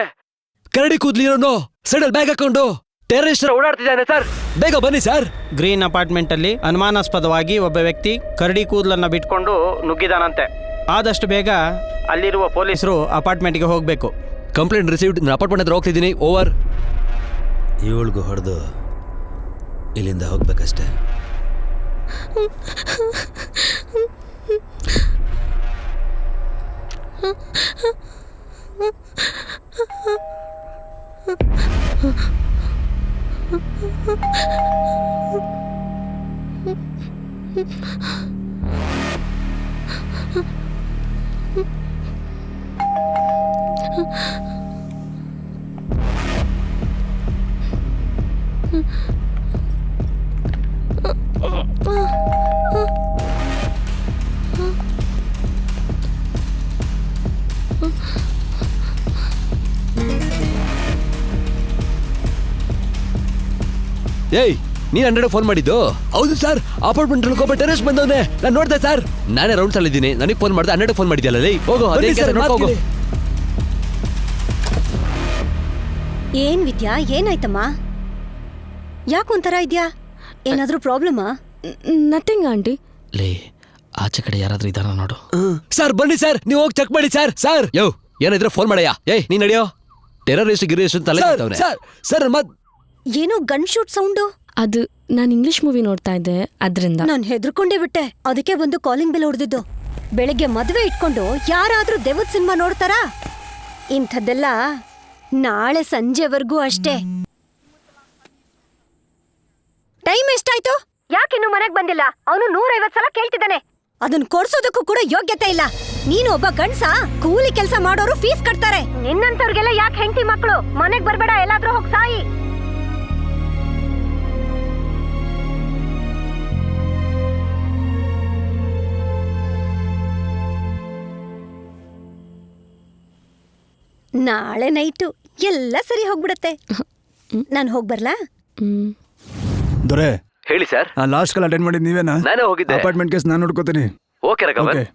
ಕರಡಿ ಕೂದ್ಲಿರೋನು ಸೈಡಲ್ ಬ್ಯಾಗ್ ಹಾಕೊಂಡು ಟೆರರಿಸ್ಟ್ ಓಡಾಡ್ತಿದ್ದಾನೆ ಸರ್. ಬೇಗ ಬನ್ನಿ ಸರ್. ಗ್ರೀನ್ ಅಪಾರ್ಟ್ಮೆಂಟ್ ಅಲ್ಲಿ ಅನುಮಾನಾಸ್ಪದವಾಗಿ ಒಬ್ಬ ವ್ಯಕ್ತಿ ಕರಡಿ ಕೂದಲನ್ನ ಬಿಟ್ಕೊಂಡು ನುಗ್ಗಿದಾನಂತೆ. ಆದಷ್ಟು ಬೇಗ ಅಲ್ಲಿರುವ ಪೊಲೀಸರು ಅಪಾರ್ಟ್ಮೆಂಟ್ಗೆ ಹೋಗಬೇಕು. Complaint received. ನಾನು ಅಪಾರ್ಟ್ಮೆಂಟ್ ಹತ್ರ ಹೋಗ್ತಿದ್ದೀನಿ. ಓವರ್. ಇವಳಿಗೂ ಹೊಡೆದು ಇಲ್ಲಿಂದ ಹೋಗ್ಬೇಕಷ್ಟೆ. ಏಯ್, ನೀನ್ 100 ಫೋನ್ ಮಾಡಿದ್ದು? ಹೌದು ಸರ್, ಅಪಾರ್ಟ್ಮೆಂಟ್ ಒಬ್ಬ ಟೆರರಿಸ್ಟ್ ಬಂದವನೆ. ನಾನು ನೋಡ್ದೆ ಸರ್. ನಾನೇ ರೌಂಡ್ಸ್ ಅಲ್ಲಿ ಇದ್ದೀನಿ. ನನಗೆ ಫೋನ್ ಮಾಡಿದೆ, 100 ಫೋನ್ ಮಾಡಿದ್ಯಲ್ಲ. ಹೋಗು, ಅದೇ ಕೆಲಸ ನೋಡ್ಕೋ. ಏನ್ ವಿದ್ಯಾ, ಏನಾಯ್ತಮ್ಮ? ಯಾಕೊಂಥರ ಇದ್ಯಾ? ಏನಾದ್ರೂ ಪ್ರಾಬ್ಲಮಾ? Nothing aunty. ಲೇ ಆಚೆ ಕಡೆ ಯಾರಾದ್ರೂ ಇದಾರ ನೋಡು. ಸರ್ ಬನ್ನಿ ಸರ್, ನೀವು ಹೋಗಿ ಚೆಕ್ ಮಾಡಿ ಸರ್. ಸರ್ ಯೋ ಏನಿದ್ರೆ ಫೋನ್ ಮಾಡಯ್ಯ. ಏಯ್ ನೀನ್ ನಡಿಯೋ, ಟೆರರಿಸ್ಟ್ ಗಿರಿಸ್ಟ್ ತಲೆ ಸರ್ ಸರ್ ಮತ್ ಏನೋ ಗನ್ ಶೂಟ್ ಸೌಂಡು. ಅದು ನಾನು ಇಂಗ್ಲಿಷ್ ಮೂವಿ ನೋಡ್ತಾ ಇದ್ದೆ, ಅದರಿಂದ. ನಾನು ಹೆದರ್ಕೊಂಡೇ ಬಿಟ್ಟೆ, ಅದಕ್ಕೆ ಒಂದು ಕಾಲಿಂಗ್ ಬೆಲ್ ಹೊಡೆದಿದ್ದು. ಬೆಳಗ್ಗೆ ಮದುವೆ ಇಟ್ಕೊಂಡು ಯಾರಾದ್ರೂ ದೆವ್ವದ ಸಿನಿಮಾ ನೋಡ್ತಾರಾ? ಇಂಥದ್ದೆಲ್ಲ ನಾಳೆ ಸಂಜೆವರೆಗೂ ಅಷ್ಟೇ. ಟೈಮ್ ಎಷ್ಟಾಯ್ತು? ಯಾಕಿನ್ನು ಮನೆಗ್ ಬಂದಿಲ್ಲ? ಅವನು 150 ಸಲ ಕೇಳ್ತಿದ್ದಾನೆ. ಅದನ್ನ ಕೊಡ್ಸೋದಕ್ಕೂ ಕೂಡ ಯೋಗ್ಯತೆ ಇಲ್ಲ. ನೀನು ಒಬ್ಬ ಗಂಡ್ಸ, ಕೂಲಿ ಕೆಲಸ ಮಾಡೋರು ಫೀಸ್ ಕಟ್ತಾರೆ. ನಿನ್ನಂತವ್ರಿಗೆಲ್ಲ ಯಾಕೆ ಹೆಂಡತಿ ಮಕ್ಕಳು? ಮನೆಗ್ ಬರ್ಬೇಡ, ಎಲ್ಲಾದ್ರೂ ಹೋಗ್ ಸಾಯಿ. ನಾಳೆ ನೈಟು ಎಲ್ಲ ಸರಿ ಹೋಗ್ಬಿಡತ್ತೆ. ನಾನು ಹೋಗ್ಬರ್ಲಾ? ದೊರೆ ಹೇಳಿ ಸರ್. ಆ ಲಾಸ್ಟ್ ಕಾಲ್ ಅಟೆಂಡ್ ಮಾಡಿದ್ ನೀವೇನಾ? ನಾನೇ ಹೋಗಿದ್ದೆ. ಅಪಾರ್ಟ್ಮೆಂಟ್ ಕೇಸ್ ನಾನು ನೋಡ್ಕೋತೀನಿ. ಓಕೆ ರಘವ. ಓಕೆ.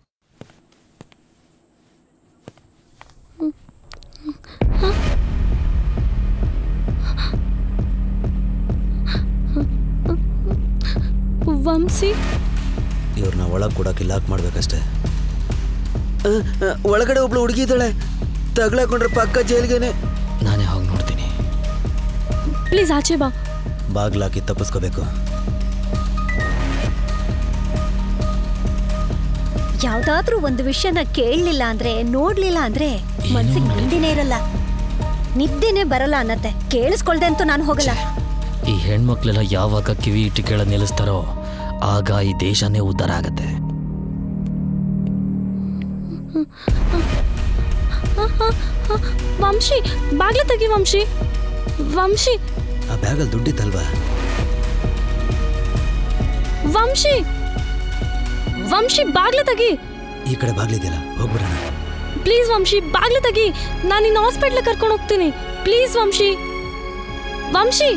ವಂಶಿ, ಇವ್ರನ್ನ ಒಳಗೆ ಕೊಡಕ್ಕೆ ಲಾಕ್ ಮಾಡ್ಬೇಕಷ್ಟೇ. ಒಳಗಡೆ ಒಬ್ಳು ಹುಡುಗಿ ಇದ್ದಾಳೆ, ತಗ್ಲಾಕೊಂಡ್ರೆ ಪಕ್ಕ ಜೈಲ್ಗೆನೆ. ನಾನೇ ಹೋಗಿ ನೋಡ್ತೀನಿ. ಪ್ಲೀಸ್ ಆಚೆ ಬಾ. ಬಾಗ್ಲಾಕಿ ತಪ್ಪಿಸ್ಕೋಬೇಕು. ಯಾವ್ದಾದ್ರೂ ಒಂದು ವಿಷಯನ ಕೇಳಲಿಲ್ಲ ಅಂದ್ರೆ, ನೋಡ್ಲಿಲ್ಲ ಅಂದ್ರೆ ಮನ್ಸಿಗೆ ನಿಂದಿನೇ ಇರಲ್ಲ, ನಿದ್ದೆನೆ ಬರಲ್ಲ ಅನ್ನತ್ತೆ. ಕೇಳಿಸ್ಕೊಳ್ದೆ ಅಂತೂ ನಾನು ಹೋಗಲ್ಲ. ಈ ಹೆಣ್ಮಕ್ಳೆಲ್ಲ ಯಾವಾಗ ಕಿವಿ ಇಟ್ಟು ಕೇಳೋದ್ ನಿಲ್ಲಿಸ್ತಾರೋ ಆಗ ಈ ದೇಶನೇ ಉದ್ಧಾರ ಆಗತ್ತೆ. ವಂಶಿ, ಬಾಗ್ಲ ತೆಗಿ. ವಂಶಿ, ವಂಶಿ, ಆ ಬ್ಯಾಗಲ್ಲಿ ದುಡ್ಡಿತ್ತಲ್ವಾ? ವಂಶಿ, ವಂಶಿ, ಬಾಗ್ಲ ತೆಗಿ. ಈ ಕಡೆ ಬಾಗ್ಲಿದೆಯಲ್ಲ, ಹೋಗ್ಬಿಡೋಣ. ಪ್ಲೀಸ್ ವಂಶಿ, ಬಾಗ್ಲ ತೆಗಿ. ನಾನು ನಿನ್ನ ಹಾಸ್ಪಿಟ್ಲ್ ಕರ್ಕೊಂಡು ಹೋಗ್ತೀನಿ. ಪ್ಲೀಸ್ ವಂಶಿ. ವಂಶಿ,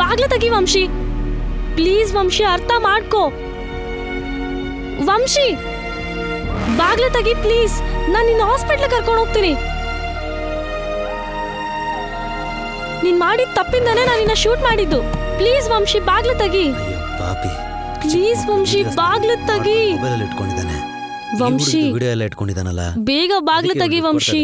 ಬಾಗ್ಲ ತೆಗಿ. ವಂಶಿ, ಪ್ಲೀಸ್ ವಂಶಿ, ಅರ್ಥ ಮಾಡ್ಕೋ. ವಂಶಿ, ಬಾಗ್ಲ ತೆಗಿ ಪ್ಲೀಸ್. ನಾನು ನಿನ್ನ ಹಾಸ್ಪಿಟ್ಲ್ ಕರ್ಕೊಂಡು ಹೋಗ್ತೀನಿ. ನೀನ್ ಮಾಡಿದ ತಪ್ಪಿಂದಾನೆ ನಾನು ನಿನ್ನ ಶೂಟ್ ಮಾಡಿದ್ದು. ಪ್ಲೀಸ್ ವಂಶಿ, ಬಾಗ್ಲ ತೆಗಿ. ಅಯ್ಯೋ ಪಾಪಿ. ಪ್ಲೀಸ್ ವಂಶಿ, ಬಾಗ್ಲ ತೆಗಿ. ಮೊಬೈಲಲ್ಲಿ ಇಟ್ಕೊಂಡಿದ್ದಾನೆ. ವಂಶಿ, ವಿಡಿಯೋ ಎಲ್ಲ ಇಟ್ಕೊಂಡಿದ್ದಾನಲ್ಲ, ಬೇಗ ಬಾಗ್ಲ ತೆಗಿ ವಂಶಿ.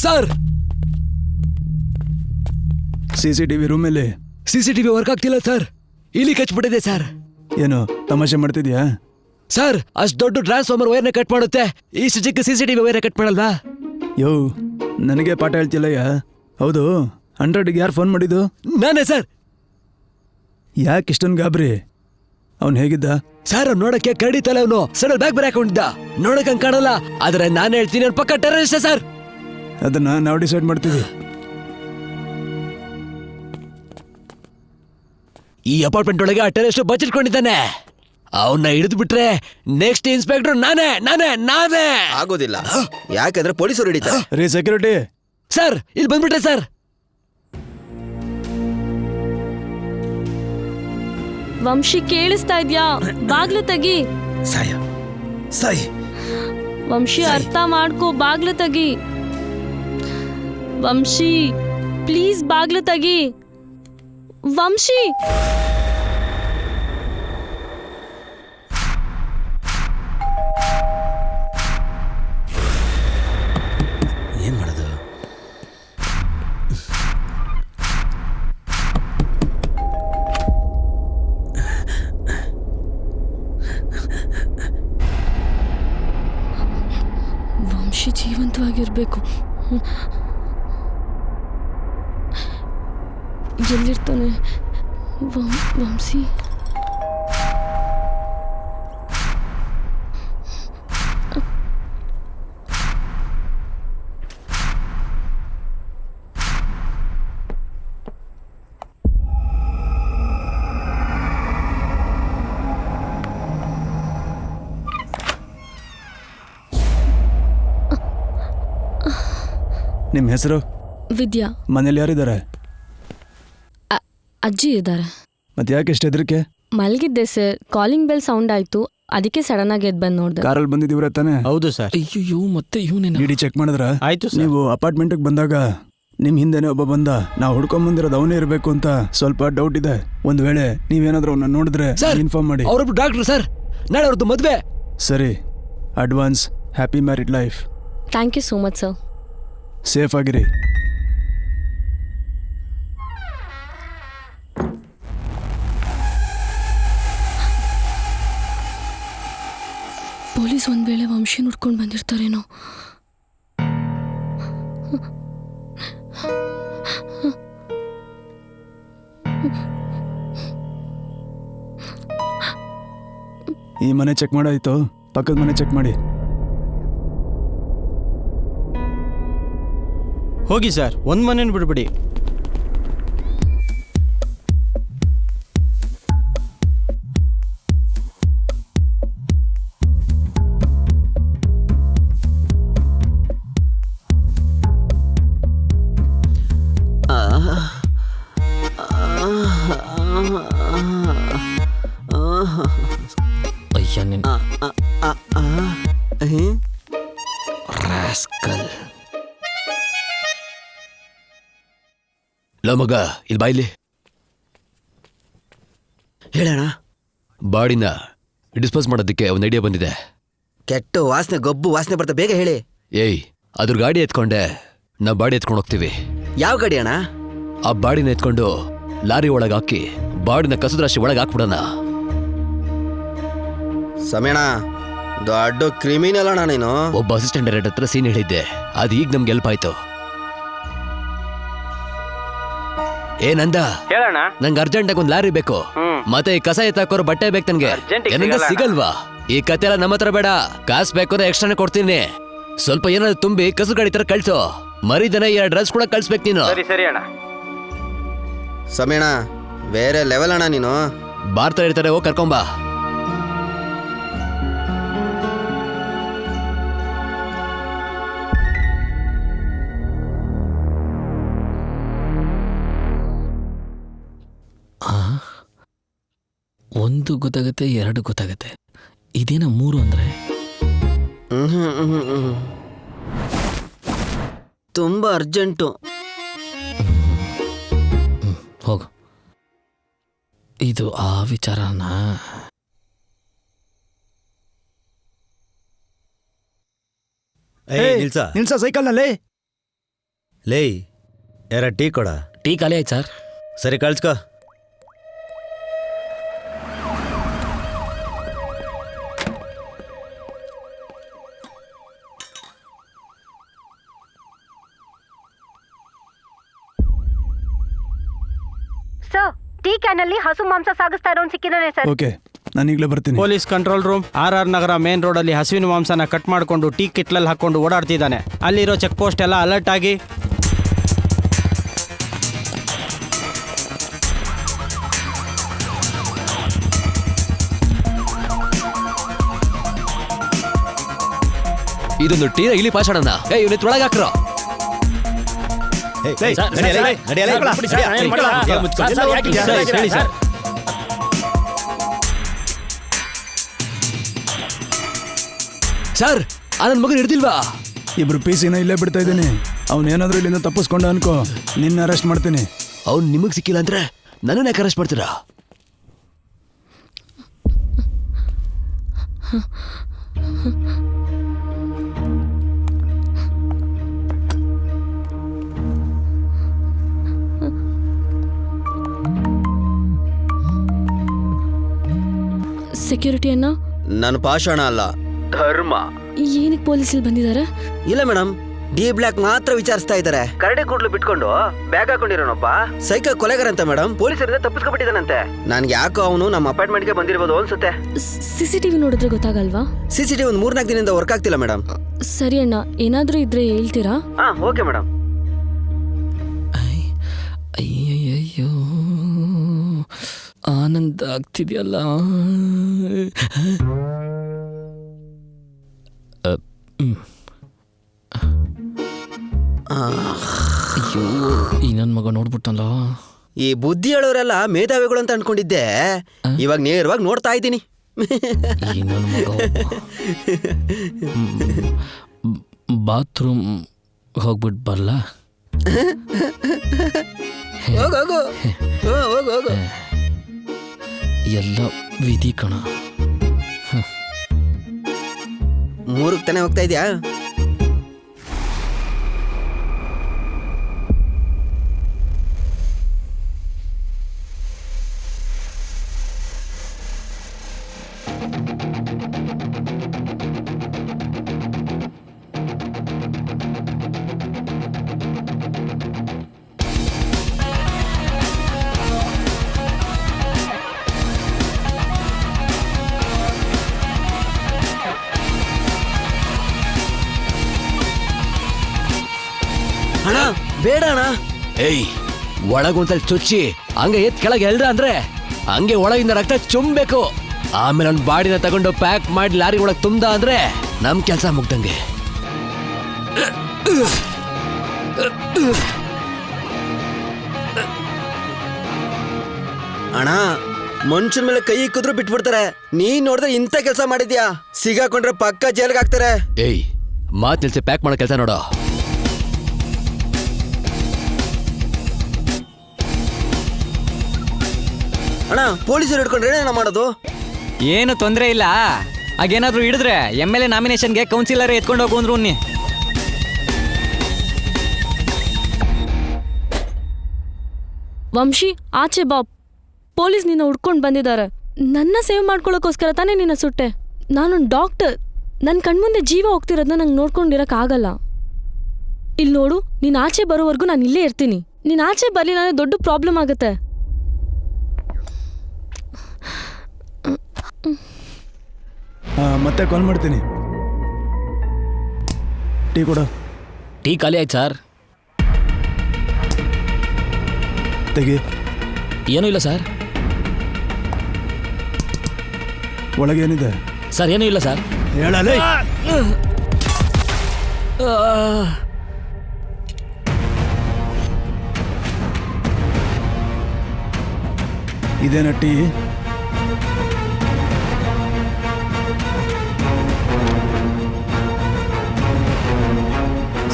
ಸರ್ CCTV ರೂಮಲ್ಲಿ CCTV ವರ್ಕ್ ಆಗ್ತಿಲ್ಲ ಸರ್. ಇಲ್ಲಿ ಕಚ್ಬಿಟ್ಟಿದೆ ಸರ್. ಏನು ತಮಾಷೆ ಮಾಡ್ತಿದ್ಯಾ? ಸರ್ ಅಷ್ಟು ದೊಡ್ಡ ಟ್ರಾನ್ಸ್ಫಾರ್ಮರ್ ವೈರ್ನ ಕಟ್ ಮಾಡುತ್ತೆ, ಇಷ್ಟು ಚಿಕ್ಕ CCTV ವೈರ್ನ ಕಟ್ ಮಾಡಲ್ವಾ? ಯೋ, ನನಗೆ ಪಾಠ ಹೇಳ್ತಿಲ್ಲಯ್ಯ. ಹೌದು, 100ಗೆ ಯಾರು ಫೋನ್ ಮಾಡಿದ್ದು? ನಾನೇ ಸರ್. ಯಾಕೆ ಇಷ್ಟೊಂದು ಗಾಬರಿ? ಅವ್ನು ಹೇಗಿದ್ದ? ಸರ್ ಅವ್ನು ನೋಡಕ್ಕೆ ಕರಡಿತಲ್ಲ, ಅವನು ಸಡಲ್ ಬ್ಯಾಗ್ ಬೇರೆ ಹಾಕೊಂಡಿದ್ದ. ನೋಡಕ್ ಹಂಗ್ ಕಾಣಲ್ಲ, ಆದ್ರೆ ನಾನು ಹೇಳ್ತೀನಿ ಅವ್ನು ಪಕ್ಕ ಟೆರರಿಸ್ಟ್ ಸರ್. ಅದನ್ನ ನಾವು ಡಿಸೈಡ್ ಮಾಡ್ತೀವಿ. ಈ ಅಪಾರ್ಟ್ಮೆಂಟ್ ಒಳಗೆ ಆ ಟೆರರಿಸ್ಟ್ ಬಚ್ಚಿಟ್ಕೊಂಡಿದ್ದಾನೆ. ಅವನ್ನ ಹಿಡಿದು ಬಿಟ್ರೆ ನೆಕ್ಸ್ಟ್ ಇನ್ಸ್ಪೆಕ್ಟರ್ ನಾನೇ ನಾನೇ ನಾನೇ. ಆಗೋದಿಲ್ಲ, ಯಾಕಂದ್ರೆ ಪೊಲೀಸರು ಹಿಡಿತಾರೆ. ರೀ ಸೆಕ್ಯೂರಿಟಿ ಸರ್, ಇಲ್ಲಿ ಬಂದ್ಬಿಟ್ರೆ ಸರ್. ವಂಶಿ, ಕೇಳಿಸ್ತಾ ಇದ್ಯಾ? ಬಾಗ್ಲು ತೆಗಿ. ಸಾಯ ಸಾಯ್. ವಂಶಿ, ಅರ್ಥ ಮಾಡ್ಕೋ, ಬಾಗ್ಲು ತೆಗಿ. ವಂಶಿ, ಪ್ಲೀಸ್ ಬಾಗ್ಲು ತೆಗಿ. ವಂಶಿ, ಏನ್ ಮಾಡೋದು? ವಂಶಿ ಜೀವಂತವಾಗಿರ್ಬೇಕು. ಎಲ್ಲಿರ್ತಾನೆ ವಂಶಿ? ನಿಮ್ಮ ಹೆಸರು? ವಿದ್ಯಾ. ಮನೇಲಿ ಯಾರಿದ್ದಾರೆ? ಅಜ್ಜಿ ಇದ್ದಾರೆ. ಮತ್ತೆ ಯಾಕೆ ಎಷ್ಟು ಹೆದರಿಕೆ? ಮಲಗಿದ್ದೆ ಸರ್, ಕಾಲಿಂಗ್ ಬೆಲ್ ಸೌಂಡ್ ಆಯ್ತು, ಅದಕ್ಕೆ ಸಡನ್ ಆಗಿ ಎದ್ದು ಬಂದು ನೋಡ್ದೆ. ಕಾರಲ್ಲಿ ಬಂದಿದ್ದೀವ್ರ ತಾನೆ? ಹೌದು ಸರ್. ಅಯ್ಯೋ ಮತ್ತೆ ಇವನೇನ? ಡಿಡಿ ಚೆಕ್ ಮಾಡಿದ್ರ? ಆಯ್ತು ಸರ್. ನೀವು ಅಪಾರ್ಟ್ಮೆಂಟ್ಗೆ ಬಂದಾಗ ನಿಮ್ ಹಿಂದೆನೆ ಒಬ್ಬ ಬಂದ. ನಾವು ಹುಡ್ಕೊಂಡ್ ಬಂದಿರೋದು ಅವನೇ ಇರಬೇಕು ಅಂತ ಸ್ವಲ್ಪ ಡೌಟ್ ಇದೆ. ಒಂದ್ ವೇಳೆ ನೀವೇನಾದ್ರೂ ಅವನ್ನ ನೋಡಿದ್ರೆ ಇನ್ಫಾರ್ಮ್ ಮಾಡಿ. ಅವರೊಬ್ರು ಡಾಕ್ಟರ್ ಸರ್, ನಾಳೆ ಅವ್ರದ್ದು ಮದ್ವೆ. ಸರಿ, advance happy married life. Thank you so much sir. Safe ಆಗಿರಿ. ಪೊಲೀಸ್ ಒಂದ್ ವೇಳೆ ವಂಶಿ ನೋಡ್ಕೊಂಡು ಬಂದಿರ್ತಾರೇನೋ. ಈ ಮನೆ ಚೆಕ್ ಮಾಡಾಯ್ತು, ಪಕ್ಕದ ಮನೆ ಚೆಕ್ ಮಾಡಿ. ಹೋಗಿ ಸರ್, ಒಂದ್ ಮನೇನು ಬಿಡ್ಬಿಡಿ. ಅಯ್ಯ ನಿನ್ನ ರಾಸ್ಕಲ್. ಲೋ ಮಗ, ಇಲ್ಲಿ ಬಾಯ್ಲಿ. ಹೇಳೋಣ. ಬಾಡಿನ ಡಿಸ್ಪೋಸ್ ಮಾಡೋದಕ್ಕೆ ಒಂದು ಐಡಿಯಾ ಬಂದಿದೆ. ಕೆಟ್ಟ ವಾಸನೆ, ಗಬ್ಬು ವಾಸನೆ ಬರ್ತಾ, ಬೇಗ ಹೇಳಿ. ಏಯ್, ಅದ್ರ ಗಾಡಿ ಎತ್ಕೊಂಡೆ ನಾವು ಬಾಡಿ ಎತ್ಕೊಂಡು ಹೋಗ್ತೀವಿ. ಯಾವ ಗಾಡಿ ಅಣ್ಣ? ಆ ಬಾಡಿನ ಎತ್ಕೊಂಡು ಲಾರಿ ಒಳಗೆ ಹಾಕಿ ಬಾಡಿನ ಕಸದ ರಾಶಿ ಒಳಗೆ ಹಾಕ್ಬಿಡೋಣ. ಸಮಯಣ, ದೊಡ್ಡ ಕ್ರಿಮಿನಲ್ ಅಣ್ಣ ನೀನು. ಒಬ್ಬ ಅಸಿಸ್ಟೆಂಟ್ ಡೈರೆಕ್ಟರ್ ಹತ್ರ ಸೀನ್ ಹೇಳಿದ್ದೆ, ಅದು ಈಗ ನಮ್ಗೆ ಹೆಲ್ಪ್ ಆಯ್ತು. ಏನಂದ? ಹೇಳೋಣ. ನಂಗೆ ಅರ್ಜೆಂಟಾಗಿ ಒಂದು ಲಾರಿ ಬೇಕು, ಮತ್ತೆ ಈ ಕಸ ಎತ್ತಾಕೋರು ಬಟ್ಟೆ ಬೇಕು ನನಗೆ. ಏನಂದ? ಸಿಗಲ್ವಾ? ಈ ಕತೆ ಎಲ್ಲ ನಮ್ಮ ಹತ್ರ ಬೇಡ, ಕಾಸು ಬೇಕು ಅಂದ್ರೆ ಎಕ್ಸ್ಟ್ರಾನೇ ಕೊಡ್ತೀನಿ. ಸ್ವಲ್ಪ ಏನಾದ್ರು ತುಂಬಿ ಕಸು ಗಾಡಿ ತರ ಕಳ್ಸು. ಮರಿದನ 2 ಡ್ರೆಸ್ ಕೂಡ ಕಳ್ಸ್ಬೇಕು ನೀನು. ಸರಿ ಅಣ್ಣ. ಸಮಯಣ, ಬೇರೆ ಲೆವೆಲ್ ಅಣ್ಣ ನೀನು. ಬಾರ್ತಾ ಇರ್ತಾರೆ, ಹೋಗಿ ಕರ್ಕೊಂಬಾ. ಒಂದು ಗೊತ್ತಾಗತ್ತೆ, 2 ಗೊತ್ತಾಗತ್ತೆ, ಇದೇನ 3 ಅಂದ್ರೆ? ತುಂಬಾ ಅರ್ಜೆಂಟು. ಹೋಗು. ಇದು ಆ ವಿಚಾರನಾ? ನಿಲ್ಸ ಸೈಕಲ್ ನಲ್ಲಿ. ಲೇ, ಯಾರ ಟೀ ಕೊಡ? ಟೀ ಖಾಲಿ ಆಯ್ತು ಸರ್. ಸರಿ, ಕಳ್ಸ್ಕೊ. ಸರ್, ಟೀ ಕ್ಯಾನ್ ಅಲ್ಲಿ ಹಸು ಮಾಂಸ ಸಾಗಿಸ್ತಾ ಇರೋನ್ ಸಿಕ್ಕಿದಾನೆ ಸರ್. ಓಕೆ, ನಾನು ಈಗಲೇ ಬರ್ತೀನಿ. ಪೊಲೀಸ್ ಕಂಟ್ರೋಲ್ ರೂಮ್, RR ನಗರ ಮೇನ್ ರೋಡ್ ಅಲ್ಲಿ ಹಸುವಿನ ಮಾಂಸನ ಕಟ್ ಮಾಡ್ಕೊಂಡು ಟೀ ಕಿಟ್ಲಲ್ಲಿ ಹಾಕೊಂಡು ಓಡಾಡ್ತಿದ್ದಾನೆ. ಅಲ್ಲಿರೋ ಚೆಕ್ ಪೋಸ್ಟ್ ಎಲ್ಲ ಅಲರ್ಟ್ ಆಗಿ. ಇದೊಂದು ಟೀನ ಇಲ್ಲಿ ಪಾಷಾಣನ. ಇವನ್ನ ಒಳಗೆ ಹಾಕ್ರೋ. ಸರ್, ಆ ನನ್ನ ಮಗನ ಹಿಡ್ದಿಲ್ವಾ? ಇಬ್ರು ಪೀಸಿನ ಇಲ್ಲೇ ಬಿಡ್ತಾ ಇದ್ದೀನಿ. ಅವನೇನಾದ್ರೂ ಇಲ್ಲಿಂದ ತಪ್ಪಿಸ್ಕೊಂಡ ಅನ್ಕೋ, ನಿನ್ನ ಅರೆಸ್ಟ್ ಮಾಡ್ತೀನಿ. ಅವ್ನು ನಿಮಗ್ ಸಿಕ್ಕಿಲ್ಲ ಅಂದ್ರೆ ನನ್ನನ್ನ ಯಾಕೆ ಅರೆಸ್ಟ್ ಮಾಡ್ತೀರಾ? ಸೆಕ್ಯೂರಿಟಿ ಅನ್ನ? ನನ್ನ ಪಾಷಾಣ ಅಲ್ಲ, ಧರ್ಮ. ಏನಕ್ಕೆ ಪೊಲೀಸ್ ಇಲ್ಲಿ ಬಂದಿದ್ದಾರೆ? ಇಲ್ಲ ಮೇಡಮ್, ಡಿ ಬ್ಲಾಕ್ ಮಾತ್ರ ವಿಚಾರಿಸ್ತಾ ಇದ್ದಾರೆ. ಕರಡಿ ಕೂಡ್ಲು ಬಿಟ್ಕೊಂಡು ಬ್ಯಾಗ್ ಹಾಕೊಂಡಿರೋನೊಬ್ಬ ಸೈಕ ಕೊಲೆಗಾರ ಅಂತ ಮೇಡಮ್. ಪೊಲೀಸರಿಂದ ತಪ್ಪಿಸ್ಕೊಬಿಟ್ಟಿದ್ದಾನಂತೆ. ನನ್ಗೆ ಯಾಕೋ ಅವನು ನಮ್ಮ ಅಪಾರ್ಟ್ಮೆಂಟ್ಗೆ ಬಂದಿರ್ಬೋದು ಅನ್ಸುತ್ತೆ. CCTV ನೋಡಿದ್ರೆ ಗೊತ್ತಾಗಲ್ವಾ? CCTV ಒಂದು 3-4 ದಿನದಿಂದ ವರ್ಕ್ ಆಗ್ತಿಲ್ಲ ಮೇಡಮ್. ಸರಿ ಅಣ್ಣ, ಏನಾದ್ರೂ ಇದ್ರೆ ಹೇಳ್ತೀರಾ? Okay madam. ಅಯ್ಯಯ್ಯೋ, ಆನಂದ ಆಗ್ತಿದೆಯಲ್ಲ. ಅಯ್ಯೋ, ಈ ನನ್ನ ಮಗ ನೋಡ್ಬಿಟ್ಟಲ್ಲ. ಈ ಬುದ್ಧಿ ಹೇಳೋರೆಲ್ಲ ಮೇಧಾವಿಗಳು ಅಂತ ಅನ್ಕೊಂಡಿದ್ದೆ. ಇವಾಗ ನೇರವಾಗಿ ನೋಡ್ತಾ ಇದ್ದೀನಿ. ಇನ್ನೊಂದು ಮಗ ಬಾತ್ರೂಮ್ ಹೋಗ್ಬಿಟ್ಟು ಬರಲ್ಲ? ಹೋಗು ಹೋಗು ಹೋಗು ಹೋಗು. ಎಲ್ಲ ವಿಧಿ ಕಣ. 3ಕ್ಕೆ ತಾನೇ ಹೋಗ್ತಾ ಇದೆಯಾ? ಅಣ್ಣ ಬೇಡ ಅಣ್ಣ. ಏಯ್, ಒಳಗೊಂದ್ಸಲ ಚುಚ್ಚಿ ಹಂಗೆ ಎತ್ ಕೆಳಗೆ ಎಲ್ರ ಅಂದ್ರೆ ಹಂಗೆ ಒಳಗಿಂದ ರಕ್ತ ಚುಮ್ಬೇಕು. ಆಮೇಲೆ ಅವ್ನ ಬಾಡಿನ ತಗೊಂಡು ಪ್ಯಾಕ್ ಮಾಡಿ ಲಾರಿ ಒಳಗೆ ತುಂಬ್ದ ಅಂದ್ರೆ ನಮ್ ಕೆಲಸ ಮುಗ್ದಂಗೆ. ಅಣ್ಣ ಮನುಷ್ಯನ ಮೇಲೆ ಕೈ ಇಕ್ಕಿದ್ರು ಬಿಟ್ಬಿಡ್ತಾರೆ. ನೀನ್ ನೋಡಿದ್ರೆ ಇಂಥ ಕೆಲಸ ಮಾಡಿದ್ಯಾ, ಸಿಗಾಕೊಂಡ್ರೆ ಪಕ್ಕ ಜೈಲ್ಗೆ ಹಾಕ್ತಾರೆ. ಏಯ್, ಮಾತು ನಿಲ್ಸಿ ಪ್ಯಾಕ್ ಮಾಡೋ ಕೆಲಸ ನೋಡೋ. ಅಣ್ಣ ಪೊಲೀಸರು ಹಿಡ್ಕೊಂಡ್ರೆ ಏನ ಮಾಡೋದು? ಏನು ತೊಂದರೆ ಇಲ್ಲ. ಹಾಗೇನಾದ್ರೂ ಹಿಡಿದ್ರೆ MLA ನಾಮಿನೇಷನ್ಗೆ ಕೌನ್ಸಿಲರ್ ಎತ್ಕೊಂಡು ಹೋಗು ಅಂದ್ರು ಅನ್ನಿ. ವಂಶಿ, ಆಚೆ ಬಾ. ಪೊಲೀಸ್ ನಿನ್ನ ಹುಡ್ಕೊಂಡು ಬಂದಿದ್ದಾರೆ. ನನ್ನ ಸೇವ್ ಮಾಡ್ಕೊಳ್ಳೋಕ್ಕೋಸ್ಕರ ತಾನೇ ನಿನ್ನ ಸುಟ್ಟೆ. ನಾನೊಂದು ಡಾಕ್ಟರ್. ನನ್ನ ಕಣ್ಮುಂದೆ ಜೀವ ಹೋಗ್ತಿರೋದನ್ನ ನಂಗೆ ನೋಡ್ಕೊಂಡಿರೋಕ್ಕಾಗಲ್ಲ. ಇಲ್ಲಿ ನೋಡು, ನೀನು ಆಚೆ ಬರೋವರೆಗೂ ನಾನು ಇಲ್ಲೇ ಇರ್ತೀನಿ. ನೀನು ಆಚೆ ಬರಲಿಲ್ಲ ಅಂದರೆ ದೊಡ್ಡ ಪ್ರಾಬ್ಲಮ್ ಆಗುತ್ತೆ. ಮತ್ತೆ ಕಾಲ್ ಮಾಡ್ತೀನಿ. ಟೀ ಕೊಡ. ಟೀ ಖಾಲಿ ಆಯ್ತು ಸರ್. ತೆಗಿ. ಏನೂ ಇಲ್ಲ ಸರ್. ಒಳಗೇನಿದೆ ಸರ್? ಏನೂ ಇಲ್ಲ ಸರ್. ಹೇಳಲೇ. ಇದೇನ ಟೀ?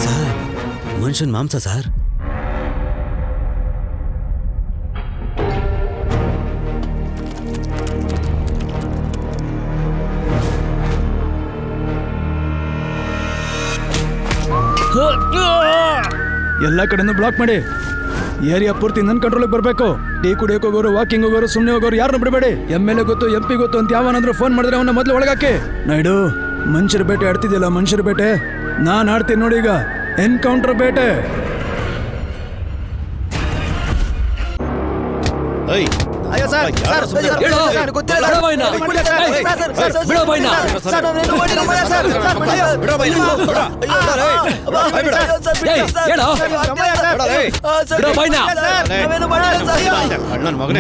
ಸರ್, ಮನುಷ್ಯನ ಮಾಂಸ ಸರ್. ಎಲ್ಲ ಕಡೆನೂ ಬ್ಲಾಕ್ ಮಾಡಿ. ಏರಿಯಾ ಪೂರ್ತಿ ನನ್ನ ಕಂಟ್ರೋಲಿಗೆ ಬರಬೇಕು. ಟೀ ಕುಡಿಯೋಕೆ ಹೋಗೋರು, ವಾಕಿಂಗ್ ಹೋಗೋರು, ಸುಮ್ಮನೆ ಹೋಗೋರು ಯಾರನ್ನೂ ಬಿಡಬೇಡಿ. MLA ಗೊತ್ತು, MP ಗೊತ್ತು ಅಂತ ಯಾವನಾದ್ರೂ ಫೋನ್ ಮಾಡಿದ್ರೆ ಅವನ್ನ ಮೊದಲು ಒಳಗಾಕಿ. ನಾಯ್ಡು, ಮನುಷ್ಯರ ಬೇಟೆ ಆಡ್ತಿದ್ಯಲ್ಲ, ಮನುಷ್ಯರ ಬೇಟೆ ನಾನು ಆಡ್ತೀನಿ ನೋಡಿ. ಈಗ ಎನ್ಕೌಂಟರ್ ಬೇಟೆ.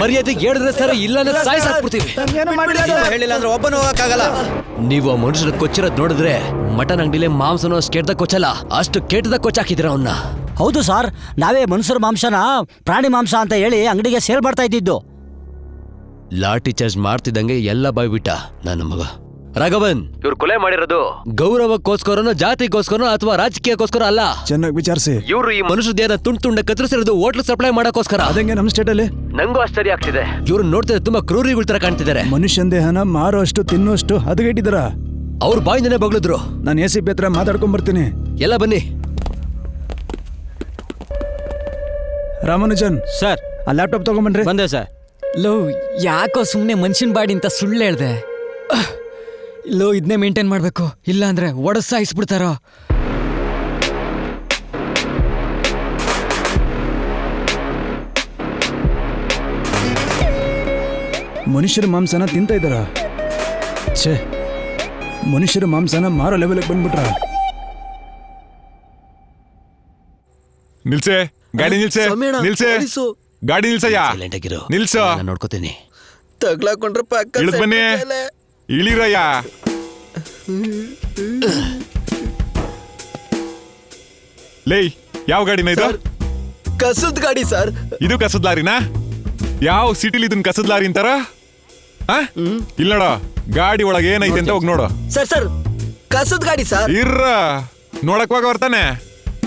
ಮರ್ಯಾದೆಗೆ ಹೇಳಿದ್ರೆ ಸರ್, ಇಲ್ಲ ಸಾಯಿಸಾಕ್ಬಿಡ್ತೀವಿ. ಹೇಳಿಲ್ಲ ಅಂದ್ರೆ ಒಬ್ಬನು ಹೋಗಕ್ಕಾಗಲ್ಲ. ನೀವು ಆ ಮನುಷ್ಯನ ಕೊಚ್ಚಿರೋದ್ ನೋಡಿದ್ರೆ ಮಟನ್ ಅಂಗಡಿಲೆ ಮಾಂಸನೋ ಅಷ್ಟು ಕೆಟ್ಟದಾಗ ಕೊಚ್ಚಲ್ಲ, ಅಷ್ಟು ಕೆಟ್ಟದಾಗ ಕೊಚ್ಚಾಕಿದಿರ ಅವನ್ನ. ಹೌದು ಸರ್, ನಾವೇ ಮನುಷ್ಯರ ಮಾಂಸನ ಪ್ರಾಣಿ ಮಾಂಸ ಅಂತ ಹೇಳಿ ಅಂಗಡಿಗೆ ಸೇಲ್ ಮಾಡ್ತಾ ಇದ್ದಿದ್ದು. ಲಾಠಿ ಚಾರ್ಜ್ ಮಾಡ್ತಿದ್ದಂಗೆ ಎಲ್ಲ ಬಾಯ್ಬಿಟ್ಟ ನನ್ನ ಮಗ ರಾಘವನ್. ಇವ್ರು ಕೊಲೆ ಮಾಡಿರೋದು ಗೌರವಕ್ಕೋಸ್ಕರನೋ, ಜಾತಿಗೋಸ್ಕರನೋ ಅಥವಾ ರಾಜಕೀಯಕ್ಕೋಸ್ಕರ ಅಲ್ಲ. ಚೆನ್ನಾಗಿ ವಿಚಾರಿಸಿ. ಇವ್ರು ಈ ಮನುಷ್ಯ ದೇಹನ ತುಂಡ ಕತ್ತರಿಸಿರೋದು ಹೋಟ್ಲ್ ಸಪ್ಲೈ ಮಾಡಕ್ಕೋಸ್ಕರ. ಅದಂಗೆ ನಮ್ಮ ಸ್ಟೇಟ್ ಅಲ್ಲಿ ನಂಗೂ ಆಶ್ಚರ್ಯ ಆಗ್ತಿದೆ. ಇವ್ರು ನೋಡ್ತಿದ್ರೆ ತುಂಬಾ ಕ್ರೂರಿಗಳ ತರ ಕಾಣ್ತಿದ್ದಾರೆ. ಮನುಷ್ಯನ ದೇಹನ ಮಾರೋಷ್ಟು ತಿನ್ನೋಷ್ಟು ಹದಗೆಟ್ಟಿದಾರ. ಅವ್ರ ಬಾಯಿಂದನೇ ಬಗ್ಳಿದ್ರು. ನಾನು ACP ಹತ್ರ ಮಾತಾಡ್ಕೊಂಡ್ ಬರ್ತೀನಿ. ಎಲ್ಲ ಬನ್ನಿ. ರಾಮಾನುಜನ್ ಸರ್, ಆ ಲ್ಯಾಪ್ಟಾಪ್ ತಗೊಂಬನ್ರಿ. ಬಂದೆ ಸರ್. ಲೋ, ಯಾಕೋ ಸುಮ್ಮನೆ ಮನುಷ್ಯನ ಬಾಡಿ ಅಂತ ಸುಳ್ಳು ಹೇಳ್ದೆ. ಲೋ, ಇದನ್ನೇ ಮೇಂಟೈನ್ ಮಾಡಬೇಕು, ಇಲ್ಲ ಅಂದ್ರೆ ಒಡಸಾಯಿಸ್ಬಿಡ್ತಾರೋ. ಮನುಷ್ಯರ ಮಾಂಸನ ತಿಂತ ಇದ್ದಾರ. ಛೇ, ಮನುಷ್ಯರ ಮಾಂಸನ ಮಾರೋ ಲೆವೆಲ್ಗೆ ಬಂದ್ಬಿಟ್ರ. ನಿಲ್ಸೆ ಗಾಡಿ, ನಿಲ್ಸೆ ನಿಲ್ಸೆ ಗಾಡಿ, ನಿಲ್ಸಯ್ಯ, ನಿಲ್ಸೋ, ನೋಡ್ಕೋತೀನಿ. ತಗ್ಲಾಕೊಂಡ್ರೆ ಪಕ್ಕ ಇಳಿದ್ ಬನ್ನಿ, ಇಳಿರಯ್ಯ. ಲೇ, ಯಾವ ಗಾಡಿನ ಇದು? ಕಸದ ಗಾಡಿ ಸರ್. ಇದು ಕಸದ ಲಾರಿನಾ? ಯಾವ ಸಿಟಿಲಿ ಇದನ್ ಕಸದ ಲಾರಿ ಅಂತಾರ? ಇಲ್ಲ ನೋಡ, ಗಾಡಿ ಒಳಗೆ ಏನೈತೆ ಅಂತ ಹೋಗಿ ನೋಡು. ಸರ್ ಕಸದ ಗಾಡಿ ಸರ್. ಇರ್ರ ನೋಡಕ್ ಹೋಗ ಬರ್ತಾನೆ.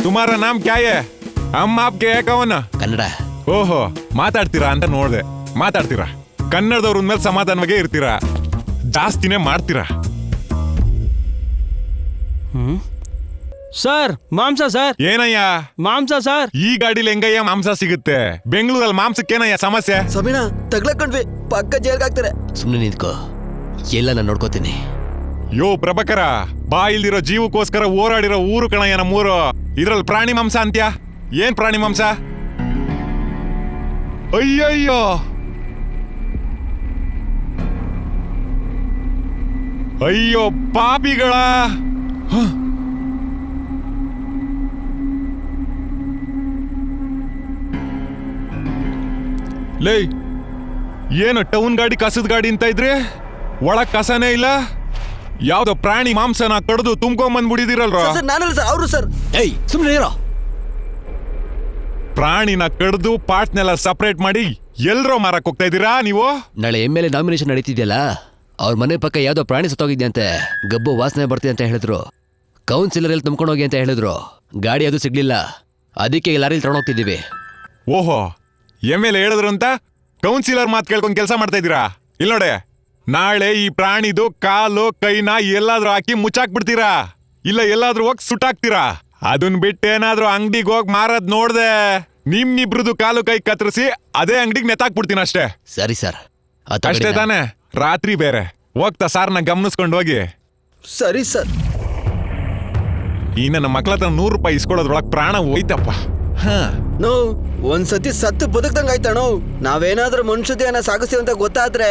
ತುಮಾರ ನಾಮ್ ಕ್ಯಾಯೆ ಅಮ್ಮ ಆಪ್ಗೆ ಕವನ ಕನ್ನಡ. ಓಹೋ ಮಾತಾಡ್ತೀರಾ ಅಂತ ನೋಡ್ದೆ. ಮಾತಾಡ್ತೀರಾ, ಕನ್ನಡದವ್ರ ಮೇಲೆ ಸಮಾಧಾನವಾಗೇ ಇರ್ತೀರಾ, ಜಾಸ್ತಿನೇ ಮಾಡ್ತೀರಾ. ಸರ್ ಮಾಂಸ ಸರ್. ಏನಯ್ಯ ಮಾಂಸ ಸರ್. ಈ ಗಾಡಿಲಿ ಹೆಂಗಯ್ಯ ಮಾಂಸ ಸಿಗುತ್ತೆ? ಬೆಂಗಳೂರಲ್ಲಿ ಮಾಂಸಕ್ಕೇನಯ್ಯ ಸಮಸ್ಯೆ? ಸಮೀನಾ ತಗ್ಲಕೊಂಡ್ವಿ, ಪಕ್ಕ ಜೈಲ್ಗೆ ಹಾಕ್ತಾರೆ. ಸುಮ್ಮನೆ ನಿಂತ್ಕೋ, ಎಲ್ಲ ನಾನು ನೋಡ್ಕೋತೀನಿ. ಯೋ ಪ್ರಭಾಕರ, ಬಾ ಇಲ್ದಿರೋ ಜೀವಕ್ಕೋಸ್ಕರ ಹೋರಾಡಿರೋ ಊರು ಕಣಯ್ಯ ನಮ್ಮೂರು. ಇದ್ರಲ್ಲಿ ಪ್ರಾಣಿ ಮಾಂಸ ಅಂತ್ಯ? ಏನ್ ಪ್ರಾಣಿ ಮಾಂಸ? ಅಯ್ಯಯ್ಯೋ, ಅಯ್ಯೋ ಪಾಪಿಗಳ. ಲೇ, ಏನು ಟೌನ್ ಗಾಡಿ ಕಸದ ಗಾಡಿ ಅಂತ ಇದ್ರಿ, ಒಳಗ್ ಕಸನೇ ಇಲ್ಲ. ಯಾವ್ದೋ ಪ್ರಾಣಿ ಮಾಂಸನ ಕಡ್ದು ತುಂಬ್ಕೊಂಬಂದ್ಬಿಡಿದಿರಲ್ರ. ನಾನಲ್ಲ ಸರ್, ಅವರು ಸರ್. ಏಯ್ ಸುಮ್ಮನೆ ಇರೋ. ಪ್ರಾಣಿನ ಕಡ್ದು ಪಾರ್ಟ್ನೆಲ್ಲ ಸಪರೇಟ್ ಮಾಡಿ ಎಲ್ರೋ ಮಾರಕ್ ಹೋಗ್ತಾ ಇದೀರಾ ನೀವು? ನಾಳೆ MLA ನಾಮಿನೇಷನ್ ನಡೀತಿದ್ಯಲ್ಲ, ಅವ್ರ ಮನೆ ಪಕ್ಕ ಯಾವ್ದೋ ಪ್ರಾಣಿ ಸತ್ತೋಗಿದ್ಯಂತೆ, ಗಬ್ಬು ವಾಸನೆ ಬರ್ತಿದೆ ಅಂತ ಹೇಳಿದ್ರು. ಕೌನ್ಸಿಲರ್ ಎಲ್ಲಿ ತುಂಬ್ಕೊಂಡೋಗಿ ಅಂತ ಹೇಳಿದ್ರು. ಗಾಡಿ ಅದು ಸಿಗ್ಲಿಲ್ಲ, ಅದಕ್ಕೆ ಲಾರಿಲಿ ತಗೊಂಡೋಗ್ತಿದ್ದೀವಿ. ಓಹೋ, MLA ಹೇಳಿದ್ರು ಅಂತ ಕೌನ್ಸಿಲರ್ ಮಾತು ಕೇಳ್ಕೊಂಡ್ ಕೆಲಸ ಮಾಡ್ತಾ ಇದೀರಾ? ಇಲ್ಲ ನೋಡೆ, ನಾಳೆ ಈ ಪ್ರಾಣಿದು ಕಾಲು ಕೈನ ಎಲ್ಲಾದ್ರೂ ಹಾಕಿ ಮುಚ್ಚಾಕ್ಬಿಡ್ತೀರಾ, ಇಲ್ಲ ಎಲ್ಲಾದ್ರೂ ಹೋಗಿ ಸುಟ್ಟಾಕ್ತೀರಾ. ಅದನ್ ಬಿಟ್ಟೇನಾದ್ರೂ ಅಂಗಡಿಗೆ ಹೋಗಿ ಮಾರದ್ ನೋಡ್ದೆ, ನಿಮ್ಮಿಬ್ರದು ಕಾಲು ಕೈ ಕತ್ತರಿಸಿ ಅದೇ ಅಂಗಡಿಗೆ ನೆತಾಕ್ಬಿಡ್ತೀನಿ ಅಷ್ಟೇ. ಸರಿ ಸರ್, ಅಷ್ಟೇ ತಾನೆ? ರಾತ್ರಿ ಬೇರೆ ಹೋಗ್ತಾ ಸಾರ್ನ ಗಮನಿಸ್ಕೊಂಡು ಹೋಗಿ. ಸರಿ ಸರ್. ಈ ನನ್ನ ಮಕ್ಳ ಹತ್ರ 100 ರೂಪಾಯಿ ಇಸ್ಕೊಳ್ಳೋದ್ರೊಳಗೆ ಪ್ರಾಣ ಹೋಯ್ತಪ್ಪ. ನೋ ಒಂದ್ಸತಿ ಸತ್ತು ಬದುಕ್ದಂಗ ಆಯ್ತಣೋ. ನಾವೇನಾದ್ರೂ ಮನುಷ್ಯದೇನ ಸಾಗಿಸ್ತೀವಿ ಅಂತ ಗೊತ್ತಾದ್ರೆ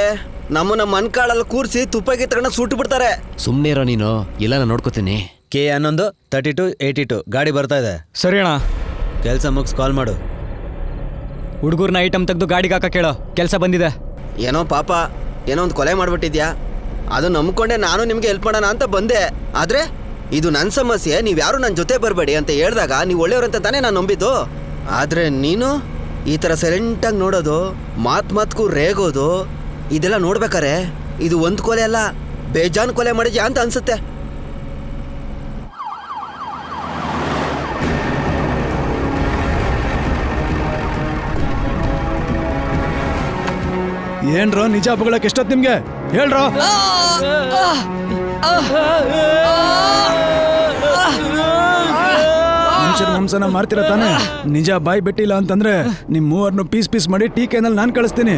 ನಮ್ಮನ್ನ ಮನ್ಕಾಳಲ್ಲಿ ಕೂರಿಸಿ ತುಪ್ಪಗೆ ತಗೊಂಡ ಸುಟ್ಟು ಬಿಡ್ತಾರೆ. ಸುಮ್ಮನೆ ಇರೋ ನೀನು, ಇಲ್ಲ ನಾನು ನೋಡ್ಕೋತೀನಿ. K11 32 82 ಗಾಡಿ ಬರ್ತಾ ಇದೆ. ಸರಿ ಅಣ್ಣ, ಕೆಲಸ ಮುಗಿಸ್ ಕಾಲ್ ಮಾಡು. ಹುಡುಗರ್ನ ಐಟಮ್ ತೆಗೆದು ಗಾಡಿಗೆ ಹಾಕ ಕೇಳೋ, ಕೆಲಸ ಬಂದಿದೆ. ಏನೋ ಪಾಪ, ಏನೋ ಒಂದು ಕೊಲೆ ಮಾಡ್ಬಿಟ್ಟಿದ್ಯಾ, ಅದು ನಂಬ್ಕೊಂಡೆ ನಾನು ನಿಮ್ಗೆ ಹೆಲ್ಪ್ ಮಾಡೋಣ ಅಂತ ಬಂದೆ. ಆದ್ರೆ ಇದು ನನ್ನ ಸಮಸ್ಯೆ, ನೀವ್ಯಾರು ನನ್ನ ಜೊತೆ ಬರಬೇಡಿ ಅಂತ ಹೇಳಿದಾಗ ನೀವು ಒಳ್ಳೆಯವ್ರಂತ ತಾನೇ ನಾನು ನಂಬಿದ್ದು. ಆದ್ರೆ ನೀನು ಈ ಥರ ಸೈಲೆಂಟಾಗಿ ನೋಡೋದು, ಮಾತ್ಗೂ ರೇಗೋದು, ಇದೆಲ್ಲ ನೋಡ್ಬೇಕಾರೆ ಇದು ಒಂದು ಕೊಲೆ ಅಲ್ಲ, ಬೇಜಾನ್ ಕೊಲೆ ಮಾಡಿದ್ಯಾ ಅಂತ ಅನ್ಸುತ್ತೆ. ಏನ್ರೋ ನಿಜ ಬಗಳಕ್ಕೆ ಎಷ್ಟೊತ್ತು ನಿಮ್ಗೆ ಹೇಳ್ರೋ? ಮನುಷ್ಯರ ಮಾಂಸನ ಮಾರ್ತೀರ ತಾನೆ? ನಿಜ ಬಾಯಿ ಬಿಟ್ಟಿಲ್ಲ ಅಂತಂದ್ರೆ ನಿಮ್ ಮೂವರ್ನು ಪೀಸ್ ಮಾಡಿ ಟೀಕೆನಲ್ಲಿ ನಾನು ಕಳಿಸ್ತೀನಿ.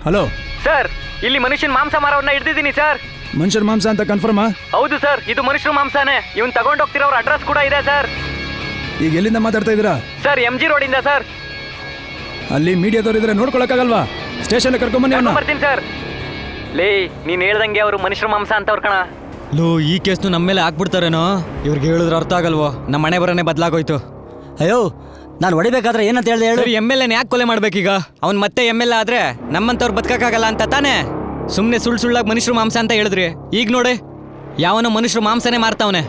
ಹಲೋ ಸರ್, ಇಲ್ಲಿ ಮನುಷ್ಯನ ಮಾಂಸ ಮಾರವನ್ನ ಹಿಡ್ದಿದ್ದೀನಿ ಸರ್. ಮನುಷ್ಯರ ಮಾಂಸ ಅಂತ ಕನ್ಫರ್ಮಾ? ಹೌದು ಸರ್, ಇದು ಮನುಷ್ಯರ ಮಾಂಸನೇ. ಇವನ್ ತಗೊಂಡೋಗ್ತಿರೋರ ಅಡ್ರೆಸ್ ಕೂಡ ಇದೆ ಸರ್. ಈಗ ಎಲ್ಲಿಂದ ಮಾತಾಡ್ತಾ ಇದ್ದೀರಾ? ಸರ್, MG ರೋಡಿಂದ ಸರ್. ಅಲ್ಲಿ ಮೀಡಿಯಾದವ್ರು ಇದ್ರೆ ನೋಡ್ಕೊಳಕ್ಕಾಗಲ್ವಾ? ಸ್ಟೇಷನ್ ಕರ್ಕೊಂಬನ್ನಿ ಅವ್ನ. ಬರ್ತೀನಿ ಸರ್. ಲೇ, ನೀನ್ ಹೇಳ್ದಂಗೆ ಅವರು ಮನುಷ್ಯರ ಮಾಂಸ ಅಂತವ್ರ ಕಣ. ಲೋ, ಈ ಕೇಸ್ನು ನಮ್ಮ ಮೇಲೆ ಹಾಕ್ಬಿಡ್ತಾರೇನೋ? ಇವ್ರಿಗೆ ಹೇಳಿದ್ರೆ ಅರ್ಥ ಆಗಲ್ವೋ? ನಮ್ಮ ಮನೆ ಬರನೇ ಬದಲಾಗೋಯ್ತು. ಅಯ್ಯೋ, ನಾನು ಹೊಡಿಬೇಕಾದ್ರೆ ಏನಂತ ಹೇಳ್ದೆ ಹೇಳು? ಸರಿ, MLA ಯಾಕೆ ಕೊಲೆ ಮಾಡ್ಬೇಕೀಗ? ಅವ್ನು ಮತ್ತೆ MLA ಆದ್ರೆ ನಮ್ಮಂತವ್ರು ಬದುಕಕ್ಕಾಗಲ್ಲ ಅಂತ ತಾನೇ? ಸುಮ್ಮನೆ ಸುಳ್ಳಾಗಿ ಮನುಷ್ಯರು ಮಾಂಸ ಅಂತ ಹೇಳಿದ್ರಿ. ಈಗ ನೋಡಿ, ಯಾವನೋ ಮನುಷ್ಯರು ಮಾಂಸನೇ ಮಾರ್ತಾವನೆ.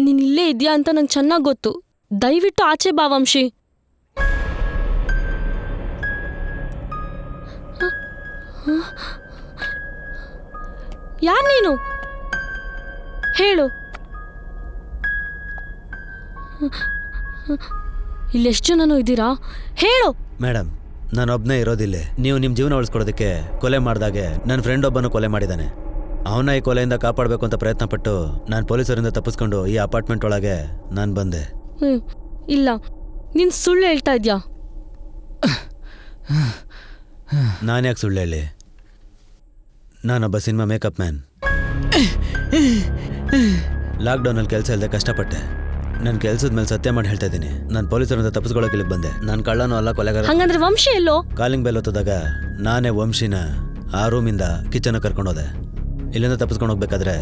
ನೀನ್ ಇಲ್ಲೇ ಇದೆಯಾ ಅಂತ ನಂಗೆ ಚೆನ್ನಾಗಿ ಗೊತ್ತು. ದಯವಿಟ್ಟು ಆಚೆ ಬಾ ವಂಶಿ. ಯಾರು ನೀನು? ಹೇಳು. ಇಲ್ಲೆಷ್ಟು ಜನನೂ ಇದ್ದೀರಾ? ಹೇಳು. ಮೇಡಮ್, ನಾನೊಬ್ಬನೇ ಇರೋದಿಲ್ಲ. ನೀವು ನಿಮ್ಮ ಜೀವನ ಉಳಿಸ್ಕೊಡೋದಕ್ಕೆ ಕೊಲೆ ಮಾಡಿದಾಗೆ ನನ್ನ ಫ್ರೆಂಡ್ ಒಬ್ಬನು ಕೊಲೆ ಮಾಡಿದ್ದಾನೆ. ಅವನ ಈ ಕೊಲೆಯಿಂದ ಕಾಪಾಡಬೇಕು ಅಂತ ಪ್ರಯತ್ನ ಪಟ್ಟು ನಾನು ಪೊಲೀಸರಿಂದ ತಪ್ಪಿಸ್ಕೊಂಡು ಈ ಅಪಾರ್ಟ್ಮೆಂಟ್ ಒಳಗೆ ನಾನು ಬಂದೆ. ಇಲ್ಲ, ನೀನು ಸುಳ್ಳು ಹೇಳ್ತಾ ಇದ್ಯಾ? ನಾನು ಯಾಕೆ ಸುಳ್ಳು ಹೇಳಿ? ನಾನೊಬ್ಬ ಸಿನಿಮಾ ಮೇಕಪ್ ಮ್ಯಾನ್. ಲಾಕ್ಡೌನಲ್ಲಿ ಕೆಲಸ ಇಲ್ಲದೆ ಕಷ್ಟಪಟ್ಟೆ. ನನ್ನ ಕೆಲ್ಸದ ಮೇಲೆ ಸತ್ಯ ಮಾಡಿ ಹೇಳ್ತಾ ಇದ್ದೀನಿ. ನಾನು ಪೊಲೀಸರಿಂದ ತಪ್ಪಿಸ್ಕೊಳ್ಳೋಕೆ ಇಲ್ಲಿಗೆ ಬಂದೆ. ನಾನು ಕಳ್ಳನೂ ಅಲ್ಲ, ಕೊಲೆಗಾರ. ಹಂಗಂದ್ರೆ ವಂಶಿ ಎಲ್ಲೋ? ಕಾಲಿಂಗ್ ಬೆಲ್ ಹೊತ್ತದಾಗ ನಾನೇ ವಂಶಿನ ಆ ರೂಮಿಂದ ಕಿಚನ್ ಕರ್ಕೊಂಡೋದೆ. ಇಲ್ಲಿಂದ ತಪ್ಪಿಸ್ಕೊಂಡು ಹೋಗ್ಬೇಕಾದ್ರೆ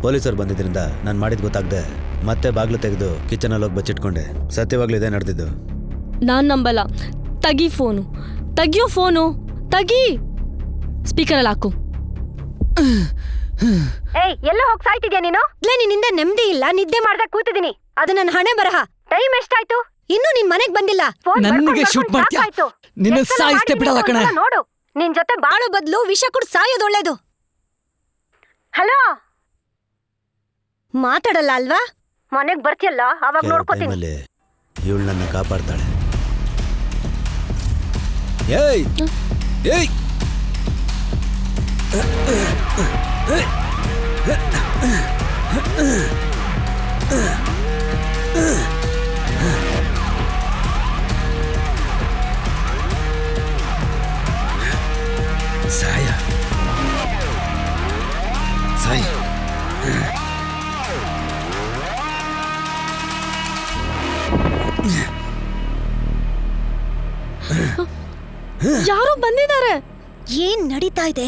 ಪೊಲೀಸರು ಬಂದಿದ್ದರಿಂದ ನಾನು ಮಾಡಿದ್ ಗೊತ್ತಾಗ್ದೆ ಮತ್ತೆ ಬಾಗ್ಲು ತೆಗೆದು ಕಿಚನಲ್ಲಿ ಹೋಗಿ ಬಚ್ಚಿಟ್ಕೊಂಡೆ. ಸತ್ಯವಾಗ್ಲೂ ಇದೇ ನಡೆದಿದ್ದು. ನಾನ್ ನಂಬಲ್ಲ. ತೆಗಿ ಫೋನು, ತೆಗಿಯೋ ಫೋನು, ತೆಗಿ. ಸ್ಪೀಕರಲ್ಲಿ ಹಾಕು. ಏಯ್, ಎಲ್ಲ ಹೋಗಿ ಸಾಯ್ತಿದ್ಯಾ ನೀನು? ನಿನ್ನಿಂದ ನೆಮ್ಮದಿ ಇಲ್ಲ, ನಿದ್ದೆ ಮಾಡ್ದಾಗ ಕೂತಿದ್ದೀನಿ. ಅದು ನನ್ನ ಹಣೆ ಬರಹ. ಟೈಮ್ ಎಷ್ಟಾಯ್ತು? ಇನ್ನೂ ನಿನ್ ಮನೆಗ್ ಬಂದಿಲ್ಲ. ನನ್ಗೆ ಶೂಟ್ ಮಾಡ್ತೀಯಾ? ನಿನ್ನ ಸಾಯಿಸ್ತೇ ಬಿಡಲ್ಲ ಕಣೆ. ನೋಡು, ನಿನ್ ಜೊತೆ ಬಾಳೋ ಬದಲು ವಿಷ ಕುಡ್ ಸಾಯೋದು ಒಳ್ಳೇದು. ಹಲೋ, ಮಾತಾಡಲ್ಲ ಅಲ್ವಾ? ಮನೆಗ್ ಬರ್ತಿಯಲ್ಲ, ಅವಾಗ ನೋಡ್ಕೋತೀನಿ. ಟೈಮಲ್ಲಿ ಇವಳು ನನ್ನ ಕಾಪಾಡ್ತಾಳೆ. ಏಯ್ ಏಯ್ ಸಾಯ ಸಾಯ. ಯಾರೋ ಬಂದಿದ್ದಾರೆ. ಏನ್ ನಡೀತಾ ಇದೆ?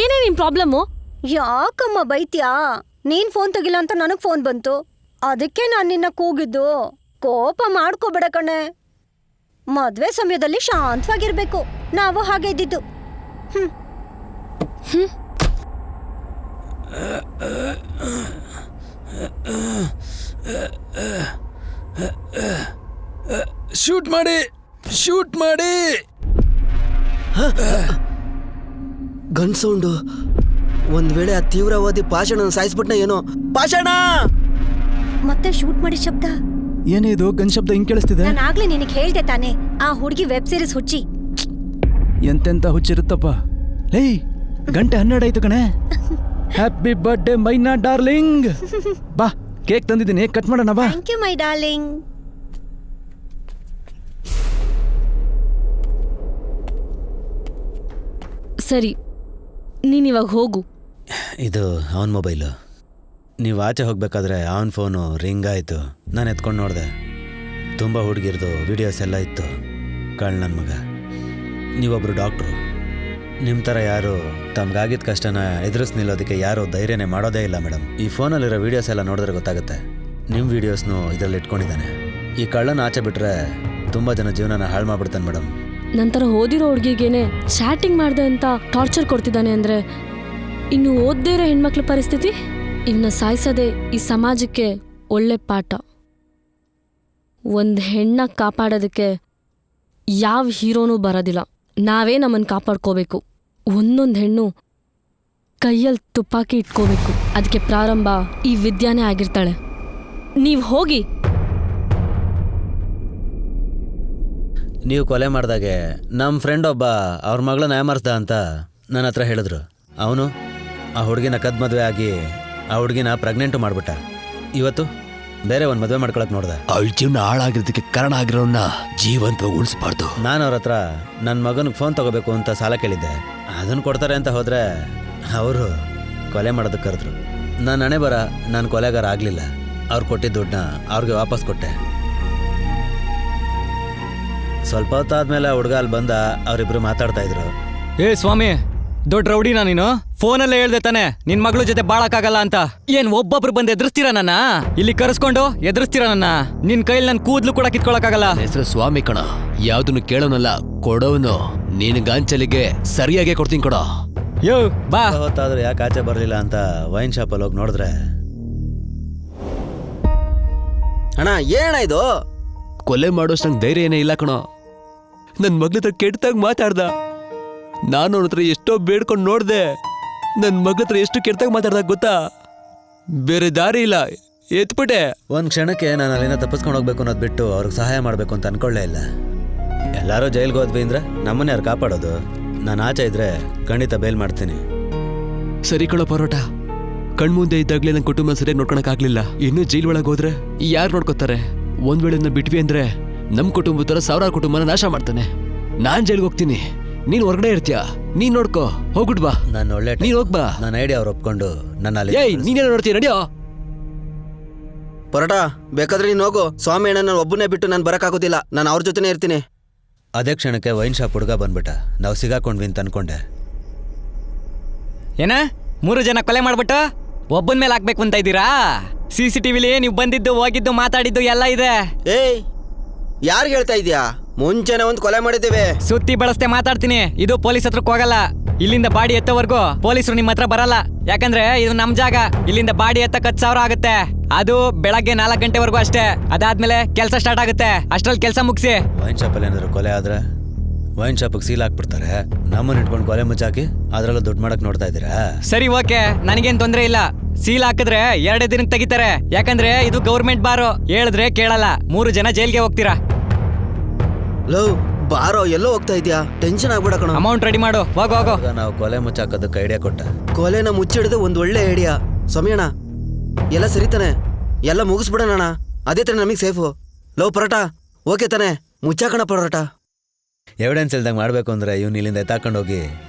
ಏನೇ ನಿನ್ ಪ್ರಾಬ್ಲಮ್ಮು? ಯಾಕಮ್ಮ ಬೈತ್ಯಾ? ನೀನ್ ಫೋನ್ ತೆಗಿಲ್ಲ ಅಂತ ನನಗ್ ಫೋನ್ ಬಂತು, ಅದಕ್ಕೆ ನಾನ್ ನಿನ್ನ ಕೂಗಿದ್ದು. ಕೋಪ ಮಾಡ್ಕೋಬೇಡ ಕಣೆ. ಮದ್ವೆ ಸಮಯದಲ್ಲಿ ಶಾಂತವಾಗಿರ್ಬೇಕು. ನಾವು ಹಾಗೆ ಇದ್ದಿದ್ದು. ಶೂಟ್ ಮಾಡಿ, ಶೂಟ್ ಮಾಡಿ. Gun sound. ಒಂದ್ ವೇಳೆ ಆ ತೀವ್ರವಾದಿ ಪಾಷಾಣ ಸಾಯಿಸ್ಬಿಟ್ನ ಏನೋ. ಪಾಷಾಣ! ಮತ್ತೆ ಶೂಟ್ ಮಾಡಿ ಶಬ್ದ. ಏನಿದು ಗನ್ ಶಬ್ದ ಹಿಂಗ್ ಕೇಳಿಸ್ತಿದೆ? ನಾನು ಆಗ್ಲೇ ನಿನಗೆ ಹೇಳ್ದೆ ತಾನೆ, ಆ ಹುಡುಗಿ ವೆಬ್ ಸೀರೀಸ್ ಹುಚ್ಚಿ. ಎಂತೆಂತ ಹುಚ್ಚಿರುತ್ತಪ್ಪ. ಏಯ್, ಗಂಟೆ 12 ಆಯ್ತು ಕಣೆ. Happy birthday Maina darling. ಬಾ, ಕೇಕ್ ತಂದಿದ್ದೀನಿ, ಕಟ್ ಮಾಡೋಣ ಬಾ. Thank you my darling. ಸರಿ, ನೀನಿವಾಗ ಹೋಗು. ಇದು ಅವನ ಮೊಬೈಲು. ನೀವು ಆಚೆ ಹೋಗ್ಬೇಕಾದ್ರೆ ಅವನ ಫೋನು ರಿಂಗ್ ಆಯಿತು. ನಾನು ಎತ್ಕೊಂಡು ನೋಡಿದೆ. ತುಂಬ ಹುಡುಗಿರ್ದು ವಿಡಿಯೋಸ್ ಎಲ್ಲ ಇತ್ತು. ಕಳ್ ನನ್ನ ಮಗ. ನೀವೊಬ್ಬರು ಡಾಕ್ಟ್ರು. ನಿಮ್ಮ ಥರ ಯಾರು ತಮ್ಗಾಗಿದ್ದ ಕಷ್ಟನ ಎದುರಿಸಿ ನಿಲ್ಲೋದಕ್ಕೆ ಯಾರು ಧೈರ್ಯನೇ ಮಾಡೋದೇ ಇಲ್ಲ ಮೇಡಮ್. ಈ ಫೋನಲ್ಲಿರೋ ವೀಡಿಯೋಸ್ ಎಲ್ಲ ನೋಡಿದ್ರೆ ಗೊತ್ತಾಗುತ್ತೆ. ನಿಮ್ಮ ವೀಡಿಯೋಸ್ನು ಇದರಲ್ಲಿ ಇಟ್ಕೊಂಡಿದ್ದಾನೆ. ಈ ಕಳ್ಳನ ಆಚೆ ಬಿಟ್ಟರೆ ತುಂಬ ಜನ ಜೀವನನ ಹಾಳು ಮಾಡ್ಬಿಡ್ತಾನೆ ಮೇಡಮ್. ನಂತರ ಓದಿರೋ ಹುಡುಗಿಗೇನೆ ಚಾಟಿಂಗ್ ಮಾಡಿದೆ ಅಂತ ಟಾರ್ಚರ್ ಕೊಡ್ತಿದ್ದಾನೆ ಅಂದರೆ ಇನ್ನು ಓದ್ದೇ ಇರೋ ಹೆಣ್ಮಕ್ಳ ಪರಿಸ್ಥಿತಿ? ಇವನ್ನ ಸಾಯಿಸೋದೆ ಈ ಸಮಾಜಕ್ಕೆ ಒಳ್ಳೆ ಪಾಠ. ಒಂದು ಹೆಣ್ಣ ಕಾಪಾಡೋದಕ್ಕೆ ಯಾವ ಹೀರೋನೂ ಬರೋದಿಲ್ಲ. ನಾವೇ ನಮ್ಮನ್ನು ಕಾಪಾಡ್ಕೋಬೇಕು. ಒಂದೊಂದು ಹೆಣ್ಣು ಕೈಯಲ್ಲಿ ತುಪ್ಪಾಕಿ ಇಟ್ಕೋಬೇಕು. ಅದಕ್ಕೆ ಪ್ರಾರಂಭ ಈ ವಿದ್ಯಾನೇ ಆಗಿರ್ತಾಳೆ. ನೀವು ಹೋಗಿ. ನೀವು ಕೊಲೆ ಮಾಡಿದಾಗೆ ನಮ್ಮ ಫ್ರೆಂಡ್ ಒಬ್ಬ ಅವ್ರ ಮಗಳನ್ನ ಯಾಮಾರಿಸ್ದ ಅಂತ ನನ್ನ ಹತ್ರ ಹೇಳಿದ್ರು. ಅವನು ಆ ಹುಡುಗಿನ ಕದ್ ಮದುವೆ ಆಗಿ ಆ ಹುಡುಗಿನ ಪ್ರೆಗ್ನೆಂಟು ಮಾಡಿಬಿಟ್ಟ. ಇವತ್ತು ಬೇರೆ ಒಂದು ಮದುವೆ ಮಾಡ್ಕೊಳಕ್ ನೋಡ್ದೆ. ಅವಳ ಜೀವನ ಹಾಳಾಗಿರೋದಕ್ಕೆ ಕಾರಣ ಆಗಿರೋನ್ನ ಜೀವಂತವಾಗಿ ಉಳಿಸಬಾರ್ದು. ನಾನು ಅವ್ರ ಹತ್ರ ನನ್ನ ಮಗನಿಗೆ ಫೋನ್ ತಗೋಬೇಕು ಅಂತ ಸಾಲ ಕೇಳಿದ್ದೆ. ಅದನ್ನು ಕೊಡ್ತಾರೆ ಅಂತ ಹೋದರೆ ಅವರು ಕೊಲೆ ಮಾಡೋದಕ್ಕೆ ಕರೆದ್ರು. ನಾನು ಹಣೆ ಬರ, ನಾನು ಕೊಲೆಗಾರ ಆಗಲಿಲ್ಲ. ಅವ್ರು ಕೊಟ್ಟಿದ್ದ ದುಡ್ಡನ್ನ ಅವ್ರಿಗೆ ವಾಪಸ್ ಕೊಟ್ಟೆ. ಸ್ವಲ್ಪ ಹೊತ್ತಾದ್ಮೇಲೆ ಹುಡುಗ ಅಲ್ಲಿ ಬಂದ. ಅವರಿಬ್ರು ಮಾತಾಡ್ತಾ ಇದ್ರು. ಏ ಸ್ವಾಮಿ, ದೊಡ್ಡ ರೌಡಿನಾ ನೀನು? ಫೋನಲ್ಲೇ ಹೇಳ್ದೆ ತಾನೆ ನಿನ್ ಮಗಳ ಜೊತೆ ಬಾಳಕ್ಕಾಗಲ್ಲ ಅಂತ. ಏನ್ ಒಬ್ಬೊಬ್ರು ಬಂದು ಎದುರಿಸ್ತೀರಾ ನನ್ನ? ಇಲ್ಲಿ ಕರೆಸ್ಕೊಂಡು ಎದುರಿಸ್ತೀರಾ ನನ್ನ? ನಿನ್ ಕೈಲಿ ನನ್ ಕೂದ್ಲು ಕೂಡ ಕಿತ್ಕೊಳಕ್ಕಾಗಲ್ಲ. ಹೆಸರು ಸ್ವಾಮಿ ಕಣ, ಯಾವ್ದನ್ನು ಕೇಳೋನಲ್ಲ ಕೊಡೋನು. ನೀನ್ ಗಾಂಚಲಿಗೆ ಸರಿಯಾಗಿ ಕೊಡ್ತೀನಿ ಕೊಡೋ. ಯೋ ಬಾ. ಹೊತ್ತಾದ್ರೆ ಯಾಕೆ ಆಚೆ ಬರಲಿಲ್ಲ ಅಂತ ವೈನ್ ಶಾಪಲ್ಲಿ ಹೋಗಿ ನೋಡಿದ್ರೆ, ಅಣ್ಣ ಏನ ಇದು? ಕೊಲೆ ಮಾಡೋಷ್ಟು ನಂಗೆ ಧೈರ್ಯ ಏನೇ ಇಲ್ಲ ಕಣೋ. ನನ್ನ ಮಗ್ಳ ಹತ್ರ ಕೆಟ್ಟದಾಗ ಮಾತಾಡ್ದ. ನಾನು ಅವನ ಹತ್ರ ಎಷ್ಟೋ ಬೇಡ್ಕೊಂಡು ನೋಡ್ದೆ. ನನ್ನ ಮಗ್ಳ ಹತ್ರ ಎಷ್ಟು ಕೆಟ್ಟದಾಗ ಮಾತಾಡ್ದಾಗ ಗೊತ್ತಾ? ಬೇರೆ ದಾರಿ ಇಲ್ಲ, ಎತ್ಬಿಟ್ಟೆ. ಒಂದು ಕ್ಷಣಕ್ಕೆ ನಾನು ಅಲ್ಲಿಂದ ತಪ್ಪಿಸ್ಕೊಂಡು ಹೋಗ್ಬೇಕು ಅನ್ನೋದು ಬಿಟ್ಟು ಅವ್ರಿಗೆ ಸಹಾಯ ಮಾಡಬೇಕು ಅಂತ ಅನ್ಕೊಳ್ಳೇ ಇಲ್ಲ. ಎಲ್ಲರೂ ಜೈಲ್ಗೆ ಹೋದ್ವಿ ಅಂದ್ರೆ ನಮ್ಮನ್ನ ಯಾರು ಕಾಪಾಡೋದು? ನಾನು ಆಚೆ ಇದ್ರೆ ಖಂಡಿತ ಬೇಲ್ ಮಾಡ್ತೀನಿ. ಸರಿ ಕಣೋ ಪರೋಟ. ಕಣ್ಮುಂದೆ ಇದ್ದಾಗಲೇ ನನ್ನ ಕುಟುಂಬ ಸರಿಯಾಗಿ ನೋಡ್ಕೊಳಕ್ಕಾಗ್ಲಿಲ್ಲ. ಇನ್ನೂ ಜೈಲ್ ಒಳಗೆ ಹೋದ್ರೆ ಯಾರು ನೋಡ್ಕೋತಾರೆ? ಒಂದ್ ವೇಳೆ ಬಿಟ್ವಿ ಅಂದ್ರೆ ನಮ್ಮ ಕುಟುಂಬದ ತರ ಸಾವಿರಾರು ಕುಟುಂಬನ ನಾಶ ಮಾಡ್ತಾನೆ. ನಾನ್ ಜೈಲ್ಗೆ ಹೋಗ್ತೀನಿ, ನೀನ್ ಹೊರಗಡೆ ಇರ್ತೀಯ. ನೀನ್ ನೋಡ್ಕೋ ಹೋಗ್ಬಿಟ್ ಬಾ. ನಾನು ಒಳ್ಳೆ ನೀನ್ ಹೋಗ್ಬಾ. ನನ್ನ ಐಡಿಯಾ ಅವ್ರು ಒಪ್ಕೊಂಡು ನನ್ನ ಅಲ್ಲಿ ಏಯ್ ನೀನೇನು ನೋಡ್ತೀಯ ನಡಿಯೋ. ಪರೋಟ ಬೇಕಾದ್ರೆ ನೀನು ಹೋಗು. ಸ್ವಾಮಿ ಅಣ್ಣ ನಾನು ಒಬ್ಬನೇ ಬಿಟ್ಟು ನಾನು ಬರೋಕ್ಕಾಗೋದಿಲ್ಲ. ನಾನು ಅವ್ರ ಜೊತೆನೇ ಇರ್ತೀನಿ. ಅದೇ ಕ್ಷಣಕ್ಕೆ ವೈನ್ ಶಾಪ್ ಹುಡುಗ ಬಂದ್ಬಿಟ್ಟ. ನಾವು ಸಿಗಾಕೊಂಡ್ವಿ ಅಂತ ಅನ್ಕೊಂಡೆ. ಏನ 3 ಜನ ಕೊಲೆ ಮಾಡ್ಬಿಟ್ಟು ಒಬ್ಬನ ಮೇಲೆ ಹಾಕ್ಬೇಕು ಅಂತ ಇದ್ದೀರಾ? CCTVಲಿ ನೀವು ಬಂದಿದ್ದು ಹೋಗಿದ್ದು ಮಾತಾಡಿದ್ದು ಎಲ್ಲ ಇದೆ. ಏಯ್ ಯಾರಿಗೆ ಹೇಳ್ತಾ ಇದೀಯಾ? ಮುಂಚೆನೆ ಒಂದು ಕೊಲೆ ಮಾಡಿದ್ದೇವೆ. ಸುತ್ತಿ ಬಳಸ್ತೆ ಮಾತಾಡ್ತೀನಿ. ಇದು ಪೊಲೀಸ್ ಹತ್ರಕ್ಕೆ ಹೋಗಲ್ಲ. ಇಲ್ಲಿಂದ ಬಾಡಿ ಎತ್ತೋವರೆಗೂ ಪೊಲೀಸರು ನಿಮ್ಮ ಹತ್ರ ಬರಲ್ಲ. ಯಾಕಂದ್ರೆ ಇದು ನಮ್ ಜಾಗ. ಇಲ್ಲಿಂದ ಬಾಡಿ ಎತ್ತಕ್ಕೆ 10,000 ಆಗುತ್ತೆ. ಅದು ಬೆಳಗ್ಗೆ 4 ಗಂಟೆವರೆಗೂ ಅಷ್ಟೇ. ಅದಾದ್ಮೇಲೆ ಕೆಲಸ ಸ್ಟಾರ್ಟ್ ಆಗುತ್ತೆ. ಅಷ್ಟ್ರಲ್ಲಿ ಕೆಲಸ ಮುಗಿಸಿ. ವೈನ್ ಶಾಪಲ್ಲಿ ಏನಾದ್ರು ಕೊಲೆ ಆದ್ರೆ ವೈನ್ ಶಾಪಿಗೆ ಸೀಲ್ ಹಾಕ್ಬಿಡ್ತಾರೆ. ನಮ್ಮನ್ನ ಇಟ್ಕೊಂಡು ಕೊಲೆ ಮುಚ್ಚಾಕಿ ಅದ್ರಲ್ಲೂ ದುಡ್ಡು ಮಾಡಕ್ ನೋಡ್ತಾ ಇದ್ದೀರಾ? ಸರಿ ಓಕೆ, ನನಗೇನ್ ತೊಂದ್ರೆ ಇಲ್ಲ. ಸೀಲ್ ಹಾಕಿದ್ರೆ 2 ದಿನಕ್ಕೆ ತೆಗಿತಾರೆ. ಯಾಕಂದ್ರೆ ಇದು ಗೌರ್ಮೆಂಟ್ ಬಾರು. ಹೇಳಿದ್ರೆ ಕೇಳಲ್ಲ. 3 ಜನ ಜೈಲ್ಗೆ ಹೋಗ್ತೀರಾ. ಲವ್ ಬಾರೋ, ಎಲ್ಲೋ ಹೋಗ್ತಾ ಇದೀಯಾ? ಟೆನ್ಷನ್ ಆಗ್ಬೇಡ ಕಣ. ಅಮೌಂಟ್ ರೆಡಿ ಮಾಡು. ಹೋಗೋ ಹೋಗೋ. ನಾವು ಕೊಲೆ ಮುಚ್ಚಾಕೋದಕ್ಕೆ ಐಡಿಯಾ ಕೊಟ್ಟ. ಕೊಲೆನ ಮುಚ್ಚಿಡಿದು ಒಂದು ಒಳ್ಳೆ ಐಡಿಯಾ. ಸಮಯಣ ಎಲ್ಲ ಸರಿತಾನೆ, ಎಲ್ಲ ಮುಗಿಸ್ಬಿಡೋಣ. ಅದೇ ತಾನೆ ನಮಗೆ ಸೇಫು. ಲವ್ ಪರೋಟ ಓಕೆ ತಾನೆ? ಮುಚ್ಚಾಕಣ ಪರೋಟ. ಎವಿಡೆನ್ಸ್ ಇಲ್ದಂಗೆ ಮಾಡಬೇಕು ಅಂದರೆ ಇವ್ನು ಇಲ್ಲಿಂದ ಎತ್ತಾಕೊಂಡೋಗಿ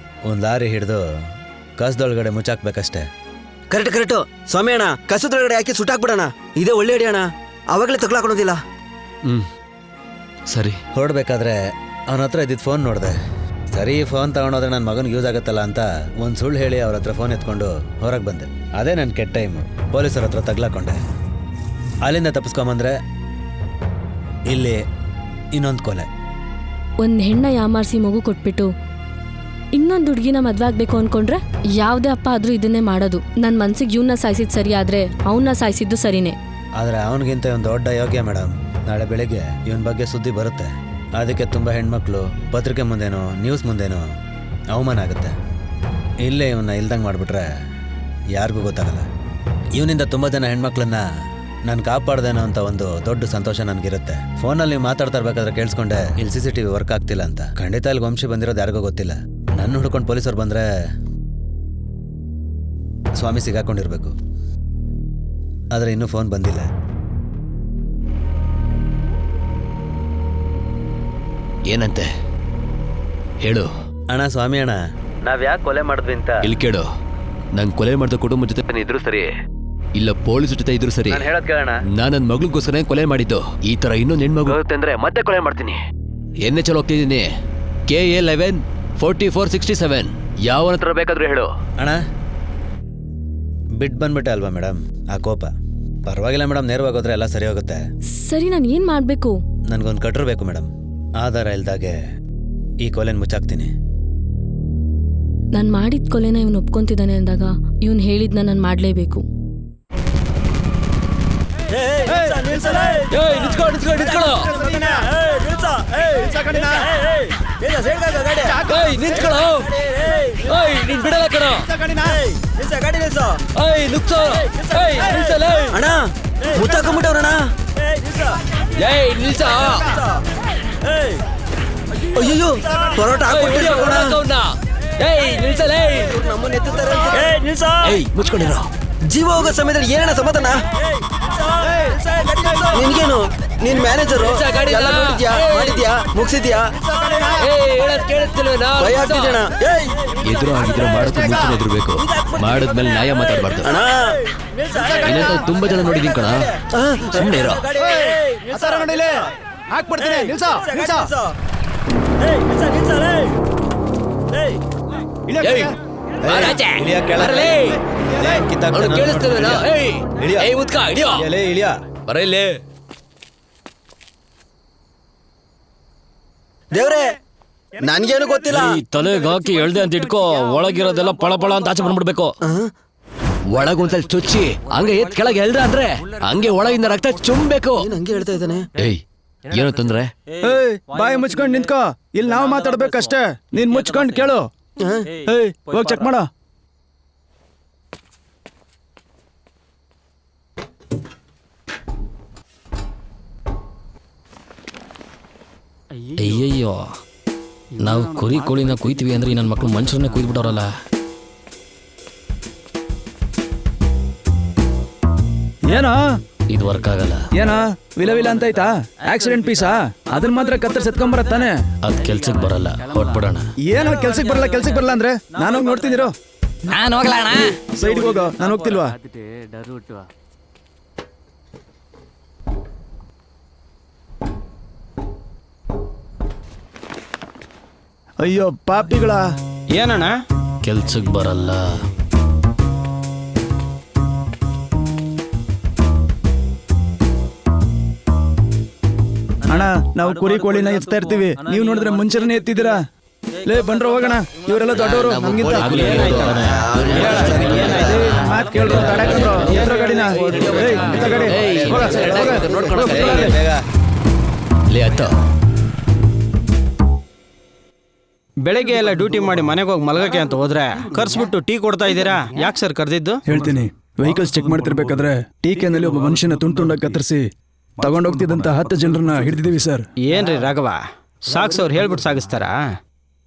ಒಂದು ಲಾರಿ ಹಿಡಿದು ಕಸದೊಳಗಡೆ ಮುಚ್ಚಾಕ್ಬೇಕಷ್ಟೇ. ಕರೆಕ್ಟು ಸ್ವಾಮಿ ಅಣ್ಣ. ಕಸದೊಳಗಡೆ ಹಾಕಿ ಸುಟ್ಟಾಕ್ಬಿಡೋಣ. ಇದೇ ಒಳ್ಳೆ ಐಡಿಯಾ ಅಣ್ಣ. ಅವಾಗಲೇ ತಗೊಳಕೊಳೋದಿಲ್ಲ. ಸರಿ. ಹೊರಡ್ಬೇಕಾದ್ರೆ ಅವನ ಹತ್ರ ಇದ್ದಿದ್ದು ಫೋನ್ ನೋಡಿದೆ. ಸರಿ ಫೋನ್ ತಗೊಂಡೋದ್ರೆ ನನ್ನ ಮಗನಿಗೆ ಯೂಸ್ ಆಗುತ್ತಲ್ಲ ಅಂತ ಒಂದು ಸುಳ್ಳು ಹೇಳಿ ಅವ್ರ ಹತ್ರ ಫೋನ್ ಎತ್ಕೊಂಡು ಹೊರಗೆ ಬಂದೆ. ಅದೇ ನನ್ನ ಕೆಟ್ಟ ಟೈಮು. ಪೊಲೀಸರ ಹತ್ರ ತಗ್ಲಾಕೊಂಡೆ. ಅಲ್ಲಿಂದ ತಪ್ಪಿಸ್ಕೊಂಬಂದ್ರೆ ಇಲ್ಲಿ ಇನ್ನೊಂದು ಕೊಲೆ. ಒಂದು ಹೆಣ್ಣ ಯಾಮಾರಿಸಿ ಮಗು ಕೊಟ್ಬಿಟ್ಟು ಇನ್ನೊಂದು ಹುಡುಗಿನ ಮದ್ವೆ ಆಗ್ಬೇಕು ಅನ್ಕೊಂಡ್ರೆ ಯಾವುದೇ ಅಪ್ಪ ಆದ್ರೂ ಇದನ್ನೇ ಮಾಡೋದು. ನನ್ನ ಮನ್ಸಿಗೆ ಇವನ್ನ ಸಾಯಿಸಿದ್ ಸರಿ ಆದ್ರೆ ಅವನ್ನ ಸಾಯಿಸಿದ್ದು ಸರಿನೇ. ಆದರೆ ಅವನಿಗಿಂತ ಒಂದು ದೊಡ್ಡ ಯೋಗ್ಯ ಮೇಡಮ್. ನಾಳೆ ಬೆಳಿಗ್ಗೆ ಇವನ ಬಗ್ಗೆ ಸುದ್ದಿ ಬರುತ್ತೆ. ಅದಕ್ಕೆ ತುಂಬ ಹೆಣ್ಮಕ್ಳು ಪತ್ರಿಕೆ ಮುಂದೇನೋ ನ್ಯೂಸ್ ಮುಂದೇನೋ ಅವಮಾನ ಆಗುತ್ತೆ. ಇಲ್ಲೇ ಇವನ್ನ ಇಲ್ದಂಗೆ ಮಾಡಿಬಿಟ್ರೆ ಯಾರಿಗೂ ಗೊತ್ತಾಗಲ್ಲ. ಇವನಿಂದ ತುಂಬ ಜನ ಹೆಣ್ಮಕ್ಳನ್ನ ನಾನು ಕಾಪಾಡ್ದೇನೋ ಅಂತ ಒಂದು ದೊಡ್ಡ ಸಂತೋಷ ನನಗಿರುತ್ತೆ. ಫೋನಲ್ಲಿ ನೀವು ಮಾತಾಡ್ತಾ ಇರ್ಬೇಕಾದ್ರೆ ಕೇಳಿಸ್ಕೊಂಡೆ ಇಲ್ಲಿ CCTV ವರ್ಕ್ ಆಗ್ತಿಲ್ಲ ಅಂತ. ಖಂಡಿತ ಇಲ್ಲಿ ವಂಶಿ ಬಂದಿರೋದು ಯಾರಿಗೂ ಗೊತ್ತಿಲ್ಲ. ನನ್ನ ಹುಡ್ಕೊಂಡು ಪೊಲೀಸರು ಬಂದರೆ ಸ್ವಾಮಿ ಸಿಗಾಕೊಂಡಿರ್ಬೇಕು. ಆದರೆ ಇನ್ನೂ ಫೋನ್ ಬಂದಿಲ್ಲ. ಏನಂತೆ ಹೇಳು. ಅಣ್ಣ ಸ್ವಾಮಿ ಅಣ್ಣ, ನಾವ್ ಯಾಕೆ ಕೊಲೆ ಮಾಡಿದ್ವಿ ಅಂತ ಇಲ್ಲಿ ಕೇಳು. ನಂಗೆ ಕೊಲೆ ಮಾಡಿದ ಕುಟುಂಬ ಜೊತೆ ಇದ್ರು ಸರಿ, ಇಲ್ಲ ಪೊಲೀಸ್ ಜೊತೆ ಇದ್ರು ಸರಿ. ಹೇಳೋದ್ ಕೇಳೋಣ. ನಾನು ನನ್ನ ಮಗಳಿಗೋಸ್ಕರ ಕೊಲೆ ಮಾಡಿದ್ದು. ಈ ತರ ಇನ್ನೊಂದು ಹೆಣ್ಮಗು ಅಂದ್ರೆ ಮತ್ತೆ ಕೊಲೆ ಮಾಡ್ತೀನಿ. NH ಹೋಗ್ತಿದ್ದೀನಿ. KA 11 4467. ಯಾವನ ಹತ್ರ ಬೇಕಾದ್ರೂ ಹೇಳು. ಅಣ್ಣ ಬಿಟ್ಟು ಬಂದ್ಬಿಟ್ಟೆ ಅಲ್ವಾ ಮೇಡಮ್ ಆ ಕೋಪ? ಪರವಾಗಿಲ್ಲ ಮೇಡಮ್, ನೇರವಾಗಿ ಹೋದ್ರೆ ಎಲ್ಲ ಸರಿ ಹೋಗುತ್ತೆ. ಸರಿ, ನಾನು ಏನು ಮಾಡಬೇಕು? ನನಗೊಂದು ಕಟ್ರು ಬೇಕು ಮೇಡಮ್. ಆಧಾರ ಇಲ್ದಾಗೆ ಈ ಕೊಲೆನ ಮುಚ್ಚಾಕ್ತೀನಿ. ನಾನು ಮಾಡಿದ ಕೊಲೆನ ಇವನು ಒಪ್ಕೊಂತಿದ್ದಾನೆ ಅಂದಾಗ ಇವನು ಹೇಳಿದ್ನ ನಾನು ಮಾಡಲೇಬೇಕು. ಅಣ್ಣ ಮುಚ್ಚಾಕೊಂಬಿಟ್ಟವ್ರಣ್ಣ. ಅಯ್ಯೋ ಪರೋಟ ಮುಚ್ಕೊಂಡಿರೋ. ಜೀವ ಹೋಗೋ ಸಮಯದಲ್ಲಿ ಏನಣ್ಣ ಸಮಾಧಾನ? ನಿನ್ಗೇನು? ನೀನ್ ಮ್ಯಾನೇಜರು ಎಲ್ಲ ನೋಡಿದ್ಯಾ, ಮಾಡಿದ್ಯಾ, ಮುಗಿಸಿದ್ಯಾ? ಭಯ ಆಗ್ತಿದ್ಯಣ್ಣ. ಎದುರು ಆಗಿದ್ರೆ ಮಾಡೋದು ಮುಂಚೆ ಎದುರ್ಬೇಕು. ಮಾಡಿದ್ಮೇಲೆ ನ್ಯಾಯ ಮಾತಾಡ್ಬಾರ್ದು. ಇನ್ನಂತ ತುಂಬಾ ಜನ ನೋಡಿದೀನಿ ಕಣ. ಸುಮ್ಮನೆ ಇರೋ. ದೇವ್ರೆ ನನ್ಗೇನು ಗೊತ್ತಿಲ್ಲ. ತಲೆಗೆ ಹಾಕಿ ಎಳ್ದೆ ಅಂತ ಇಟ್ಕೋ. ಒಳಗಿರೋದೆಲ್ಲ ಪಳ ಅಂತ ಆಚೆ ಬಂದ್ಬಿಡ್ಬೇಕು. ಒಳಗೊಂದ್ಸಲ ಚುಚ್ಚಿ ಹಂಗೆ ಎತ್ ಕೆಳಗೆ ಎಲ್ರ ಅಂದ್ರೆ ಹಂಗೆ ಒಳಗಿಂದ ರಕ್ತ ಚುಮ್ಬೇಕು. ಹಂಗೆ ಹೇಳ್ತಾ ಇದ್ದಾನೆ. ಏಯ್ ಏನೋ ತೊಂದ್ರೆ? ಬಾಯಿ ಮುಚ್ಕೊಂಡು ನಿಂತ್ಕೋ. ಇಲ್ಲಿ ನಾವು ಮಾತಾಡ್ಬೇಕಷ್ಟೇ. ನೀನ್ ಮುಚ್ಕೊಂಡು ಕೇಳು. ಹೋಗಿ ಚೆಕ್ ಮಾಡ. ಅಯ್ಯಯ್ಯೋ, ನಾವು ಕುರಿ ಕೋಳಿನ ಕುಯ್ತೀವಿ ಅಂದ್ರೆ ನನ್ನ ಮಕ್ಕಳು ಮನುಷ್ಯರನ್ನ ಕುಯ್ದ್ಬಿಟ್ಟವ್ರಲ್ಲ. ಏನೋ ಇದು ವರ್ಕ್ ಆಗಲ್ಲ. ಏನೋ ವಿಲ ಅಂತ ಆಯ್ತಾ? Accident Pisa? ಅದನ್ನ ಮಾತ್ರ ಕತ್ತರಿಸಿ ಎತ್ಕೊಂಬರತ್ತಾನೆ. ಅದ್ ಕೆಲ್ಸಕ್ಕೆ ಬರಲ್ಲ, ಹೊಟ್ಬಿಡೋಣ. ಏನೋ ಕೆಲ್ಸಕ್ಕೆ ಬರಲ್ಲ ಅಂದ್ರೆ ನಾನು ಹೋಗಿ ನೋಡ್ತಿದ್ದೀರೋ. ನಾನು ಹೋಗ್ಲಣ್ಣ. ಸೈಡ್ಗೆ ಹೋಗೋ, ನಾನು ಹೋಗ್ತಿಲ್ವಾ? ಅಯ್ಯೋ ಪಾಪಿಗಳ. ಏನಣ್ಣ? ಕೆಲ್ಸಕ್ಕೆ ಬರಲ್ಲ. ಅಣ್ಣ ನಾವು ಕುರಿ ಕೋಳಿನ ಎತ್ತಾ ಇರ್ತೀವಿ, ನೀವು ನೋಡಿದ್ರೆ ಮುಂಚೆನೇ ಎತ್ತಿದ್ದೀರಾ. ಲೇ ಬಂಡ್ರ ಹೋಗೋಣ, ಇವರೆಲ್ಲ ದೊಡ್ಡವರು ನಮ್ಗಿಂತ. ಮಾತ್ ಕೇಳ್ರು, ಗಾಡಿನ ಬೆಳಗ್ಗೆ ಎಲ್ಲ ಡ್ಯೂಟಿ ಮಾಡಿ ಮನೆಗೆ ಹೋಗಿ ಮಲಗಕ್ಕೆ ಅಂತ ಹೋದ್ರೆ ಕರ್ಸ್ಬಿಟ್ಟು ಟೀ ಕೊಡ್ತಾ ಇದ್ದೀರಾ? ಯಾಕೆ ಸರ್ ಕರೆದಿದ್ದು? ಹೇಳ್ತೀನಿ. ವೆಹಿಕಲ್ಸ್ ಚೆಕ್ ಮಾಡ್ತಿರ್ಬೇಕಾದ್ರೆ ಟೀ ಕ್ಯಾನಲ್ಲಿ ಒಬ್ಬ ಮನುಷ್ಯನ ತುಂಡಾಗಿ ಕತ್ತರಿಸಿ ತಗೊಂಡೋಗ್ತಿದ್ದಂತ 10 ಜನರನ್ನ ಹಿಡಿದಿದ್ದೀವಿ ಸರ್. ಏನ್ರಿ ರಾಘವ, ಸಾಕ್ಸೋರು ಹೇಳ್ಬಿಟ್ಟು ಸಾಗಿಸ್ತಾರಾ?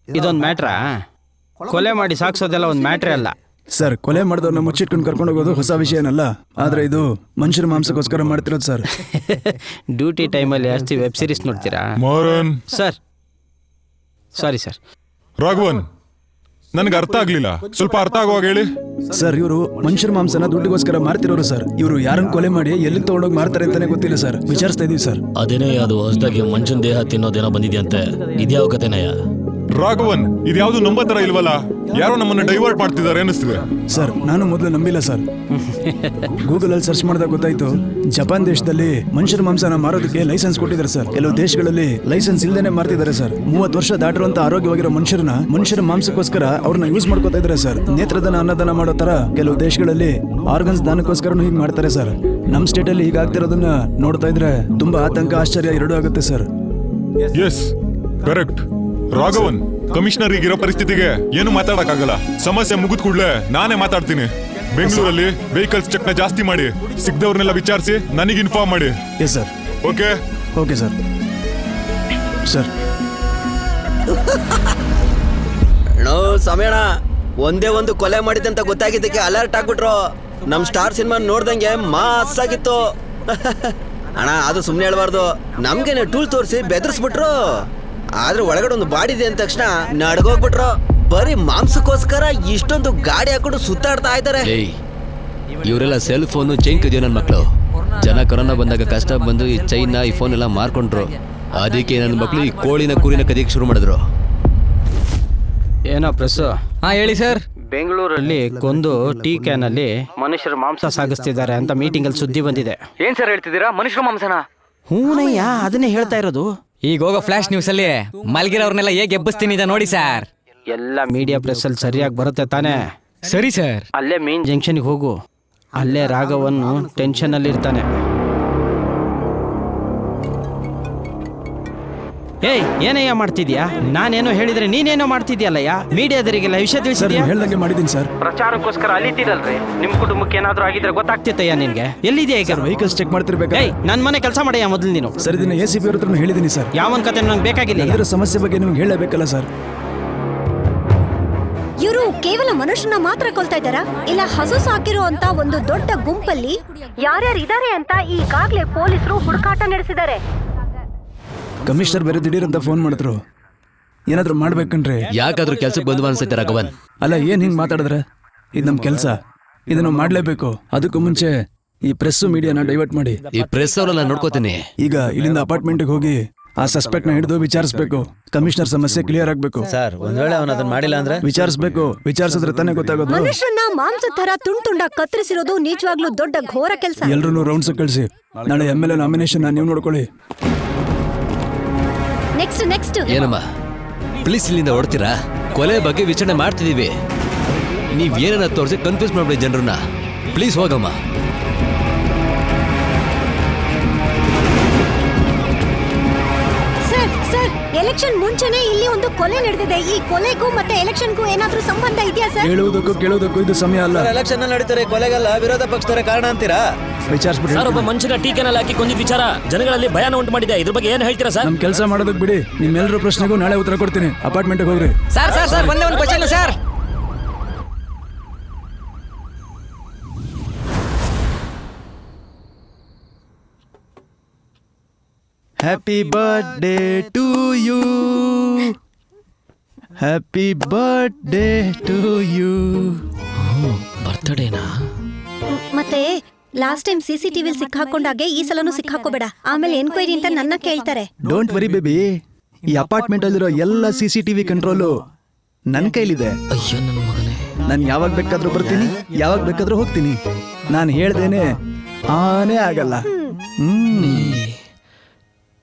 ಇದೊಂದು ಮ್ಯಾಟ್ರಾ? ಕೊಲೆ ಮಾಡಿ ಸಾಕ್ಸೋದೆಲ್ಲ ಒಂದು ಮ್ಯಾಟ್ರೇ ಅಲ್ಲ ಸರ್. ಕೊಲೆ ಮಾಡಿದವ್ರನ್ನ ಮುಚ್ಚಿಟ್ಕೊಂಡು ಕರ್ಕೊಂಡು ಹೋಗೋದು ಹೊಸ ವಿಷಯನಲ್ಲ, ಆದ್ರೆ ಇದು ಮನುಷ್ಯರ ಮಾಂಸಕ್ಕೋಸ್ಕರ ಮಾಡ್ತಿರೋದು ಸರ್. ಡ್ಯೂಟಿ ಟೈಮಲ್ಲಿ ಜಾಸ್ತಿ ವೆಬ್ ಸೀರೀಸ್ ನೋಡ್ತೀರಾ? Mohan sir sorry sir. Raghavan, ನನಗೆ ಅರ್ಥ ಆಗ್ಲಿಲ್ಲ, ಸ್ವಲ್ಪ ಅರ್ಥ ಆಗುವಾಗ ಹೇಳಿ. ಸರ್ ಇವರು ಮನುಷ್ಯರ ಮಾಂಸನ ದುಡ್ಡಿಗೋಸ್ಕರ ಮಾರ್ತಿರೋರು ಸರ್. ಇವರು ಯಾರನ್ನ ಕೊಲೆ ಮಾಡಿ ಎಲ್ಲಿ ತಗೊಂಡೋಗಿ ಮಾರ್ತಾರೆ ಅಂತಾನೆ ಗೊತ್ತಿಲ್ಲ ಸರ್. ವಿಚಾರಿಸ್ತಾ ಇದೀವಿ ಸರ್. ಅದೇನೇ ಅದು ಹೊಸದಾಗಿ ಮನುಷ್ಯನ ದೇಹ ತಿನ್ನೋದೇನೋ ಬಂದಿದೆಯಂತೆ, ಇದ್ಯಾವ ಕತೆನಯ್ಯ? ರಾಘವನ್, ಇದ್ಯಾವುದು ನಂಬೋ ತರ ಇಲ್ವಲ್ಲ, ಯಾರೋ ನಮ್ಮನ್ನ ಡೈವರ್ಟ್ ಮಾಡ್ತಿದ್ದಾರೆ ಅನಿಸ್ತಿದೆ. ಸರ್ ನಾನು ಮೊದಲು ನಂಬಿಲ್ಲ ಸರ್. ಗೂಗಲ್ ಅಲ್ಲಿ ಸರ್ಚ್ ಮಾಡಿದಾಗ ಗೊತ್ತಾಯ್ತು, ಜಪಾನ್ ದೇಶದಲ್ಲಿ ಮನುಷ್ಯರ ಮಾಂಸನ ಮಾರೋದಕ್ಕೆ ಲೈಸೆನ್ಸ್ ಕೊಟ್ಟಿದ್ದಾರೆ ಸರ್. ಕೆಲವು ದೇಶಗಳಲ್ಲಿ ಲೈಸೆನ್ಸ್ ಇಲ್ದೇನೆ ಮಾರ್ತಿದ್ದಾರೆ ಸರ್. 30 ವರ್ಷ ದಾಟಿರುವಂತ ಆರೋಗ್ಯವಾಗಿರೋ ಮನುಷ್ಯರ ಮಾಂಸಕ್ಕೋಸ್ಕರ ಅವ್ರನ್ನ ಯೂಸ್ ಮಾಡ್ಕೋತಾ ಇದ್ದಾರೆ ಸರ್. ನೇತ್ರದಾನ ಅನ್ನದಾನ ಮಾಡೋ ತರ ಕೆಲವು ದೇಶಗಳಲ್ಲಿ ಆರ್ಗನ್ಸ್ ದಾನಕ್ಕೋಸ್ಕರ ಹೀಗೆ ಮಾಡ್ತಾರೆ ಸರ್. ನಮ್ ಸ್ಟೇಟ್ ಅಲ್ಲಿ ಹೀಗಾಗ್ತಿರೋದನ್ನ ನೋಡ್ತಾ ಇದ್ರೆ ತುಂಬಾ ಆತಂಕ, ಆಶ್ಚರ್ಯ ಎರಡೂ ಆಗುತ್ತೆ sir. Yes correct. Raghavan, commissioner ಈಗಿರೋ ಪರಿಸ್ಥಿತಿಗೆ ಏನು ಮಾತಾಡಕ್ಕಾಗಲ್ಲ. ಸಮಸ್ಯೆ ಮುಗಿದ ಕೂಡಲೇ ನಾನೇ ಮಾತಾಡ್ತೀನಿ. ಬೆಂಗಳೂರಲ್ಲಿ ವೆಹಿಕಲ್ಸ್ ಚೆಕ್ ನ ಜಾಸ್ತಿ ಮಾಡಿ, ಸಿಕ್ದವ್ರನ್ನೆಲ್ಲ ವಿಚಾರಿಸಿ ನನಗೆ ಇನ್ಫಾರ್ಮ್ ಮಾಡಿ. Yes sir. Okay okay sir. Sir ಸಮಯಣ ಒಂದೇ ಒಂದು ಕೊಲೆ ಮಾಡಿದೆ ಅಂತ ಗೊತ್ತಾಗಿದ್ದಕ್ಕೆ ಅಲರ್ಟ್ ಆಗ್ಬಿಟ್ರು. ನಮ್ ಸ್ಟಾರ್ ಸಿನಿಮಾ ನೋಡ್ದಂಗೆ ಮಾಸ್ ಆಗಿತ್ತು. ಅಣ್ಣ ಅದು ಸುಮ್ಮನೆ ಹೇಳ್ಬಾರ್ದು, ನಮ್ಗೇನೆ ಟೂಲ್ ತೋರಿಸಿ ಬೆದರ್ಸ್ಬಿಟ್ರು. ಆದ್ರೆ ಒಳಗಡೆ ಒಂದು ಬಾಡಿ ಇದೆ ಅಂದ ತಕ್ಷಣ ನಡ್ಗೋಗ್ಬಿಟ್ರು. ಬರೀ ಮಾಂಸಕ್ಕೋಸ್ಕರ ಇಷ್ಟೊಂದು ಗಾಡಿ ಹಾಕೊಂಡು ಸುತ್ತಾಡ್ತಾ ಇದ್ದಾರೆ. ಇವರೆಲ್ಲ ಸೆಲ್ ಫೋನು ಚೈನ್ ಕದಿಯೋ ನನ್ನ ಮಕ್ಕಳು. ಜನ ಕೊರೋನಾ ಬಂದಾಗ ಕಷ್ಟ ಬಂದು ಈ ಚೈನ್ನ ಈ ಫೋನ್ ಎಲ್ಲ ಮಾರ್ಕೊಂಡ್ರು. ಅದಕ್ಕೆ ನನ್ನ ಮಕ್ಕಳು ಈ ಕೋಳಿನ ಕುರಿನ ಕದಿಯಕ್ಕೆ ಶುರು ಮಾಡಿದ್ರು. ಏನೋ ಪ್ರೆಸ್? ಹಾ ಹೇಳಿ ಸರ್. ಬೆಂಗಳೂರಲ್ಲಿ ಕೊಂದು ಟೀ ಕ್ಯಾನಲ್ಲಿ ಮನುಷ್ಯರ ಮಾಂಸ ಸಾಗಿಸ್ತಿದ್ದಾರೆ ಅಂತ ಮೀಟಿಂಗ್ ಅಲ್ಲಿ ಸುದ್ದಿ ಬಂದಿದೆ. ಏನ್ ಸರ್ ಹೇಳ್ತಿದ್ದೀರಾ? ಮನುಷ್ಯರ ಮಾಂಸನ? ಹೂನಯ್ಯ, ಅದನ್ನೇ ಹೇಳ್ತಾ ಇರೋದು. ಈಗ ಹೋಗೋ ಫ್ಲಾಶ್ ನ್ಯೂಸ್ ಅಲ್ಲಿ ಮಲ್ಗಿರೋರ್ನೆಲ್ಲ ಹೇಗೆ ಎಬ್ಬಿಸ್ತೀನಿ ನೋಡಿ ಸರ್. ಎಲ್ಲ ಮೀಡಿಯಾ ಪ್ರೆಸ್ ಅಲ್ಲಿ ಸರಿಯಾಗಿ ಬರುತ್ತೆ ತಾನೇ? ಸರಿ ಸರ್. ಅಲ್ಲೇ ಮೇನ್ ಜಂಕ್ಷನ್ಗೆ ಹೋಗು, ಅಲ್ಲೇ ರಾಘವನ್ನು ಟೆನ್ಷನ್ ಅಲ್ಲಿ ಇರ್ತಾನೆ. ಏಯ್, ಏನಯ್ಯ ಮಾಡ್ತಿದ್ಯಾ? ನಾನೇನೋ ಹೇಳಿದ್ರೆ ನೀನೇನೋ ಮಾಡ್ತಿದ್ಯಲ್ಲಯ್ಯ. ಮೀಡಿಯಾದರಿಗೆಲ್ಲ ವಿಷಯ ತಿಳಿಸಿದ್ಯಾ? ಹೇಳ್ದಂಗೆ ಮಾಡಿದ್ದೀನಿ ಸರ್. ಪ್ರಚಾರಕ್ಕೋಸ್ಕರ ಅಲಿತಿರಲ್ರಿ. ನಿಮ್ ಕುಟುಂಬಕ್ಕೆ ಏನಾದ್ರೂ ಆಗಿದ್ರೆ ಗೊತ್ತಾಗ್ತಿತ್ತಯ್ಯ ನಿನ್ಗೆ. ಎಲ್ಲಿದೆಯಾ ಈಗ? ವೆಹಿಕಲ್ಸ್ ಚೆಕ್ ಮಾಡ್ತಿರ್ಬೇಕು. ಏಯ್, ನನ್ ಮನೆ ಕೆಲಸ ಮಾಡಯ್ಯ ಮೊದಲು ನೀನು. ಸರ್ ಇದನ್ನ ACP ಅವ್ರ ಹತ್ರ ಹೇಳಿದ್ದೀನಿ ಸರ್. ಯಾವನ್ ಕತೆ ನಂಗೆ ಬೇಕಾಗಿಲ್ಲ. ಇದರ ಸಮಸ್ಯೆ ಬಗ್ಗೆ ನಿಮ್ಗೆ ಹೇಳಬೇಕಲ್ಲ ಸರ್. ಇವರು ಕೇವಲ ಮನುಷ್ಯನ ಮಾತ್ರ ಕೊಲ್ತಾ ಇದ್ದಾರಾ, ಇಲ್ಲ ಹಸು ಸಾಕಿರೋ ಅಂತ ಒಂದು ದೊಡ್ಡ ಗುಂಪಲ್ಲಿ ಯಾರ್ಯಾರು ಇದಾರೆ ಅಂತ ಈಗಾಗ್ಲೇ ಪೊಲೀಸರು ಹುಡುಕಾಟ ನಡೆಸಿದ್ದಾರೆ. ಕಮಿಷನರ್ ಬೇರೆ ದಿಢೀರ್ ಅಂತ ಫೋನ್ ಮಾಡಿದ್ರು. ಏನಾದ್ರು ಮಾಡ್ಬೇಕನ್ರಿ? ಯಾಕಾದ್ರೂ ಕೆಲ್ಸಕ್ಕೆ ಬಂದು ಅನ್ಸುತ್ತೆ ರಾಘವನ್. ಅಲ್ಲ, ಏನ್ ಹಿಂಗ್ ಮಾತಾಡಿದ್ರೆ? ಇದು ನಮ್ ಕೆಲ್ಸ, ಇದನ್ನು ಮಾಡ್ಲೇಬೇಕು. ಅದಕ್ಕೂ ಮುಂಚೆ ಈ ಪ್ರೆಸ್ ಮೀಡಿಯಾನ ಡೈವರ್ಟ್ ಮಾಡಿ. ಈ ಪ್ರೆಸ್ ಅವರೆಲ್ಲ ನೋಡ್ಕೋತೀನಿ. ಈಗ ಇಲ್ಲಿಂದ ಅಪಾರ್ಟ್ಮೆಂಟ್ಗೆ ಹೋಗಿ ಆ ಸಸ್ಪೆಕ್ಟ್ ನ ಹಿಡಿದು ವಿಚಾರಿಸಬೇಕು. ಕಮಿಷನರ್ ಸಮಸ್ಯೆ ಕ್ಲಿಯರ್ ಆಗ್ಬೇಕು ಸರ್. ಒಂದ್ ವೇಳೆ ಅವನ ಅದನ್ನ ಮಾಡಿಲ್ಲ ಅಂದ್ರೆ ವಿಚಾರಿಸಬೇಕು. ವಿಚಾರಿಸಿದ್ರೆ ತಾನೇ ಗೊತ್ತಾಗೋದು. ಮನುಷ್ಯನ ಮಾಂಸ ತರ ತುಂಡಾಗಿ ಕತ್ತರಿಸಿರೋದು ನಿಜವಾಗ್ಲೂ ದೊಡ್ಡ ಘೋರ ಕೆಲಸ. ಎಲ್ರು ರೌಂಡ್ಸ್ ಕಳಿಸಿ. ನಾಳೆ MLA ನಾಮಿನೇಷನ್ ನೀವು ನೋಡ್ಕೊಳ್ಳಿ. ನೆಕ್ಸ್ಟ್ ಏನಮ್ಮ ಪ್ಲೀಸ್ ಇಲ್ಲಿಂದ ಹೊಡ್ತೀರಾ? ಕೊಲೆ ಬಗ್ಗೆ ವಿಚಾರಣೆ ಮಾಡ್ತಿದೀವಿ. ನೀವ್ ಏನನ್ನ ತೋರಿಸಿ ಕನ್ಫ್ಯೂಸ್ ಮಾಡ್ಬೇಡಿ ಜನರನ್ನ. ಪ್ಲೀಸ್ ಹೋಗಮ್ಮ. ಸರ್, ಎಲೆಕ್ಷನ್ ಮುಂಚೆನೆ ಇಲ್ಲಿ ಒಂದು ಕೊಲೆ ನಡೆದಿದೆ. ಈ ಕೊಲೆಗೂ ಮತ್ತೆ ಎಲೆಕ್ಷನ್ಗೂ ಏನಾದ್ರೂ ಸಂಬಂಧ ಇದೆಯಾ ಸರ್? ಹೇಳುವುದಕ್ಕೂ ಕೇಳುವುದಕ್ಕೂ ಇದು ಸಮಯ ಅಲ್ಲ. ಎಲೆಕ್ಷನ್ ನಡೀತಾರೆ, ಕೊಲೆಗಲ್ಲ ವಿರೋಧ ಪಕ್ಷದವರ ಕಾರಣ ಅಂತೀರಾ? ವಿಚಾರಿಸ್ಬಿಡಿ. ಸರ್, ಒಬ್ಬ ಮನುಷ್ಯನ ಟೀಕೆನಲ್ಲಿ ಹಾಕಿ ಕೊಂದಿದ್ದ ವಿಚಾರ ಜನಗಳಲ್ಲಿ ಭಯನ ಉಂಟು ಮಾಡಿದೆ. ಇದ್ರ ಬಗ್ಗೆ ಏನ್ ಹೇಳ್ತೀರಾ ಸರ್? ನಮ್ ಕೆಲಸ ಮಾಡೋದಕ್ಕೆ ಬಿಡಿ. ನಿಮ್ಮೆಲ್ಲರ ಪ್ರಶ್ನೆಗೂ ನಾಳೆ ಉತ್ತರ ಕೊಡ್ತೀನಿ. ಅಪಾರ್ಟ್ಮೆಂಟ್ಗೆ ಹೋಗ್ರಿ. ಸರ್ ಒಂದೇ ಒಂದು question sir. Happy birthday to you, happy birthday to you. ಬರ್ತಡೇನಾ? ಮತ್ತೆ ಲಾಸ್ಟ್ ಟೈಮ್ CCTV ಸಿಕ್ಕಾಕೊಂಡಾಗೆ ಈ ಸಲನೂ ಸಿಕ್ಕಾಕೋಬೇಡ, ಆಮೇಲೆ ಎನ್ಕ್ವೈರಿ ಅಂತ ನನ್ನ ಕೇಳ್ತಾರೆ. ಡೋಂಟ್ ವರಿ ಬೇಬಿ, ಈ ಅಪಾರ್ಟ್ಮೆಂಟ್ ಅಲ್ಲಿರೋ ಎಲ್ಲ CCTV ಕಂಟ್ರೋಲು ನನ್ನ ಕೈಲಿದೆ. ಅಯ್ಯೋ ನನ್ನ ಮಗನೇ, ನಾನು ಯಾವಾಗ ಬೇಕಾದ್ರೂ ಬರ್ತೀನಿ, ಯಾವಾಗ ಬೇಕಾದ್ರೂ ಹೋಗ್ತೀನಿ. ನಾನು ಹೇಳ್ದೇನೆ ಆನೇ ಆಗಲ್ಲ.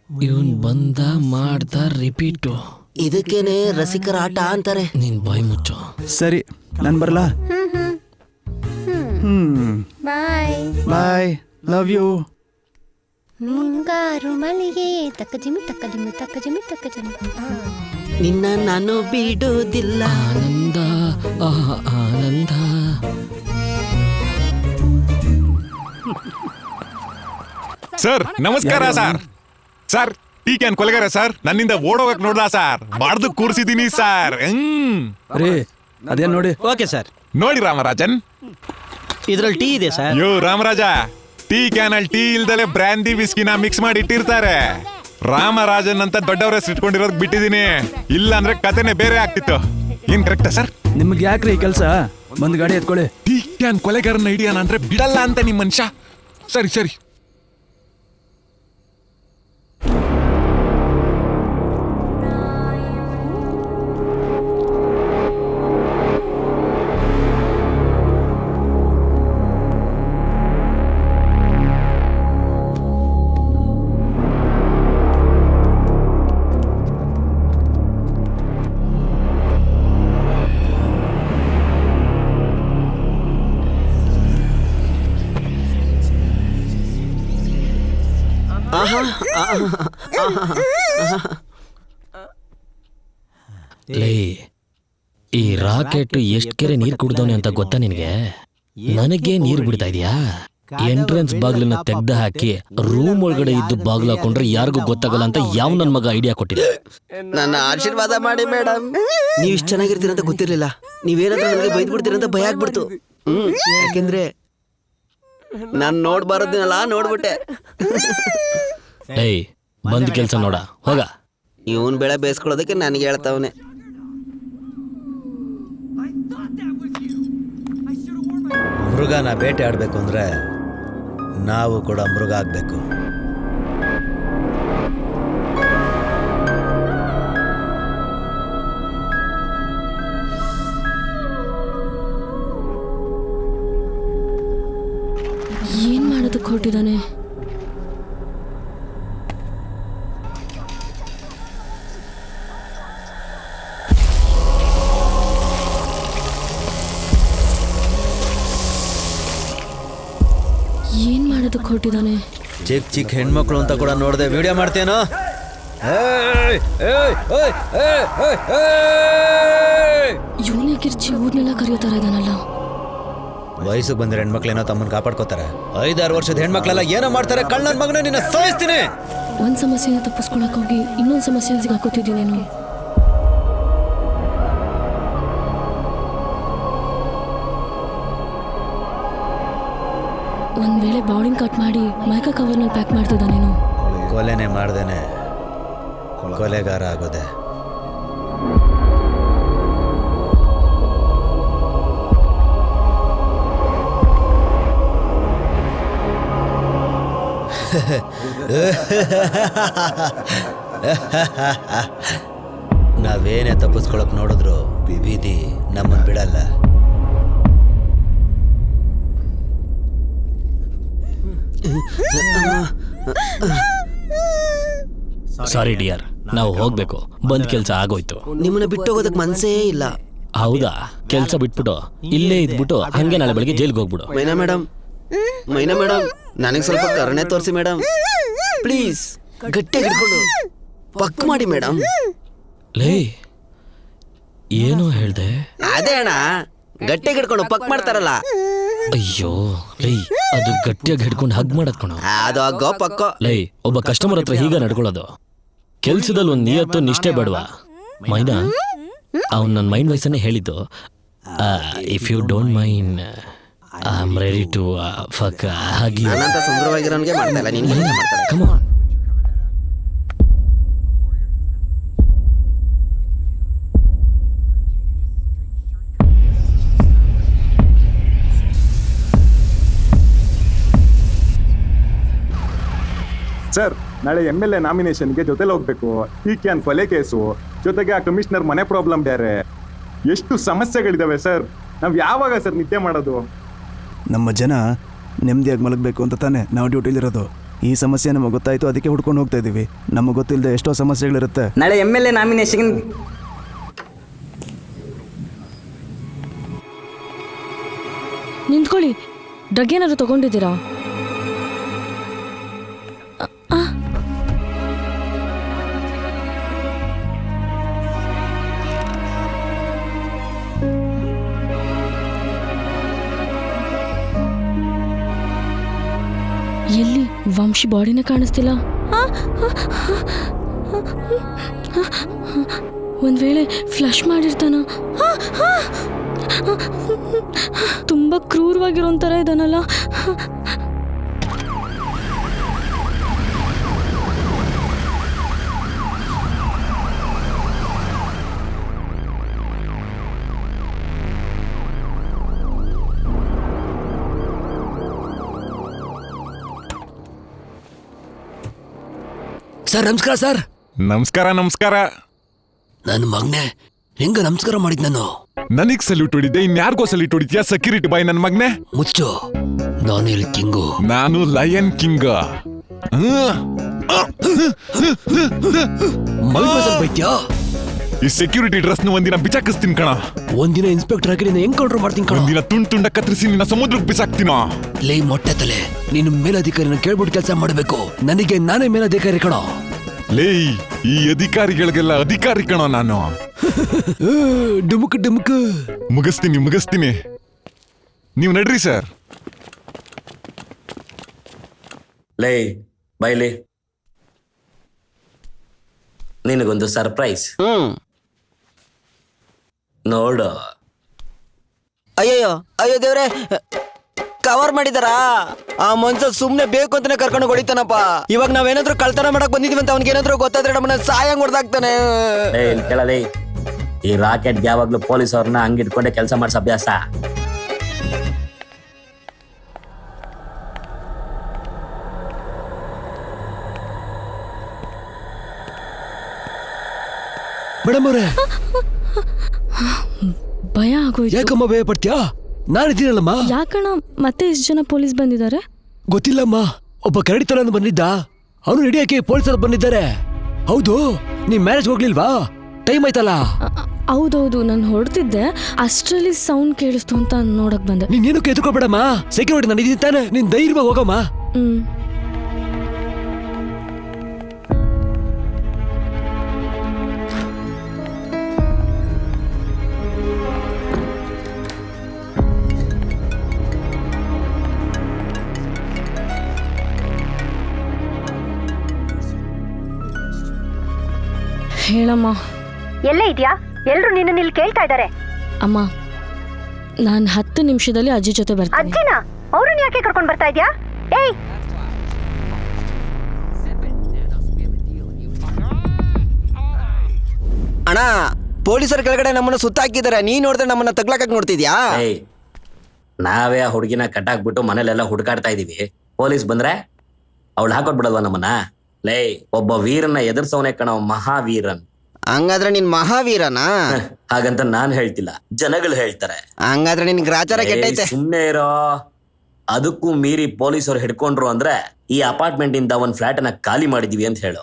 ಇವನ್ ಬಂದ ಮಾಡ್ದ ರಿಪೀಟು. ಇದಕ್ಕೇನೆ ರಸಿಕರ ಆಟ ಅಂತಾರೆ. ನೀನ್ ಬಾಯ್ ಮುಚ್ಚು. ಸರಿ, ನಾನು ಬರಲಾ? Bye bye, love you. ಮುಂಗಾರು ಮಳಿಗೆ ತಕ್ಕಜಿಮಿ ತಕ್ಕಜಿಮಿ ತಕ್ಕಜಿಮಿ ತಕ್ಕಜಿಮಿ. ನಿನ್ನ ನಾನು ಬಿಡುವುದಿಲ್ಲ. ಆನಂದ ಆನಂದ. ಸರ್ ನಮಸ್ಕಾರ ಸರ್. ಸರ್ ಟೀ ಕ್ಯಾನ್ ಕೊಲೆಗಾರ ಸರ್, ನನ್ನಿಂದ ಓಡೋಗಕ್ ನೋಡ್ದ ಸರ್, ಮಾಡ್ದು ಕೂರ್ಸಿದೀನಿ ಸರ್. ರೀ ಅದೇನ್ ನೋಡಿ. Okay sir. ನೋಡಿ ರಾಮರಾಜನ್, ಇದ್ರಲ್ಲಿ ಟೀ ಇದೆ sir. Yo Ramaraja, tea can ಅಲ್ಲಿ ಟೀ ಇಲ್ದಲೆ ಬ್ರ್ಯಾಂಡಿ ವಿಸ್ಕಿನ ಮಿಕ್ಸ್ ಮಾಡಿ ಇಟ್ಟಿರ್ತಾರೆ. ರಾಮರಾಜನ್ ಅಂತ ದೊಡ್ಡವ್ರ ಹೆಸರು ಇಟ್ಕೊಂಡಿರೋದ್ ಬಿಟ್ಟಿದೀನಿ, ಇಲ್ಲ ಅಂದ್ರೆ ಕತೆನೆ ಬೇರೆ ಆಗ್ತಿತ್ತು. ಏನ್ ಕರೆಕ್ಟಾ ಸರ್? ನಿಮ್ಗೆ ಯಾಕ್ರಿ ಈ ಕೆಲಸ? ಬಂದ್ ಗಾಡಿ ಎತ್ಕೊಳ್ಳಿ. ಟೀ ಕ್ಯಾನ್ ಕೊಲೆಗಾರನ ಹಿಡಿಯೋಣ ಅಂದ್ರೆ ಬಿಡಲ್ಲ ಅಂತ ನಿಮ್ ಮನುಷ್ಯ. ಸರಿ ಸರಿ. ಲೇ, ಈ ರಾಕೆಟ್ ಎಷ್ಟ್ ಕೆರೆ ನೀರ್ ಕುಡ್ದವನೆ ಅಂತ ಗೊತ್ತಾ ನಿನಗೆ? ನನಗೆ ನೀರ್ ಬಿಡ್ತಾ ಇದೀಯಾ? ಎಂಟ್ರೆನ್ಸ್ ಬಾಗ್ಲನ್ನ ತೆಗ್ದ ಹಾಕಿ ರೂಮ್ ಒಳಗಡೆ ಇದ್ದು ಬಾಗ್ಲ ಹಾಕೊಂಡ್ರೆ ಯಾರಿಗೂ ಗೊತ್ತಾಗಲ್ಲ ಅಂತ ಯಾವ ನನ್ ಮಗ ಐಡಿಯಾ ಕೊಟ್ಟಿದೆ? ನನ್ನ ಆಶೀರ್ವಾದ ಮಾಡಿ ಮೇಡಮ್. ನೀವ್ ಇಷ್ಟ ಚೆನ್ನಾಗಿರ್ತೀರ ಅಂತ ಗೊತ್ತಿರ್ಲಿಲ್ಲ. ನೀವೇನಾದ್ರೂ ನನಗೆ ಬೈದ್ ಬಿಡ್ತೀರ ಅಂತ ಭಯ ಆಗ್ಬಿಡ್ತು. ಯಾಕೆಂದ್ರೆ ನಾನ್ ನೋಡ್ಬಾರದನ್ನೆಲ್ಲ ನೋಡ್ಬಿಟ್ಟೆ. ಏಯ್, ಬಂದ್ ಕೆಲ್ಸ ನೋಡ, ಹೋಗ. ಇವನ್ ಬೆಳೆ ಬೇಯಿಸ್ಕೊಳ್ಳೋದಕ್ಕೆ ನನಗೆ ಹೇಳ್ತಾವನೆ. ಮೃಗನ ಬೇಟೆ ಆಡಬೇಕು ಅಂದ್ರೆ ನಾವು ಕೂಡ ಮೃಗ ಆಗ್ಬೇಕು. ಏನ್ ಮಾಡೋದಕ್ಕೆ ಹೊರಟಿದ್ದಾನೆ? ಏನ್ ಮಾಡೋದಕ್ಕೆ ಹೊರಟಿದ್ದಾನೆ? ಚಿಕ್ಕ ಚಿಕ್ಕ ಹೆಣ್ಮಕ್ಳು ಅಂತ ಕೂಡ ನೋಡದೆ ವಿಡಿಯೋ ಮಾಡ್ತೇನೋ? ಇವನೇ ಕಿರ್ಚಿ ಊರ್ನೆಲ್ಲ ಕರೆಯೋತಾರ ಇದಾನಲ್ಲ. ವಯಸ್ಸಿಗೆ ಬಂದಿರೋ ಹೆಣ್ಮಕ್ಳೇನೋ ತಮ್ಮನ್ನ ಕಾಪಾಡ್ಕೋತಾರೆ. 5-6 ವರ್ಷದ ಹೆಣ್ಮಕ್ಳೆಲ್ಲ ಏನೋ ಮಾಡ್ತಾರೆ. ಕಳ್ಳನ ಮಗನ ನಿನ್ನ ಸಾಯಿಸ್ತೀನಿ. ಒಂದ್ ಸಮಸ್ಯೆನ ತಪ್ಪಿಸ್ಕೊಳಕ್ ಹೋಗಿ ಇನ್ನೊಂದ್ ಸಮಸ್ಯೆ ಸಿಗಾಕೋತಿದ್ದೀನೇನು? ಒಂದ್ ವೇಳೆ ಬಾಡಿಂಗ್ ಕಟ್ ಮಾಡಿ ಮೈಕ ಕವರ್ನಲ್ಲಿ ಪ್ಯಾಕ್ ಮಾಡ್ತಿದ್ದಾನೇನು? ಕೊಲೆನೆ ಮಾಡ್ದೇನೆ ಕೊಲೆಗಾರ ಆಗೋದೆ. ನಾವೇನೇ ತಪ್ಪಿಸ್ಕೊಳಕ್ ನೋಡಿದ್ರು ವಿಧಿ ನಮ್ಮನ್ನು ಬಿಡಲ್ಲ. ಸಾರಿ ಡಿಯರ್, ನಾವು ಹೋಗ್ಬೇಕು. ಬಂದ್ ಕೆಲ್ಸ ಆಗೋಯ್ತು. ನಿಮ್ಮನ್ನ ಬಿಟ್ಟು ಹೋಗೋದಕ್ಕೆ ಮನ್ಸೇ ಇಲ್ಲ. ಹೌದಾ? ಕೆಲ್ಸ ಬಿಟ್ಬಿಟ್ಟು ಇಲ್ಲೇ ಇದ್ಬಿಟ್ಟು ಹಂಗೆ ನಾಳೆ ಬೆಳಿಗ್ಗೆ ಜೈಲ್ಗೆ ಹೋಗ್ಬಿಡು. ಮೈನಾ ಮೇಡಮ್, ಮೈನಾ ಮೇಡಮ್, ನನಗೆ ಸ್ವಲ್ಪ ಕರುಣೆ ತೋರಿಸಿ ಮೇಡಮ್. ಪ್ಲೀಸ್ ಗಟ್ಟಿಯಾಗಿ ಹಿಡ್ಕೊಂಡು ಪಕ್ ಮಾಡಿ ಮೇಡಮ್. ಲೇ, ಏನೋ ಹೇಳ್ದೆ? ಅದೇ ಅಣ್ಣ, ಗಟ್ಟಿಯಾಗಿ ಹಿಡ್ಕೊಂಡು ಪಕ್ ಮಾಡ್ತಾರಲ್ಲ. ಅಯ್ಯೋ ಲೈ, ಅದು ಗಟ್ಟಿಯಾಗಿ ಹಿಡ್ಕೊಂಡು ಹಗ್ ಮಾಡದ್ ಕಣೋ. ಅದು ಅಗ್ಗೋ ಪಕ್ಕೋ. ಲೈ, ಒಬ್ಬ ಕಸ್ಟಮರ್ ಹತ್ರ ಹೀಗ ನಡ್ಕೊಳ್ಳೋದು? ಕೆಲ್ಸದಲ್ಲಿ ಒಂದ್ ನಿಯತ್ತು ನಿಷ್ಠೆ ಬೇಡವಾ? ಮೈನಾ, ಅವ್ನು ನನ್ನ ಮೈಂಡ್ ವಯಸ್ಸನ್ನೇ ಹೇಳಿದ್ದು. If you don't mind, I am ready to fuck. ಹಾಗೆ ನನ್ನಂತ ಸುಂದರವಾಗಿರೋನ್ಗೆ ಮಾಡ್ತಾ ಇಲ್ಲ, ನಿನ್ಗೆ ಮಾಡ್ತಾರೆ. Come on. ಸರ್ ನಾಳೆ MLA ನಾಮಿನೇಷನ್ಗೆ ಜೊತೆಲಿ ಹೋಗ್ಬೇಕು. TKN ಕೊಲೆ ಕೇಸು ಜೊತೆಗೆ ಆ ಕಮಿಷನರ್ ಮನೆ ಪ್ರಾಬ್ಲಮ್ ಬೇರೆ, ಎಷ್ಟು ಸಮಸ್ಯೆಗಳಿದಾವೆ ಸರ್. ನಾವು ಯಾವಾಗ ಸರ್ ನಿದ್ದೆ ಮಾಡೋದು? ನಮ್ಮ ಜನ ನೆಮ್ಮದಿಯಾಗಿ ಮಲಗಬೇಕು ಅಂತ ತಾನೇ ನಾವು ಡ್ಯೂಟಿಲಿರೋದು. ಈ ಸಮಸ್ಯೆ ನಮಗೆ ಗೊತ್ತಾಯಿತು, ಅದಕ್ಕೆ ಹುಡ್ಕೊಂಡು ಹೋಗ್ತಾ ಇದ್ದೀವಿ. ನಮಗೆ ಗೊತ್ತಿಲ್ಲದೆ ಎಷ್ಟೋ ಸಮಸ್ಯೆಗಳಿರುತ್ತೆ. ನಾಳೆ MLA ನಾಮಿನೇಷನ್ ನಿಂತ್ಕೊಳ್ಳಿ. ಡ್ರಗ್ ಏನಾದ್ರು ತಗೊಂಡಿದ್ದೀರಾ? ಎಲ್ಲಿ ವಂಶಿ ಬಾಡಿನೇ ಕಾಣಿಸ್ತಿಲ್ಲ. ಒಂದ್ ವೇಳೆ ಫ್ಲಶ್ ಮಾಡಿರ್ತಾನ? ತುಂಬಾ ಕ್ರೂರವಾಗಿರೋ ಥರ ಇದಾನಲ್ಲ. ಸರ್ ನಮಸ್ಕಾರ ಸರ್. ನಮಸ್ಕಾರ ನಮಸ್ಕಾರ. ನನ್ನ ಮಗನೆ ಹೆಂಗ ನಮಸ್ಕಾರ ಮಾಡಿದ್ ನಾನು? ನನಗ್ ಸಲ್ಯೂಟ್ ಹೊಡಿದ್ದೆ, ಇನ್ಯಾರಿಗೋ ಸಲ್ಯೂಟ್ ಹೊಡಿದ್ಯಾ? ಸೆಕ್ಯೂರಿಟಿ ಬಾಯ್ ನನ್ನ ಮಗನೆ. ಮುಚ್ಚು, ನಾನು ಇಲ್ಲಿ ಕಿಂಗು. ನಾನು ಲಯನ್ ಕಿಂಗ್. ಬೈತ್ಯಾ? ಈ ಸೆಕ್ಯೂರಿಟಿ ಡ್ರೆಸ್ ಒಂದಿನ ಬಿಚಾಕಿಸ್ತೀನಿ ಕಣ. ಒಂದಿನ ಇನ್ಸ್ಪೆಕ್ಟರ್ ಆಗಿ ನೀನು ಹೆಂಗ್ ಕಂಟ್ರೋಲ್ ಮಾಡ್ತೀನಿ ಕಣ? ಒಂದಿನ ತುಂಡ ಕತ್ತರಿಸಿ ನಿನ್ನ ಸಮುದ್ರಕ್ಕೆ ಬಿಸಾಕ್ತೀನೋ. ಲೇ ಮೊಟ್ಟೆ ತಲೆ, ನೀನು ಮೇಲಧಿಕಾರಿನ ಕೇಳ್ಬಿಟ್ಟು ಕೆಲಸ ಮಾಡಬೇಕು. ನನಗೆ ನಾನೇ ಮೇಲಧಿಕಾರಿ ಕಣ. ಲೇ ಈ ಅಧಿಕಾರಿಗಳಿಗೆಲ್ಲ ಅಧಿಕಾರಿ ಕಣೋ ನಾನು. ಡುಮುಕ್ ಡುಮುಕ್. ಮುಗಿಸ್ತೀನಿ. ನೀವು ನಡ್ರಿ ಸರ್. ಲೇ ಬೈಲಿ, ನಿನಗೊಂದು ಸರ್ಪ್ರೈಸ್. ನೋಡು. ಅಯ್ಯಯ್ಯೋ ಅಯ್ಯೋ ದೇವ್ರೆ, ಕವರ್ ಮಾಡಿದಾರಾ? ಆ ಮನ್ಸ ಸುಮ್ನೆ ಬೇಕು ಅಂತಾನೆ ಕರ್ಕೊಂಡು ಹೊಡಿತಾನಪ್ಪ. ಇವಾಗ ನಾವೇನಾದ್ರೂ ಕಳ್ತನ ಮಾಡಕ್ ಬಂದಿದೀವಿ ಅಂತ ಅವ್ನಿಗೇನಾದ್ರೂ ಗೊತ್ತಾದ್ರೆ ನಮ್ಮನ್ನ ಸಾಯಂಗ್ ಹೊಡೆದಾಗ್ತಾನೆ. ಕೇಳಲಿ, ಈ ರಾಕೆಟ್ ಯಾವಾಗ್ಲೂ ಪೊಲೀಸ್ ಅವ್ರನ್ನ ಹಂಗಿಟ್ಕೊಂಡೆ ಕೆಲಸ ಮಾಡಿಸ ಅಭ್ಯಾಸ. ಮೇಡಮ್ ಅವರೇ, ಭಯ ಆಗೋಯ್ತು. ಯಾಕಮ್ಮ ಭಯ ಪಡ್ತೀಯಾ? ನಾನಿದ್ದೀನಲ್ಲಮ್ಮ. ಯಾಕಣ್ಣ ಮತ್ತೆ ಎಷ್ಟು ಜನ ಪೊಲೀಸ್ ಬಂದಿದ್ದಾರೆ? ಗೊತ್ತಿಲ್ಲಮ್ಮ. ಒಬ್ಬ ಕರಡಿ ತರ ಬಂದಿದ್ದ, ಅವನು ರೆಡಿಯಾಗಿ ಪೊಲೀಸರು ಬಂದಿದ್ದಾರೆ. ಹೌದು, ನೀನ್ ಮ್ಯಾರೇಜ್ ಹೋಗ್ಲಿಲ್ವಾ? ಟೈಮ್ ಆಯ್ತಲ್ಲ. ಹೌದೌದು, ನಾನು ಹೊರಡ್ತಿದ್ದೆ, ಅಷ್ಟರಲ್ಲಿ ಸೌಂಡ್ ಕೇಳಿಸ್ತು ಅಂತ ನೋಡಕ್ ಬಂದೆ. ನೀನೇನಕ್ಕೆ ಎದುರ್ಕೋಬೇಡಮ್ಮ, ಸೆಕ್ಯೂರಿಟಿ ನಾನು ಇದೀನಿ ತಾನೆ, ನೀನ್ ಧೈರ್ಯವಾಗಿ ಹೋಗಮ್ಮ. ಹೇಳಮ್ಮ. ಎಲ್ಲೇ ಇದ್ಯಾ? ಎಲ್ರು ನಿನ್ನ ಇಲ್ಲಿ ಕೇಳ್ತಾ ಇದ್ದಾರೆ. ಅಮ್ಮ, ನಾನು 10 ನಿಮಿಷದಲ್ಲಿ ಅಜ್ಜಿ ಜೊತೆ ಬರ್ತೀನಿ. ಅಜ್ಜಿನ? ಅವ್ರನ್ನ ಯಾಕೆ ಕರ್ಕೊಂಡು ಬರ್ತಾ ಇದ್ಯಾ? ಏಯ್, ಅಣ್ಣ, ಪೊಲೀಸರ ಕೆಳಗಡೆ ನಮ್ಮನ್ನ ಸುತ್ತಾಕಿದ್ದಾರೆ, ನೀ ನೋಡಿದ್ರೆ ನಮ್ಮನ್ನ ತಗ್ಲಾಕಕ್ ನೋಡ್ತಿದ್ಯಾ? ನಾವೇ ಆ ಹುಡುಗಿನ ಕಟ್ಟಾಕ್ಬಿಟ್ಟು ಮನೇಲೆಲ್ಲ ಹುಡುಕಾಡ್ತಾ ಇದೀವಿ. ಪೊಲೀಸ್ ಬಂದ್ರೆ ಅವಳು ಹಾಕೊಟ್ಬಿಡಲ್ವಾ ನಮ್ಮನ್ನ? ಲೇ, ಒಬ್ಬ ವೀರನ್ನ ಎದುರ್ಸವನೇ ಕಣ ಮಹಾವೀರನ್. ಹಂಗಾದ್ರೆ ನೀನ್ ಮಹಾವೀರನಾ? ಹಾಗಂತ ನಾನ್ ಹೇಳ್ತಿಲ್ಲ, ಜನಗಳು ಹೇಳ್ತಾರೆ. ಹಂಗಾದ್ರೆ ನಿನ್ ಗ್ರಾಚಾರ ಕೆಟ್ಟೈತೆ. ಸುಮ್ನೆ ಇರೋ. ಅದಕ್ಕೂ ಮೀರಿ ಪೊಲೀಸರು ಹಿಡ್ಕೊಂಡ್ರು ಅಂದ್ರೆ ಈ ಅಪಾರ್ಟ್ಮೆಂಟ್ ಇಂದ ಒಂದ್ ಫ್ಲಾಟ್ ಅನ್ನ ಖಾಲಿ ಮಾಡಿದೀವಿ ಅಂತ ಹೇಳು.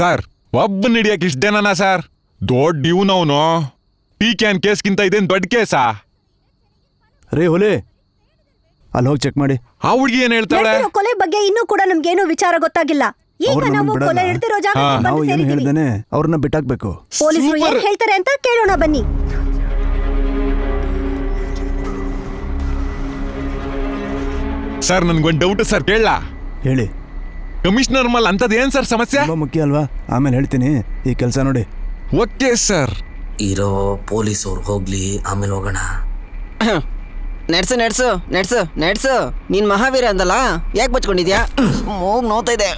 ಸರ್, ಒಬ್ಬನ ಹಿಡಿಯಕ್ಕೆ ಇಷ್ಟ ಜನನಾ ಸರ್? ದೊಡ್ಡ ಇವನವನು. TKN ಕೇಸ್ಗಿಂತ ಇದೇನ್ ದೊಡ್ಡ ಕೇಸಾ? ರೇ ಹೊಲೆ, ಅಲ್ಲಿ ಹೋಗಿ ಚೆಕ್ ಮಾಡಿ. ಆ ಹುಡುಗಿ ಏನ್ ಹೇಳ್ತಾಳೆ? ಕೊಲೆ ಬಗ್ಗೆ ಇನ್ನೂ ಕೂಡ ನಮ್ಗೇನು ವಿಚಾರ ಗೊತ್ತಾಗಿಲ್ಲ. ಈಗ ನಾವು ಕೊಲೆ ಇಡ್ತಿರೋ ಜಾಗ ನಾವು ಏನು ಹೇಳ್ದೇನೆ ಅವ್ರನ್ನ ಬಿಟ್ಟಾಕ್ಬೇಕು. ಪೊಲೀಸರು ಏನ್ ಹೇಳ್ತಾರೆ ಅಂತ ಕೇಳೋಣ ಬನ್ನಿ. ಸರ್, ನನ್ಗೊಂದು ಡೌಟ್ ಸರ್, ಕೇಳ? ಹೇಳಿ. ಕಮಿಷನರ್ ಮಲ್ ಅಂತದ್ ಏನ್ ಸರ್ ಸಮಸ್ಯೆ? ಮುಖ್ಯ ಅಲ್ವಾ, ಆಮೇಲೆ ಹೇಳ್ತೀನಿ. ಈ ಕೆಲಸ ನೋಡಿ. Okay sir. ಇರೋ ಪೊಲೀಸವ್ರು ಹೋಗ್ಲಿ, ಆಮೇಲೆ ಹೋಗೋಣ. ನೆಡ್ಸು ನೆಡ್ಸು ನೆಡ್ಸು ನೆಡ್ಸು. ನೀನ್ ಮಹಾವೀರ ಅಂದಲ್ಲ, ಯಾಕೆ ಬಚ್ಕೊಂಡಿದ್ಯಾ? ಹೋಗ್ ನೋಡ್ತಾ ಇದೆ.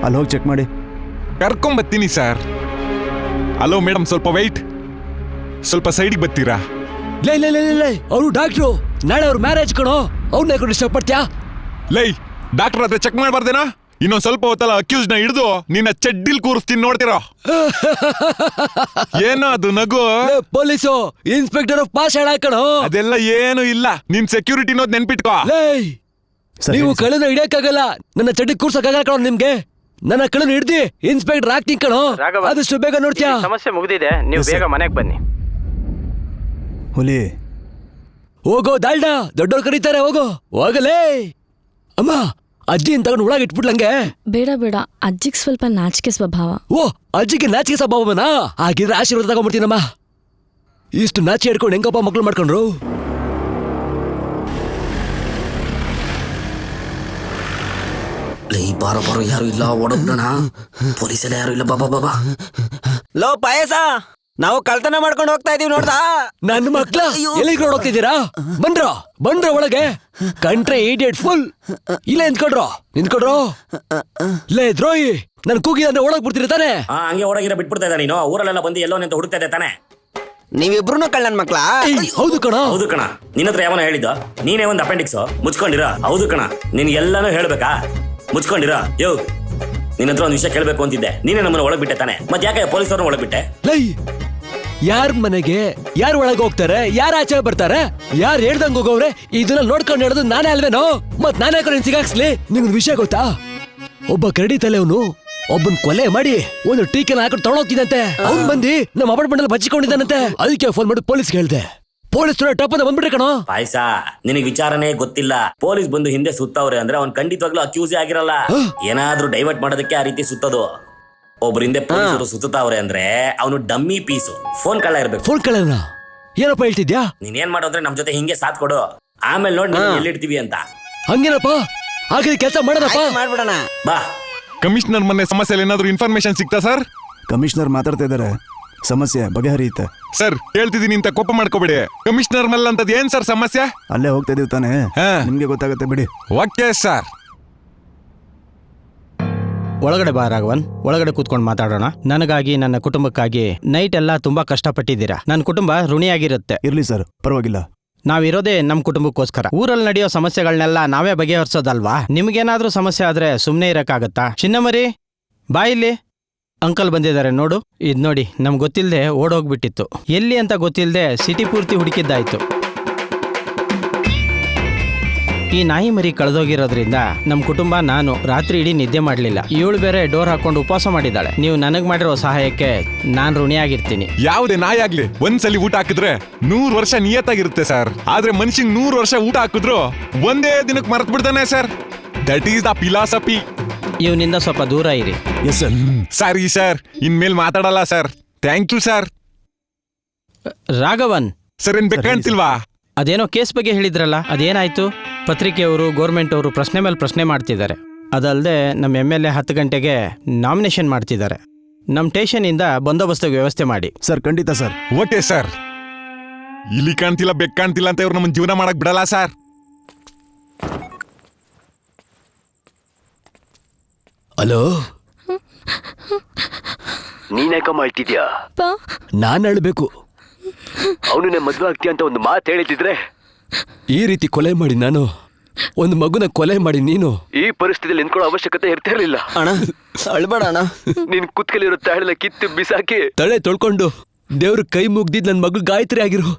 ಅಲ್ಲಿ ಹೋಗಿ ಚೆಕ್ ಮಾಡಿ. ಕರ್ಕೊಂಬತ್ತೀನಿ ಸರ್. ಹಲೋ ಮೇಡಮ್, ಸ್ವಲ್ಪ ವೆಯ್ಟ್. ಸ್ವಲ್ಪ ಸೈಡಿಗೆ ಬರ್ತೀರಾ? ಲೇ ಲೇ ಲೇ ಲೇ ಅವರು ಡಾಕ್ಟ್ರು, ನಾಳೆ ಅವ್ರ ಮ್ಯಾರೇಜ್ ಕಣೋ, ಅವ್ನ ಯಾಕೆ ಡಿಸ್ಟರ್ಬ್ ಮಾಡ್ತೀಯಾ? ಲೈ, ಡಾಕ್ಟರ್ ಹತ್ರ ಚೆಕ್ ಮಾಡ್ಬಾರ್ದೇನಾ? ಇನ್ನೊಂದ್ ಸ್ವಲ್ಪ ಹೊತ್ತಲ್ಲ ಅಕ್ಯೂಸ್ ನ ಹಿಡಿದು ನಿನ್ನ ಚಡ್ಡಿಲ್ ಕೂರಿಸ್ತೀನಿ, ನೋಡ್ತಿರೋ. ಏನೋ ಅದು ನಗು? ಪೊಲೀಸು ಇನ್ಸ್ಪೆಕ್ಟರ್ ಆಫ್ ಪಾಸ್ ಕಣೋ. ಅದೆಲ್ಲ ಏನು ಇಲ್ಲ, ನಿನ್ ಸೆಕ್ಯೂರಿಟಿ ನೋದ್ ನೆನ್ಪಿಟ್ಕೋ. ನೀವು ಕಳ್ಳನ ಹಿಡಿಯಕ್ಕಾಗಲ್ಲ, ನನ್ನ ಚಡ್ಡಿ ಕೂರ್ಸಕ್ಕಾಗಲ್ಲ ಕಣೋ ನಿಮ್ಗೆ. ನನ್ನ ಕಳ್ಳನ ಹಿಡ್ದಿ ಇನ್ಸ್ಪೆಕ್ಟರ್ ಆಗ್ತೀನಿ ಕಣೋ. ಆದಷ್ಟು ಬೇಗ ನೋಡ್ತೀಯಾ? ಸಮಸ್ಯೆ ಮುಗಿದಿದೆ, ನೀವು ಬೇಗ ಮನೆಗೆ ಬನ್ನಿ. ಹುಲಿ ಹೋಗೋ ದಾಲ್ಡಾ, ದೊಡ್ಡವ್ರು ಕರೀತಾರೆ, ಹೋಗೋ ಹೋಗಲೇ. ಅಮ್ಮ, ಅಜ್ಜಿ ತಗೊಂಡು ಒಳಗೆ ಇಟ್ಬಿಡ್ಲಂಗೆ. ಬೇಡ ಬೇಡ, ಅಜ್ಜಿಗೆ ಸ್ವಲ್ಪ ನಾಚಿಕೆ ಸ್ವಭಾವ. ಓ, ಅಜ್ಜಿಗೆ ನಾಚಿಕೆ ಸ್ವಭಾವನಾ? ಹಾಗಿದ್ರೆ ಆಶೀರ್ವಾದ ತಗೊಂಡ್ಬಿಡ್ತೀನಮ್ಮ. ಇಷ್ಟು ನಾಚಿ ಹಿಡ್ಕೊಂಡು ಹೆಂಗಪ್ಪ ಮಕ್ಳು ಮಾಡ್ಕೊಂಡ್ರು? ಬಾರೋ ಬಾರೋ, ಯಾರು ಇಲ್ಲ, ಓಡೋಗ್ಬಿಡೋಣ. ಪೊಲೀಸ್ ಎಲ್ಲ ಯಾರು ಇಲ್ಲ, ಬಾಬಾ ಬಾಬಾ. ಲೋ ಪಾಯಸ, ನಾವು ಕಳ್ತನ ಮಾಡ್ಕೊಂಡು ಹೋಗ್ತಾ ಇದೀವಿ ನೋಡ್ದಾ? ನನ್ನ ಮಕ್ಳ ಎಲ್ಲಿಗೆ ಹೋಗ್ತಿದ್ದೀರಾ? ಬಂದ್ರ ಒಳಗೆ. Country idiot full. ಇಲ್ಲ ನಿಂತ್ಕೊಡ್ರೋ. ಲೇ ದ್ರೋಹಿ, ನನ್ ಕೂಗಿದ್ರೆ ಒಳಗ್ ಬಿಡ್ತೀರಿ ತಾನೆ? ಹಂಗೆ ಒಳಗಿರ ಬಿಟ್ಬಿಡ್ತಾ ಇದ್ದ ನೀನು. ಊರಲ್ಲೆಲ್ಲ ಬಂದು ಎಲ್ಲೋ ನಿಂತ ಹುಡುಕ್ತಾ ಇದ್ದೆ ತಾನೆ? ನೀವಿಬ್ರು ಕಳ್ಳನ್ ಮಕ್ಳಾ? ಹೌದು ಕಣ. ಹೌದು ಕಣ. ನಿನ್ನ ಹತ್ರ ಯಾವನ ಹೇಳಿದ್ದು? ನೀನೇ ಒಂದು ಅಪೆಂಡಿಕ್ಸ್ ಮುಚ್ಕೊಂಡಿರ. ಹೌದು ಕಣ, ನಿನ್ ಎಲ್ಲಾನು ಹೇಳ್ಬೇಕಾ? ಮುಚ್ಕೊಂಡಿರ. ಯೋ, ನಿನ್ನ ಹತ್ರ ಒಂದು ವಿಷಯ ಕೇಳ್ಬೇಕು ಅಂತಿದ್ದೆ. ನೀನೇ ನಮ್ಮನ್ನ ಒಳಗ್ ಬಿಟ್ಟೆ ತಾನೆ? ಮತ್ತೆ ಯಾಕೆ ಪೊಲೀಸವ್ರನ್ನ ಒಳಗ್ ಬಿಟ್ಟೆ? ಲೈ, ಯಾರ ಮನೆಗೆ ಯಾರು ಒಳಗೆ ಹೋಗ್ತಾರೆ, ಯಾರು ಆಚೆ ಬರ್ತಾರೆ, ಯಾರು ಹೇಳ್ದಂಗ್ ಹೋಗೋವ್ರೆ, ಇದನ್ನ ನೋಡ್ಕೊಂಡು ಹೇಳೋದು ನಾನೇ ಅಲ್ವೇನೋ? ಮತ್ ನಾನೇ ನಿನ್ ಸಿಗಾಕ್ಸ್ಲಿ. ನಿಮ್ಗೆ ವಿಷಯ ಗೊತ್ತಾ? ಒಬ್ಬ ಕರಡಿ ತಲೆ ಅವನು ಒಬ್ಬನ್ ಕೊಲೆ ಮಾಡಿ ಒಂದು ಟೀಕೆನ ಹಾಕೊಂಡು ತಗೊಂಡೋಗ್ತಿದಂತೆ. ಅವ್ನ್ ಬಂದಿ ನಮ್ಮ ಅಪಾರ್ಟ್ಮೆಂಟ್ ಅಲ್ಲಿ ಬಚ್ಚಿಕೊಂಡಿದ್ದಾನಂತೆ. ಅದಕ್ಕೆ ಫೋನ್ ಮಾಡಿ ಪೊಲೀಸ್ ಹೇಳ್ದೆ. ಪೊಲೀಸ್ ಟಪ್ ಅಂತ ಬಂದ್ಬಿಟ್ರೆ ಕಣೋ. ಪಾಯ್ಸ, ನಿನಗೆ ವಿಚಾರನೇ ಗೊತ್ತಿಲ್ಲ. ಪೊಲೀಸ್ ಬಂದು ಹಿಂದೆ ಸುತ್ತವ್ರೆ ಅಂದ್ರೆ ಅವ್ನ್ ಖಂಡಿತವಾಗ್ಲೂ ಅಕ್ಯೂಸೇ ಆಗಿರಲ್ಲ. ಏನಾದ್ರೂ ಡೈವರ್ಟ್ ಮಾಡೋದಕ್ಕೆ ಆ ರೀತಿ ಸುತ್ತೋದು. ಒಬ್ರು ಹಿಂದೆ ಪೊಲೀಸರು ಸುತ್ತಾವ್ರೆ ಅಂದ್ರೆ ಅವನು ಡಮ್ಮಿ ಪೀಸು. ಫೋನ್ ಕಳ್ಳ ಇರ್ಬೇಕು. ಫೋನ್ ಕಳ್ಳನ? ಏನಪ್ಪ ಹೇಳ್ತಿದ್ಯಾ? ನೀನೇನ್ ಮಾಡೋದ್ರೆ ನಮ್ ಜೊತೆ ಹಿಂಗೆ ಸಾಥ್ ಕೊಡು, ಆಮೇಲೆ ನೋಡಿ ಎಲ್ಲಿಡ್ತೀವಿ ಅಂತ. ಹಂಗೇನಪ್ಪ? ಹಾಗೆ ಕೆಲಸ ಮಾಡೋಣಪ್ಪ. ಮಾಡ್ಬಿಡೋಣ ಬಾ. ಕಮಿಷನರ್ ಮೊನ್ನೆ ಸಮಸ್ಯೆಯಲ್ಲಿ ಏನಾದ್ರು ಇನ್ಫಾರ್ಮೇಶನ್ ಸಿಗ್ತಾ ಸರ್? ಕಮಿಷನರ್ ಮಾತಾಡ್ತಾ ಇದಾರೆ, ಸಮಸ್ಯೆ ಬಗೆಹರಿಯುತ್ತೆ. ಸರ್ ಹೇಳ್ತಿದ್ದೀನಿ ಅಂತ ಕೋಪ ಮಾಡ್ಕೋಬೇಡಿ. ಕಮಿಷನರ್ ಮೇಲೆ ಅಂತದ್ ಏನ್ ಸರ್ ಸಮಸ್ಯೆ? ಅಲ್ಲೇ ಹೋಗ್ತಾ ಇದೀವಿ ತಾನೆ, ನಿಮ್ಗೆ ಗೊತ್ತಾಗುತ್ತೆ ಬಿಡಿ. Okay sir. ಒಳಗಡೆ ಬಾ ರಾಘವನ್, ಒಳಗಡೆ ಕೂತ್ಕೊಂಡು ಮಾತಾಡೋಣ. ನನಗಾಗಿ, ನನ್ನ ಕುಟುಂಬಕ್ಕಾಗಿ ನೈಟ್ ಎಲ್ಲ ತುಂಬಾ ಕಷ್ಟಪಟ್ಟಿದ್ದೀರಾ. ನನ್ನ ಕುಟುಂಬ ಋಣಿಯಾಗಿರುತ್ತೆ. ಇರ್ಲಿ ಸರ್, ಪರವಾಗಿಲ್ಲ. ನಾವಿರೋದೇ ನಮ್ ಕುಟುಂಬಕ್ಕೋಸ್ಕರ. ಊರಲ್ಲಿ ನಡೆಯೋ ಸಮಸ್ಯೆಗಳನ್ನೆಲ್ಲ ನಾವೇ ಬಗೆಹರಿಸೋದಲ್ವಾ? ನಿಮ್ಗೇನಾದ್ರೂ ಸಮಸ್ಯೆ ಆದ್ರೆ ಸುಮ್ನೆ ಇರಕ್ಕಾಗತ್ತಾ? ಚಿನ್ನಮರಿ, ಬಾ ಇಲ್ಲಿ. ಅಂಕಲ್ ಬಂದಿದ್ದಾರೆ ನೋಡು. ಇದ್ ನೋಡಿ, ನಮ್ಗೆ ಗೊತ್ತಿಲ್ಲದೆ ಓಡೋಗ್ಬಿಟ್ಟಿತ್ತು. ಎಲ್ಲಿ ಅಂತ ಗೊತ್ತಿಲ್ಲದೆ ಸಿಟಿ ಪೂರ್ತಿ ಹುಡುಕಿದ್ದಾಯ್ತು. ಈ ನಾಯಿ ಮರಿ ಕಳೆದೋಗಿರೋದ್ರಿಂದ ನಮ್ ಕುಟುಂಬ, ನಾನು ರಾತ್ರಿ ಇಡೀ ನಿದ್ದೆ ಮಾಡ್ಲಿಲ್ಲ. ಇವಳು ಬೇರೆ ಡೋರ್ ಹಾಕೊಂಡು ಉಪವಾಸ ಮಾಡಿದ್ದಾಳೆ. ನೀವು ನನಗ್ ಮಾಡಿರೋ ಸಹಾಯಕ್ಕೆ ನಾನ್ ಋಣಿಯಾಗಿರ್ತೀನಿ. ಯಾವುದೇ ನಾಯಿ ಆಗ್ಲಿ ಒಂದ್ಸಲಿ ಊಟ ಹಾಕಿದ್ರೆ 100 ವರ್ಷ ನಿಯತ್ತಾಗಿರುತ್ತೆ ಸರ್. ಆದ್ರೆ ಮನುಷ್ಯಂಗ್ 100 ವರ್ಷ ಊಟ ಹಾಕಿದ್ರು ಒಂದೇ ದಿನಕ್ಕೆ ಮರ್ತ್ ಬಿಡ್ತಾನೆ sir. That is the philosophy. ಇವನಿಂದ ಸ್ವಲ್ಪ ದೂರ ಇರಿ. Yes sir. ಸಾರಿ ಸರ್, ಇನ್ಮೇಲ್ ಮಾತಾಡಲ್ಲ sir. Thank you sir. Raghavan sir, ಏನ್ ಬೇಕಂತಿಲ್ವಾ? ಅದೇನೋ ಕೇಸ್ ಬಗ್ಗೆ ಹೇಳಿದ್ರಲ್ಲ, ಅದೇನಾಯ್ತು? ಪತ್ರಿಕೆಯವರು, ಗೌರ್ಮೆಂಟ್ ಅವರು ಪ್ರಶ್ನೆ ಮೇಲೆ ಪ್ರಶ್ನೆ ಮಾಡ್ತಿದ್ದಾರೆ. ಅದಲ್ಲದೆ ನಮ್ಮ MLA 10 ಗಂಟೆಗೆ ನಾಮಿನೇಷನ್ ಮಾಡ್ತಿದ್ದಾರೆ. ನಮ್ಮ ಸ್ಟೇಷನಿಂದ ಬಂದೋಬಸ್ತಿಗೆ ವ್ಯವಸ್ಥೆ ಮಾಡಿ. ಸರ್, ಖಂಡಿತ ಸರ್. Okay sir. ಇಲ್ಲಿ ಕಾಣ್ತಿಲ್ಲ, ಬೆಕ್ ಕಾಣ್ತಿಲ್ಲ ಅಂತ ಇವ್ರು ನಮ್ಮನ್ನ ಜೀವನ ಮಾಡಕ್ ಬಿಡಲ್ಲ ಸರ್. ಹಲೋ, ನೀನ್ಯಾಕಮ್ಮ ಅಳ್ತಿದ್ಯಾ? ನಾನ್ ಅಳ್ಬೇಕು? ಅವನು ಮದ್ವೆ ಆಗ್ತೀಯ ಅಂತ ಒಂದು ಮಾತು ಹೇಳಿದ್ರೆ ಈ ರೀತಿ ಕೊಲೆ ಮಾಡಿ ನಾನು ಒಂದು ಮಗುನ ಕೊಲೆ ಮಾಡಿ ನೀನು ಈ ಪರಿಸ್ಥಿತಿಯಲ್ಲಿ ನಿಂತ್ಕೊಳ್ಳೋ ಅವಶ್ಯಕತೆ ಇರ್ತಿರ್ಲಿಲ್ಲ. ಅಣ್ಣ, ಅಳ್ಬೇಡ ಅಣ್ಣ. ನಿನ್ ಕುತ್ಕಲಿರೋ ತಾಳೆಲ್ಲ ಕಿತ್ತು ಬಿಸಾಕಿ ತಳೆ ತೊಳ್ಕೊಂಡು ದೇವ್ರ ಕೈ ಮುಗ್ದಿದ್ ನನ್ ಮಗಳು ಗಾಯತ್ರಿ ಆಗಿರು.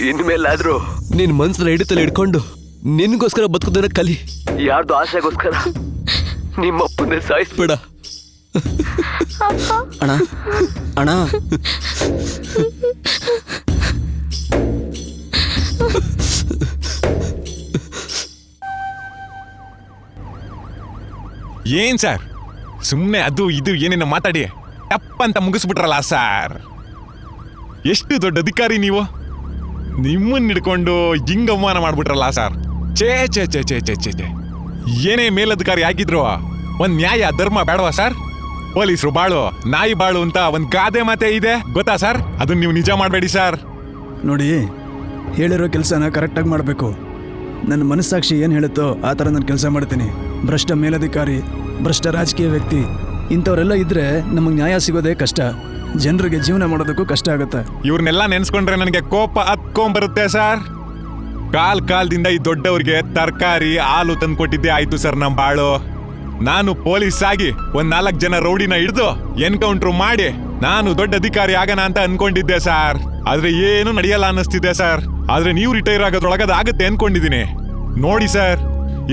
ಇನ್ಮೇಲಾದ್ರೂ ನಿನ್ ಮನ್ಸನ್ನ ಹಿಡಿತಲ್ಲಿ ಹಿಡ್ಕೊಂಡು ನಿನ್ಗೋಸ್ಕರ ಬದುಕೋದನ್ನ ಕಲಿ. ಯಾರ್ದು ಆಸೆಗೋಸ್ಕರ ನಿಮ್ಮಪ್ಪನ್ನೇ ಸಾಯಿಸ್ಬೇಡ. ಅಣ್ಣ, ಅಣ್ಣ. ಏನ್ ಸರ್, ಸುಮ್ನೆ ಅದು ಇದು ಏನೇನೋ ಮಾತಾಡಿ ಟಪ್ಪಂತ ಮುಗಿಸ್ಬಿಟ್ರಲ್ಲ ಸರ್. ಎಷ್ಟು ದೊಡ್ಡ ಅಧಿಕಾರಿ ನೀವು, ನಿಮ್ಮನ್ನ ಹಿಡ್ಕೊಂಡು ಹಿಂಗ ಅವಮಾನ ಮಾಡ್ಬಿಟ್ರಲ್ಲ ಸರ್. ಛೇ ಛೇ ಛೇ ಛೇ ಛೇ ಛೇ ಛೇ. ಏನೇ ಮೇಲಧಿಕಾರಿ ಆಗಿದ್ರು ಒಂದ್ ನ್ಯಾಯ ಧರ್ಮ ಬೇಡವಾ ಸರ್? ಪೊಲೀಸರು ಬಾಳು, ನಾಯಿ ಬಾಳು ಅಂತ ಒಂದ್ ಗಾದೆ ಮಾತೆ ಇದೆ ಗೊತ್ತಾ ಸರ್? ಅದನ್ನ ನೀವು ನಿಜ ಮಾಡಬೇಡಿ ಸರ್. ನೋಡಿ, ಹೇಳಿರೋ ಕೆಲಸನ ಕರೆಕ್ಟಾಗಿ ಮಾಡಬೇಕು. ನನ್ನ ಮನಸ್ಸಾಕ್ಷಿ ಏನು ಹೇಳುತ್ತೋ ಆ ಥರ ನಾನು ಕೆಲಸ ಮಾಡ್ತೀನಿ. ಭ್ರಷ್ಟ ಮೇಲಧಿಕಾರಿ, ಭ್ರಷ್ಟ ರಾಜಕೀಯ ವ್ಯಕ್ತಿ ಇಂಥವರೆಲ್ಲ ಇದ್ರೆ ನಮಗೆ ನ್ಯಾಯ ಸಿಗೋದೇ ಕಷ್ಟ. ಜನರಿಗೆ ಜೀವನ ಮಾಡೋದಕ್ಕೂ ಕಷ್ಟ ಆಗುತ್ತೆ. ಇವ್ರನ್ನೆಲ್ಲ ನೆನ್ಸ್ಕೊಂಡ್ರೆ ನನಗೆ ಕೋಪ ಹತ್ಕೊಂಡ್ಬರುತ್ತೆ ಸರ್. ಕಾಲದಿಂದ ಈ ದೊಡ್ಡವ್ರಿಗೆ ತರಕಾರಿ ಹಾಲು ತಂದ್ಕೊಟ್ಟಿದ್ದೆ ಆಯ್ತು ಸರ್ ನಮ್ ಬಾಳು. ನಾನು ಪೊಲೀಸ್ ಆಗಿ ಒಂದ್ 4 ಜನ ರೌಡಿನ ಹಿಡಿದು ಎನ್ಕೌಂಟ್ರ್ ಮಾಡಿ ನಾನು ದೊಡ್ಡ ಅಧಿಕಾರಿ ಆಗಣ ಅಂತ ಅನ್ಕೊಂಡಿದ್ದೆ ಸರ್. ಆದ್ರೆ ಏನು ನಡೆಯಲ್ಲ ಅನ್ನಿಸ್ತಿದೆ ಸರ್. ಆದ್ರೆ ನೀವು ರಿಟೈರ್ ಆಗೋದ್ರೊಳಗದ ಆಗತ್ತೆ ಅನ್ಕೊಂಡಿದೀನಿ. ನೋಡಿ ಸರ್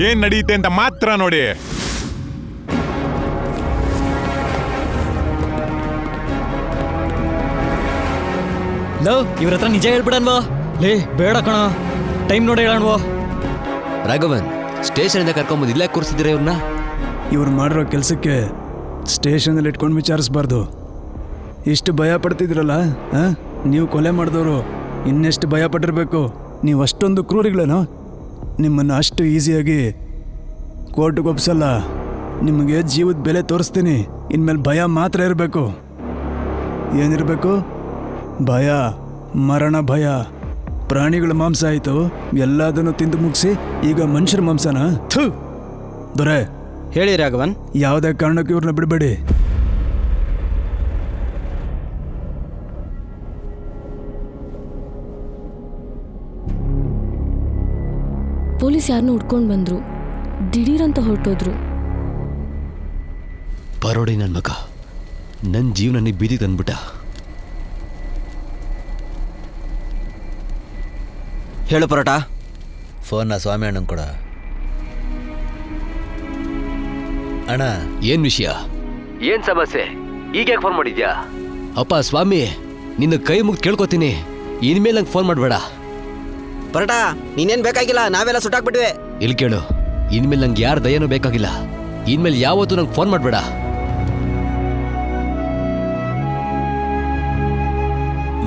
ಏನ್ ನಡೆಯುತ್ತೆ ಅಂತ ಮಾತ್ರ ನೋಡಿ. ಲೋ ಇವ್ರ ಹತ್ರ ನಿಜ ಹೇಳ್ಬಿಡನ್ವೋ. ಲೇ ಬೇಡ ಕಣ, ಟೈಮ್ ನೋಡಿ ಹೇಳಣ್ವೋ. ರಾಘವನ್, ಸ್ಟೇಷನಿಂದ ಕರ್ಕೊಂಬಂದು ಇಲ್ಲೇ ಕೂರಿಸಿದಿರ ಇವ್ರನ್ನ? ಇವ್ರು ಮಾಡಿರೋ ಕೆಲಸಕ್ಕೆ ಸ್ಟೇಷನಲ್ಲಿ ಇಟ್ಕೊಂಡು ವಿಚಾರಿಸ್ಬಾರ್ದು. ಇಷ್ಟು ಭಯ ಪಡ್ತಿದ್ರಲ್ಲ, ನೀವು ಕೊಲೆ ಮಾಡಿದವರು ಇನ್ನೆಷ್ಟು ಭಯ ಪಟ್ಟಿರಬೇಕು. ನೀವು ಅಷ್ಟೊಂದು ಕ್ರೂರಿಗಳೇನೋ? ನಿಮ್ಮನ್ನು ಅಷ್ಟು ಈಸಿಯಾಗಿ ಕೋರ್ಟ್ಗೆ ಒಪ್ಸಲ್ಲ. ನಿಮಗೆ ಜೀವದ ಬೆಲೆ ತೋರಿಸ್ತೀನಿ. ಇನ್ಮೇಲೆ ಭಯ ಮಾತ್ರ ಇರಬೇಕು. ಏನಿರಬೇಕು? ಭಯ, ಮರಣ ಭಯ. ಪ್ರಾಣಿಗಳ ಮಾಂಸ ಆಯಿತು, ಎಲ್ಲದನ್ನು ತಿಂದು ಮುಗಿಸಿ ಈಗ ಮನುಷ್ಯರ ಮಾಂಸನ? ಥು ದೊರೆ ಹೇಳಿ ರಾಘವನ್. ಯಾವುದೇ ಕಾರಣಕ್ಕೂ ಇವ್ರನ್ನ ಬಿಡಬೇಡಿ. ಪೊಲೀಸ್ ಯಾರನ್ನೂ ಹುಡ್ಕೊಂಡು ಬಂದ್ರು, ದಿಢೀರಂತ ಹೊರಟೋದ್ರು. ಪರೋಡಿ ನನ್ನ ಮಗ ನನ್ನ ಜೀವನ ಬೀದಿಗೆ ತಂದ್ಬಿಟ್ಟ. ಹೇಳು ಪರೋಟ. ಫೋನ್ನ ಸ್ವಾಮಿ ಅಣ್ಣಂಗೆ ಕೊಡ. ಅಣ್ಣ, ಏನ್ ವಿಷಯ? ಏನ್ ಸಮಸ್ಯೆ? ಈಗ ಫೋನ್ ಮಾಡಿದ್ಯಾ? ಅಪ್ಪ ಸ್ವಾಮಿ, ನಿನ್ನ ಕೈ ಮುಗ್ದು ಕೇಳ್ಕೊತೀನಿ, ಇನ್ಮೇಲೆ ನಂಗೆ ಫೋನ್ ಮಾಡಬೇಡ. ಪರೋಟ ನೀನೇನ್ ಬೇಕಾಗಿಲ್ಲ, ನಾವೆಲ್ಲ ಸುಟ್ಟಾಕ್ಬಿಟ್ವಿ. ಇಲ್ಲಿ ಕೇಳು, ಇನ್ಮೇಲೆ ನಂಗೆ ಯಾರ ದಯನೂ ಬೇಕಾಗಿಲ್ಲ. ಇನ್ಮೇಲೆ ಯಾವತ್ತೂ ನಂಗೆ ಫೋನ್ ಮಾಡಬೇಡ.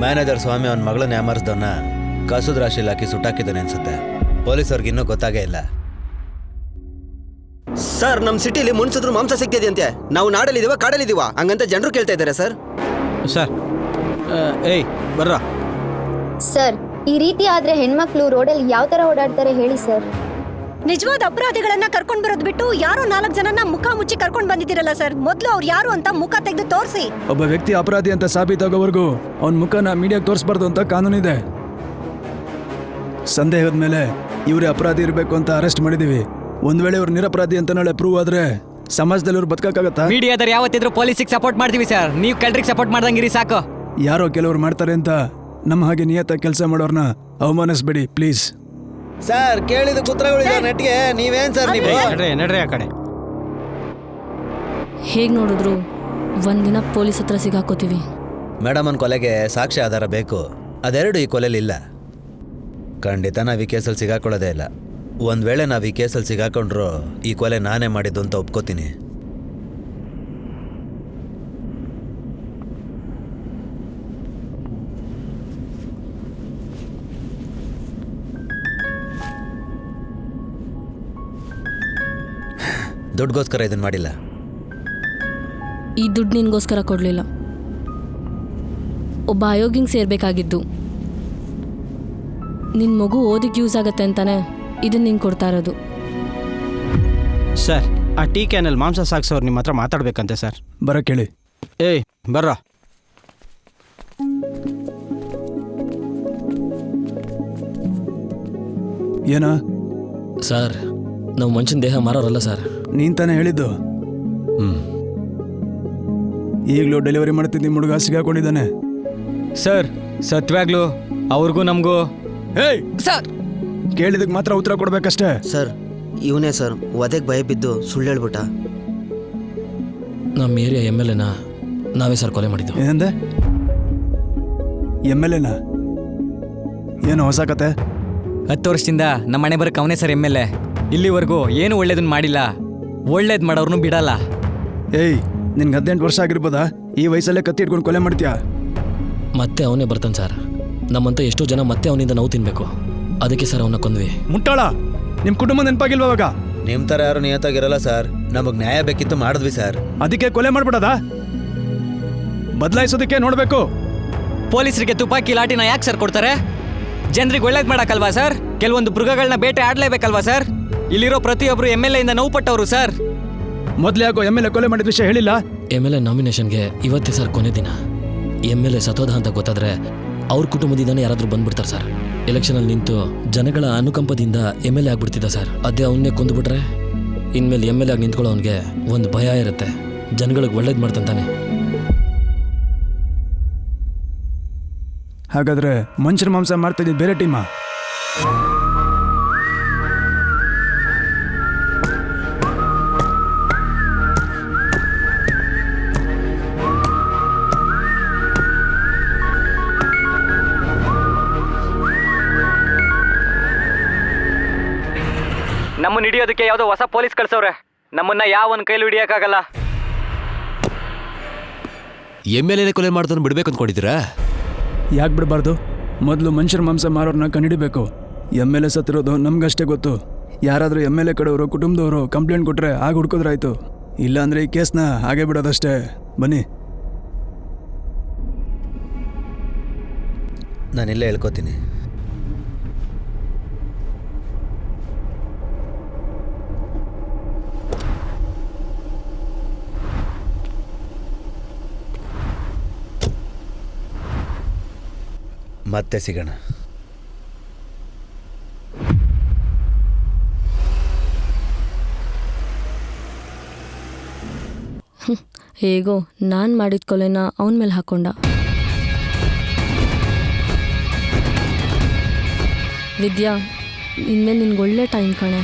ಮ್ಯಾನೇಜರ್ ಸ್ವಾಮಿ ಅವನ ಮಗಳನ್ನ ಯಾಮಾರಿಸ್ದವನ್ನ ಕಸದ ರಾಶಿಯಲ್ಲಿ ಹಾಕಿ ಸುಟ್ಟಾಕಿದ್ದಾನೆ ಅನ್ಸುತ್ತೆ. ಪೊಲೀಸವ್ರಿಗೆ ಇನ್ನೂ ಗೊತ್ತಾಗೇ ಇಲ್ಲ. ಸರ್, ನಮ್ ಸಿಟಿಲಿ ಮುನ್ಸಿದ್ರು ಮಾಂಸ ಸಿಗ್ತಿದೆಯಂತೆ. ನಾವು ನಾಡಲ್ಲಿದೀವ ಕಾಡಲ್ಲಿದೀವ ಹಂಗಂತ ಜನರು ಕೇಳ್ತಾ ಇದ್ದಾರೆ ಸರ್. ಸರ್ ಏಯ್ ಬರ್ರ. ಸರ್, ಈ ರೀತಿ ಆದ್ರೆ ಹೆಣ್ಮಕ್ಳು ರೋಡಲ್ಲಿ ಯಾವ ತರ ಓಡಾಡ್ತಾರೆ ಹೇಳಿ ಸರ್? ನಿಜವಾದ ಅಪರಾಧಿಗಳನ್ನ ಕರ್ಕೊಂಡ್ ಬರೋದ್ ಬಿಟ್ಟು ಯಾರೋ 4 ಜನನ ಮುಖ ಮುಚ್ಚಿ ಕರ್ಕೊಂಡ್ ಬಂದಿದ್ದೀರಲ್ಲ ಸರ್. ಮೊದ್ಲು ಅವ್ರು ಯಾರು ಅಂತ ಮುಖ ತೆಗೆದು ತೋರಿಸಿ. ಒಬ್ಬ ವ್ಯಕ್ತಿ ಅಪರಾಧಿ ಅಂತ ಸಾಬೀತಾಗೋವರೆಗೂ ಅವನ ಮುಖನ ಮೀಡಿಯಾಗೆ ತೋರಿಸ್ಬಾರ್ದು ಅಂತ ಕಾನೂನಿದೆ. ಸಂದೇಹದ ಮೇಲೆ ಇವರೇ ಅಪರಾಧಿ ಇರಬೇಕು ಅಂತ ಅರೆಸ್ಟ್ ಮಾಡಿದೀವಿ. ಒಂದ್ ವೇಳೆ ಇವ್ರು ನಿರಪರಾಧಿ ಅಂತ ನಾಳೆ ಪ್ರೂವ್ ಆದ್ರೆ ಸಮಾಜದಲ್ಲಿ ಇವ್ರು ಬದುಕಕ್ಕಾಗತ್ತಾ? ಮೀಡಿಯಾದವ್ರು ಯಾವತ್ತಿದ್ರು ಪೊಲೀಸಿಗೆ ಸಪೋರ್ಟ್ ಮಾಡ್ತೀವಿ ಸರ್. ನೀವು ಕಲ್ರಿಗೆ ಸಪೋರ್ಟ್ ಮಾಡ್ದಂಗಿರಿ ಸಾಕು. ಯಾರೋ ಕೆಲವ್ರು ಮಾಡ್ತಾರೆ ಅಂತ ನಮ್ಮ ಹಾಗೆ ನಿಯತ ಕೆಲಸ ಮಾಡೋರ್ನ ಅವಮಾನಿಸ್ಬೇಡಿ ಪ್ಲೀಸ್. ಸರ್, ಕೇಳಿದ ಕುತ್ರಗಳಿದೆ ನೆಟ್ಗೆ. ನೀವೇನ್ ಸರ್ ನೀವು? ನಡ್ರಿ ಆ ಕಡೆ. ಹೇಗ್ ನೋಡಿದ್ರು ಒಂದಿನ ಪೊಲೀಸ್ ಹತ್ರ ಸಿಗಾಕೋತೀವಿ. ಮೇಡಮನ್ ಕೊಲೆಗೆ ಸಾಕ್ಷಿ ಆಧಾರ ಬೇಕು. ಅದೆರಡು ಈ ಕೊಲೆಲಿ ಇಲ್ಲ. ಖಂಡಿತ ನಾವು ಈ ಕೇಸಲ್ಲಿ ಸಿಗಾಕೊಳ್ಳೋದೇ ಇಲ್ಲ. ಒಂದ್ ವೇಳೆ ನಾವು ಈ ಕೇಸಲ್ಲಿ ಸಿಗಾಕೊಂಡ್ರು ಈ ಕೊಲೆ ನಾನೇ ಮಾಡಿದ್ದು ಅಂತ ಒಪ್ಕೋತೀನಿ. ದುಡ್ಗೋಸ್ಕರ ಇದನ್ನ ಮಾಡಿಲ್ಲ. ಈ ದುಡ್ಡು ನಿನ್ಗೋಸ್ಕರ ಕೊಡ್ಲಿಲ್ಲ. ಒಬ್ಬ ಅಯೋಗ್ಯಂಗೆ ಸೇರ್ಬೇಕಾಗಿದ್ದು. ನಿನ್ ಮಗು ಓದಿಗೆ ಯೂಸ್ ಆಗತ್ತೆ ಅಂತಾನೆ ಇದನ್ನ ನಿಂಗೆ ಕೊಡ್ತಾ ಇರೋದು. ಸರ್, ಆ ಟೀ ಕ್ಯಾನಲ್ಲಿ ಮಾಂಸ ಸಾಕ್ಸೋರು ನಿಮ್ಮ ಹತ್ರ ಮಾತಾಡ್ಬೇಕಂತೆ ಸರ್. ಬರ ಕೇಳಿ. ಏಯ್ ಬರ್ರ. ಏನ ಸರ್, ನಾವು ಮನುಷ್ಯನ ದೇಹ ಮಾರೋರಲ್ಲ ಸರ್. ನೀನ್ ತಾನೇ ಹೇಳಿದ್ದು. ಈಗಲೂ ಡೆಲಿವರಿ ಮಾಡ್ತಿದ್ದ ನಿಮ್ಮ ಹುಡುಗ ಸಿಗಾಕೊಂಡಿದ್ದಾನೆ. ಸರ್, ಸತ್ವಾಗ್ಲು ಅವ್ರಿಗೂ ನಮಗೂ. ಹೇಯ್ ಸರ್, ಕೇಳಿದಕ್ಕೆ ಮಾತ್ರ ಉತ್ತರ ಕೊಡ್ಬೇಕಷ್ಟೇ. ಸರ್, ಇವನೇ ಸರ್ ವಧೆಗೆ ಭಯ ಬಿದ್ದು ಸುಳ್ಳು ಹೇಳ್ಬಿಟ್ಟ. ನಮ್ಮ ಏರಿಯಾ MLAನ ನಾವೇ ಸರ್ ಕೊಲೆ ಮಾಡಿದ್ದು. ಏನಂದೆ? MLAನ? ಏನು ಹೊಸ ಕತೆ? 10 ವರ್ಷದಿಂದ ನಮ್ಮ ಮನೆ ಬರಕ್ಕೆ ಅವನೇ ಸರ್ MLA. ಇಲ್ಲಿವರೆಗೂ ಏನು ಒಳ್ಳೇದನ್ನ ಮಾಡಿಲ್ಲ. ಒಳ್ಳೇದು ಮಾಡೋರ್ನು ಬಿಡಲ್ಲ. ಏಯ್, ನಿನ್ಗೆ 18 ವರ್ಷ ಆಗಿರ್ಬೋದಾ? ಈ ವಯಸ್ಸಲ್ಲೇ ಕತ್ತಿ ಇಟ್ಕೊಂಡು ಕೊಲೆ ಮಾಡ್ತೀಯಾ? ಮತ್ತೆ ಅವನೇ ಬರ್ತಾನೆ ಸರ್. ನಮ್ಮಂತ ಎಷ್ಟೋ ಜನ ಮತ್ತೆ ಅವನಿಂದ ನೋವು ತಿನ್ಬೇಕು. ಅದಕ್ಕೆ ಸರ್ ಅವನ್ನ ಕೊಂದ್ವಿ. ಮುಟ್ಟಾಳ, ನಿಮ್ ಕುಟುಂಬ ನೆನಪಾಗಿಲ್ವಾಗ? ನಿಮ್ ತರ ಯಾರು ನಿಯತ್ತಾಗಿರಲ್ಲ ಸರ್. ನಮಗ್ ನ್ಯಾಯ ಬೇಕಿತ್ತು, ಮಾಡಿದ್ವಿ ಸರ್. ಅದಕ್ಕೆ ಕೊಲೆ ಮಾಡ್ಬಿಡದ? ಬದಲಾಯಿಸೋದಕ್ಕೆ ನೋಡ್ಬೇಕು. ಪೊಲೀಸರಿಗೆ ತುಪಾಕಿ ಲಾಟಿನ ಯಾಕೆ ಸರ್ ಕೊಡ್ತಾರೆ? ಜನರಿಗೆ ಒಳ್ಳೇದ್ ಮಾಡಕ್ಕಲ್ವಾ ಸರ್? ಕೆಲವೊಂದು ಮೃಗಗಳನ್ನ ಬೇಟೆ ಆಡ್ಲೇಬೇಕಲ್ವಾ ಸರ್? ಇಲ್ಲಿರೋ ಪ್ರತಿಯೊಬ್ರು MLA ಇಂದ ನೋವು ಪಟ್ಟವರು ಸರ್. ಮೊದ್ಲು ಯಾಕೋ MLA ಕೊಲೆ ಮಾಡಿದ ವಿಷಯ ಹೇಳಿಲ್ಲ? MLA ನಾಮಿನೇಷನ್ಗೆ ಇವತ್ತೇ ಸರ್ ಕೊನೆ ದಿನ. MLA ಸತೋದ ಅಂತ ಗೊತ್ತಾದ್ರೆ ಅವ್ರ ಕುಟುಂಬದಿಂದಾನೆ ಯಾರಾದ್ರೂ ಬಂದ್ಬಿಡ್ತಾರೆ ಸರ್. ಎಲೆಕ್ಷನಲ್ಲಿ ನಿಂತು ಜನಗಳ ಅನುಕಂಪದಿಂದ MLA ಆಗ್ಬಿಡ್ತಿದ್ದ ಸರ್. ಅದೇ ಅವನ್ನೇ ಕೊಂದುಬಿಟ್ರೆ ಇನ್ಮೇಲೆ MLA ಆಗಿ ನಿಂತ್ಕೊಳ್ಳೋ ಅವನಿಗೆ ಒಂದು ಭಯ ಇರುತ್ತೆ, ಜನಗಳಿಗೆ ಒಳ್ಳೇದು ಮಾಡ್ತಾನೆ. ಹಾಗಾದ್ರೆ ಮನುಷ್ಯರ ಮಾಂಸ ಮಾಡ್ತಿದ್ದ ಬೇರೆ ಟೀಮಾ? ನಮ್ಮನ್ನ ಹಿಡಿಯೋದಕ್ಕೆ ಯಾವುದೋ ಹೊಸ ಪೊಲೀಸ್ ಕಳ್ಸವ್ರೆ. ನಮ್ಮನ್ನ ಯಾವನ್ ಕೈಲಿ ಹಿಡಿಯಕ್ಕಾಗಲ್ಲ. MLA ಕೊಲೆ ಮಾಡ್ದವ್ನು ಬಿಡ್ಬೇಕು ಅಂದ್ಕೊಂಡಿದ್ದೀರಾ? ಯಾಕೆ ಬಿಡಬಾರ್ದು? ಮೊದಲು ಮನುಷ್ಯರ ಮಾಂಸ ಮಾರೋರ್ನ ಕಂಡಿಡಿಬೇಕು. MLA ಸತ್ತಿರೋದು ನಮ್ಗಷ್ಟೇ ಗೊತ್ತು. ಯಾರಾದರೂ MLA ಕಡೆಯವರು ಕುಟುಂಬದವರು ಕಂಪ್ಲೇಂಟ್ ಕೊಟ್ಟರೆ ಆಗ ಹುಡ್ಕೋದ್ರಾಯ್ತು. ಇಲ್ಲಾಂದ್ರೆ ಈ ಕೇಸ್ನ ಹಾಗೆ ಬಿಡೋದಷ್ಟೇ. ಬನ್ನಿ, ನಾನಿಲ್ಲೇ ಹೇಳ್ಕೊತೀನಿ. ಮತ್ತೆ ಸಿಗೋಣ. ಹೇಗೋ ನಾನು ಮಾಡಿದ ಕೊಲೆನ ಅವನ ಮೇಲೆ ಹಾಕೊಂಡ. ವಿದ್ಯಾ, ಇನ್ಮೇಲೆ ನಿನ್ಗೆ ಒಳ್ಳೆ ಟೈಮ್ ಕಣೆ.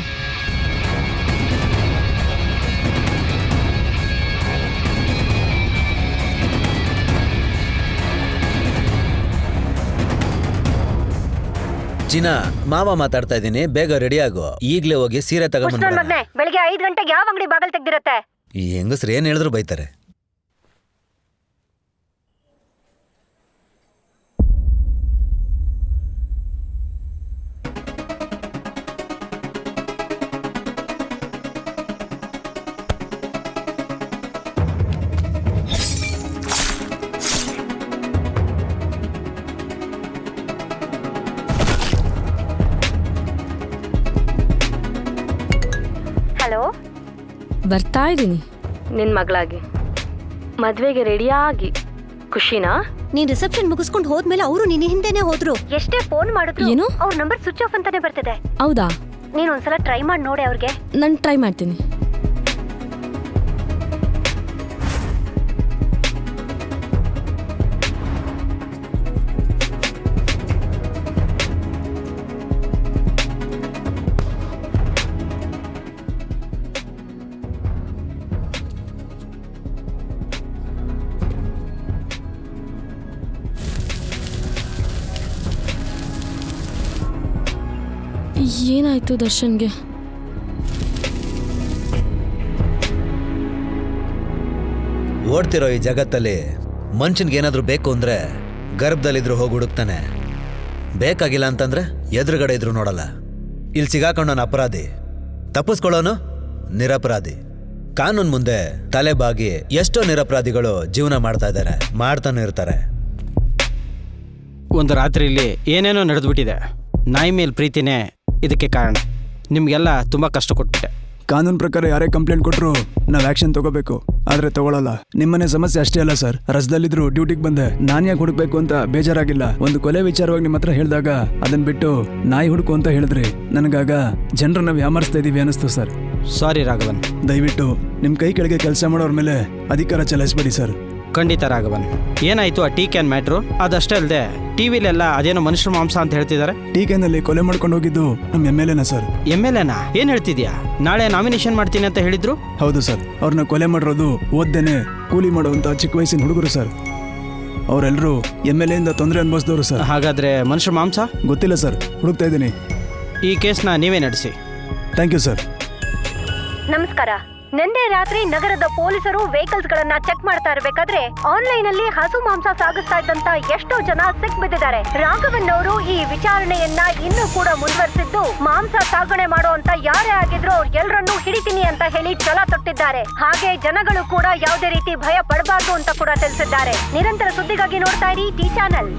ಚಿನ್ನ, ಮಾವ ಮಾತಾಡ್ತಾ ಇದ್ದೀನಿ, ಬೇಗ ರೆಡಿ ಆಗು. ಈಗ್ಲೇ ಹೋಗಿ ಸೀರೆ ತಗೊಂಡ್ಬಂದ್ಬಿಡೋಣ. ಬೆಳಿಗ್ಗೆ 5 ಗಂಟೆಗೆ ಯಾವ ಅಂಗಡಿ ಬಾಗಲ್ ತೆಗ್ದಿರತ್ತೆ? ಈ ಹೆಂಗಸ್ರು ಏನ್ ಹೇಳಿದ್ರು ಬೈತಾರೆ. ಹಲೋ, ಬರ್ತಾ ಇದ್ದೀನಿ ನಿನ್ನ ಮಗಳಾಗಿ. ಮದ್ವೆಗೆ ರೆಡಿಯಾಗಿ. ಖುಷಿನಾ? ನೀನ್ ರಿಸೆಪ್ಷನ್ ಮುಗಿಸ್ಕೊಂಡು ಹೋದ್ಮೇಲೆ ಅವರು ನಿನ್ನ ಹಿಂದೆನೆ ಹೋದ್ರು. ಎಷ್ಟೇ ಫೋನ್ ಮಾಡಿದ್ರು ಏನು? ಅವ್ರ ನಂಬರ್ ಸ್ವಿಚ್ ಆಫ್ ಅಂತಾನೆ ಬರ್ತಿದೆ. ಹೌದಾ? ನೀನ್ ಒಂದ್ಸಲ ಟ್ರೈ ಮಾಡಿ ನೋಡಿ ಅವ್ರಿಗೆ. ನಾನು ಟ್ರೈ ಮಾಡ್ತೀನಿ. ಏನಾಯ್ತು ದರ್ಶನ್ಗೆ? ಓಡ್ತಿರೋ ಈ ಜಗತ್ತಲ್ಲಿ ಮನುಷ್ಯನ್ಗೆ ಏನಾದ್ರೂ ಬೇಕು ಅಂದ್ರೆ ಗರ್ಭದಲ್ಲಿದ್ರು ಹೋಗಿ ಹುಡುಕ್ತಾನೆ. ಬೇಕಾಗಿಲ್ಲ ಅಂತಂದ್ರೆ ಎದುರುಗಡೆ ಇದ್ರು ನೋಡಲ್ಲ. ಇಲ್ಲಿ ಸಿಗಾಕೊಂಡವನು ಅಪರಾಧಿ, ತಪ್ಪಿಸ್ಕೊಳ್ಳೋನು ನಿರಪರಾಧಿ. ಕಾನೂನು ಮುಂದೆ ತಲೆಬಾಗಿ ಎಷ್ಟೋ ನಿರಪರಾಧಿಗಳು ಜೀವನ ಮಾಡ್ತಾ ಇದ್ದಾರೆ, ಮಾಡ್ತಾನೆ ಇರ್ತಾರೆ. ಒಂದು ರಾತ್ರಿಯಲ್ಲಿ ಏನೇನೋ ನಡೆದ್ಬಿಟ್ಟಿದೆ. ನಾಯಿ ಮೇಲೆ ಪ್ರೀತಿನೇ ಇದಕ್ಕೆ ಕಾರಣ. ನಿಮಗೆಲ್ಲ ತುಂಬ ಕಷ್ಟ ಕೊಟ್ಬಿಟ್ಟೆ. ಕಾನೂನು ಪ್ರಕಾರ ಯಾರೇ ಕಂಪ್ಲೇಂಟ್ ಕೊಟ್ಟರು ನಾವು ಆ್ಯಕ್ಷನ್ ತಗೋಬೇಕು, ಆದರೆ ತಗೊಳ್ಳಲ್ಲ. ನಿಮ್ಮನೆ ಸಮಸ್ಯೆ ಅಷ್ಟೇ ಅಲ್ಲ ಸರ್, ರಸದಲ್ಲಿದ್ರು ಡ್ಯೂಟಿಗೆ ಬಂದೆ. ನಾನು ಯಾಕೆ ಹುಡುಕ್ಬೇಕು ಅಂತ ಬೇಜಾರಾಗಿಲ್ಲ. ಒಂದು ಕೊಲೆ ವಿಚಾರವಾಗಿ ನಿಮ್ಮ ಹತ್ರ ಹೇಳಿದಾಗ ಅದನ್ನ ಬಿಟ್ಟು ನಾಯಿ ಹುಡುಕು ಅಂತ ಹೇಳಿದ್ರಿ. ನನಗಾಗ ಜನರನ್ನ ವ್ಯಾಮರಿಸ್ತಾ ಇದೀವಿ ಅನಿಸ್ತು ಸರ್. ಸಾರಿ ರಾಘವನ್. ದಯವಿಟ್ಟು ನಿಮ್ಮ ಕೈ ಕೆಳಗೆ ಕೆಲಸ ಮಾಡೋರ ಮೇಲೆ ಅಧಿಕಾರ ಚಲಾಯಿಸ್ಬೇಡಿ ಸರ್. ಖಂಡಿತ ರಾಘವನ್. ಏನಾಯ್ತು ಆ ಟೀ ಕ್ಯಾನ್ ಮ್ಯಾಟ್ರು? ಅದಷ್ಟೇ ಅಲ್ಲದೆ ಟಿವಿಲೆಲ್ಲ ಅದೇನೋ ಮನುಷ್ಯರ ಮಾಂಸ ಅಂತ ಹೇಳ್ತಿದ್ದಾರೆ. ಟೀ ಕ್ಯಾನಲ್ಲಿ ಕೊಲೆ ಮಾಡ್ಕೊಂಡು ಹೋಗಿದ್ದು ನಮ್ಮ MLAನ ಸರ್. MLAನಾ? ಏನ್ ಹೇಳ್ತಿದ್ಯಾ? ನಾಳೆ ನಾಮಿನೇಷನ್ ಮಾಡ್ತೀನಿ ಅಂತ ಹೇಳಿದ್ರು. ಹೌದು ಸರ್, ಅವ್ರನ್ನ ಕೊಲೆ ಮಾಡಿರೋದು ಓದ್ದೇನೆ ಕೂಲಿ ಮಾಡುವಂತ ಚಿಕ್ಕ ವಯಸ್ಸಿನ ಹುಡುಗರು ಸರ್. ಅವರೆಲ್ಲರೂ MLA ಇಂದ ತೊಂದರೆ ಅನುಭವಿಸಿದವರು ಸರ್. ಹಾಗಾದ್ರೆ ಮನುಷ್ಯರ ಮಾಂಸ? ಗೊತ್ತಿಲ್ಲ ಸರ್, ಹುಡುಕ್ತಾ ಇದ್ದೀನಿ. ಈ ಕೇಸ್ನ ನೀವೇ ನಡೆಸಿ. Thank you sir. ನಮಸ್ಕಾರ. ನಿನ್ನೆ ರಾತ್ರಿ ನಗರದ ಪೊಲೀಸರು ವೆಹಿಕಲ್ಸ್ ಗಳನ್ನ ಚೆಕ್ ಮಾಡ್ತಾ ಇರಬೇಕಾದ್ರೆ ಆನ್ಲೈನ್ ಅಲ್ಲಿ ಹಸು ಮಾಂಸ ಸಾಗಿಸ್ತಾ ಇದ್ದಂತ ಎಷ್ಟೋ ಜನ ಸಿಕ್ ಬಿದ್ದಿದ್ದಾರೆ. ರಾಘವನ್ ಅವರು ಈ ವಿಚಾರಣೆಯನ್ನ ಇನ್ನೂ ಕೂಡ ಮುಂದುವರೆಸಿದ್ದು, ಮಾಂಸ ಸಾಗಣೆ ಮಾಡುವಂತ ಯಾರೇ ಆಗಿದ್ರು ಅವ್ರ ಎಲ್ಲರನ್ನೂ ಹಿಡಿತೀನಿ ಅಂತ ಹೇಳಿ ಛಲ ತೊಟ್ಟಿದ್ದಾರೆ. ಹಾಗೆ ಜನಗಳು ಕೂಡ ಯಾವುದೇ ರೀತಿ ಭಯ ಪಡಬಾರ್ದು ಅಂತ ಕೂಡ ತಿಳಿಸಿದ್ದಾರೆ. ನಿರಂತರ ಸುದ್ದಿಗಾಗಿ ನೋಡ್ತಾ ಇರಿ ಟಿ ಚಾನೆಲ್.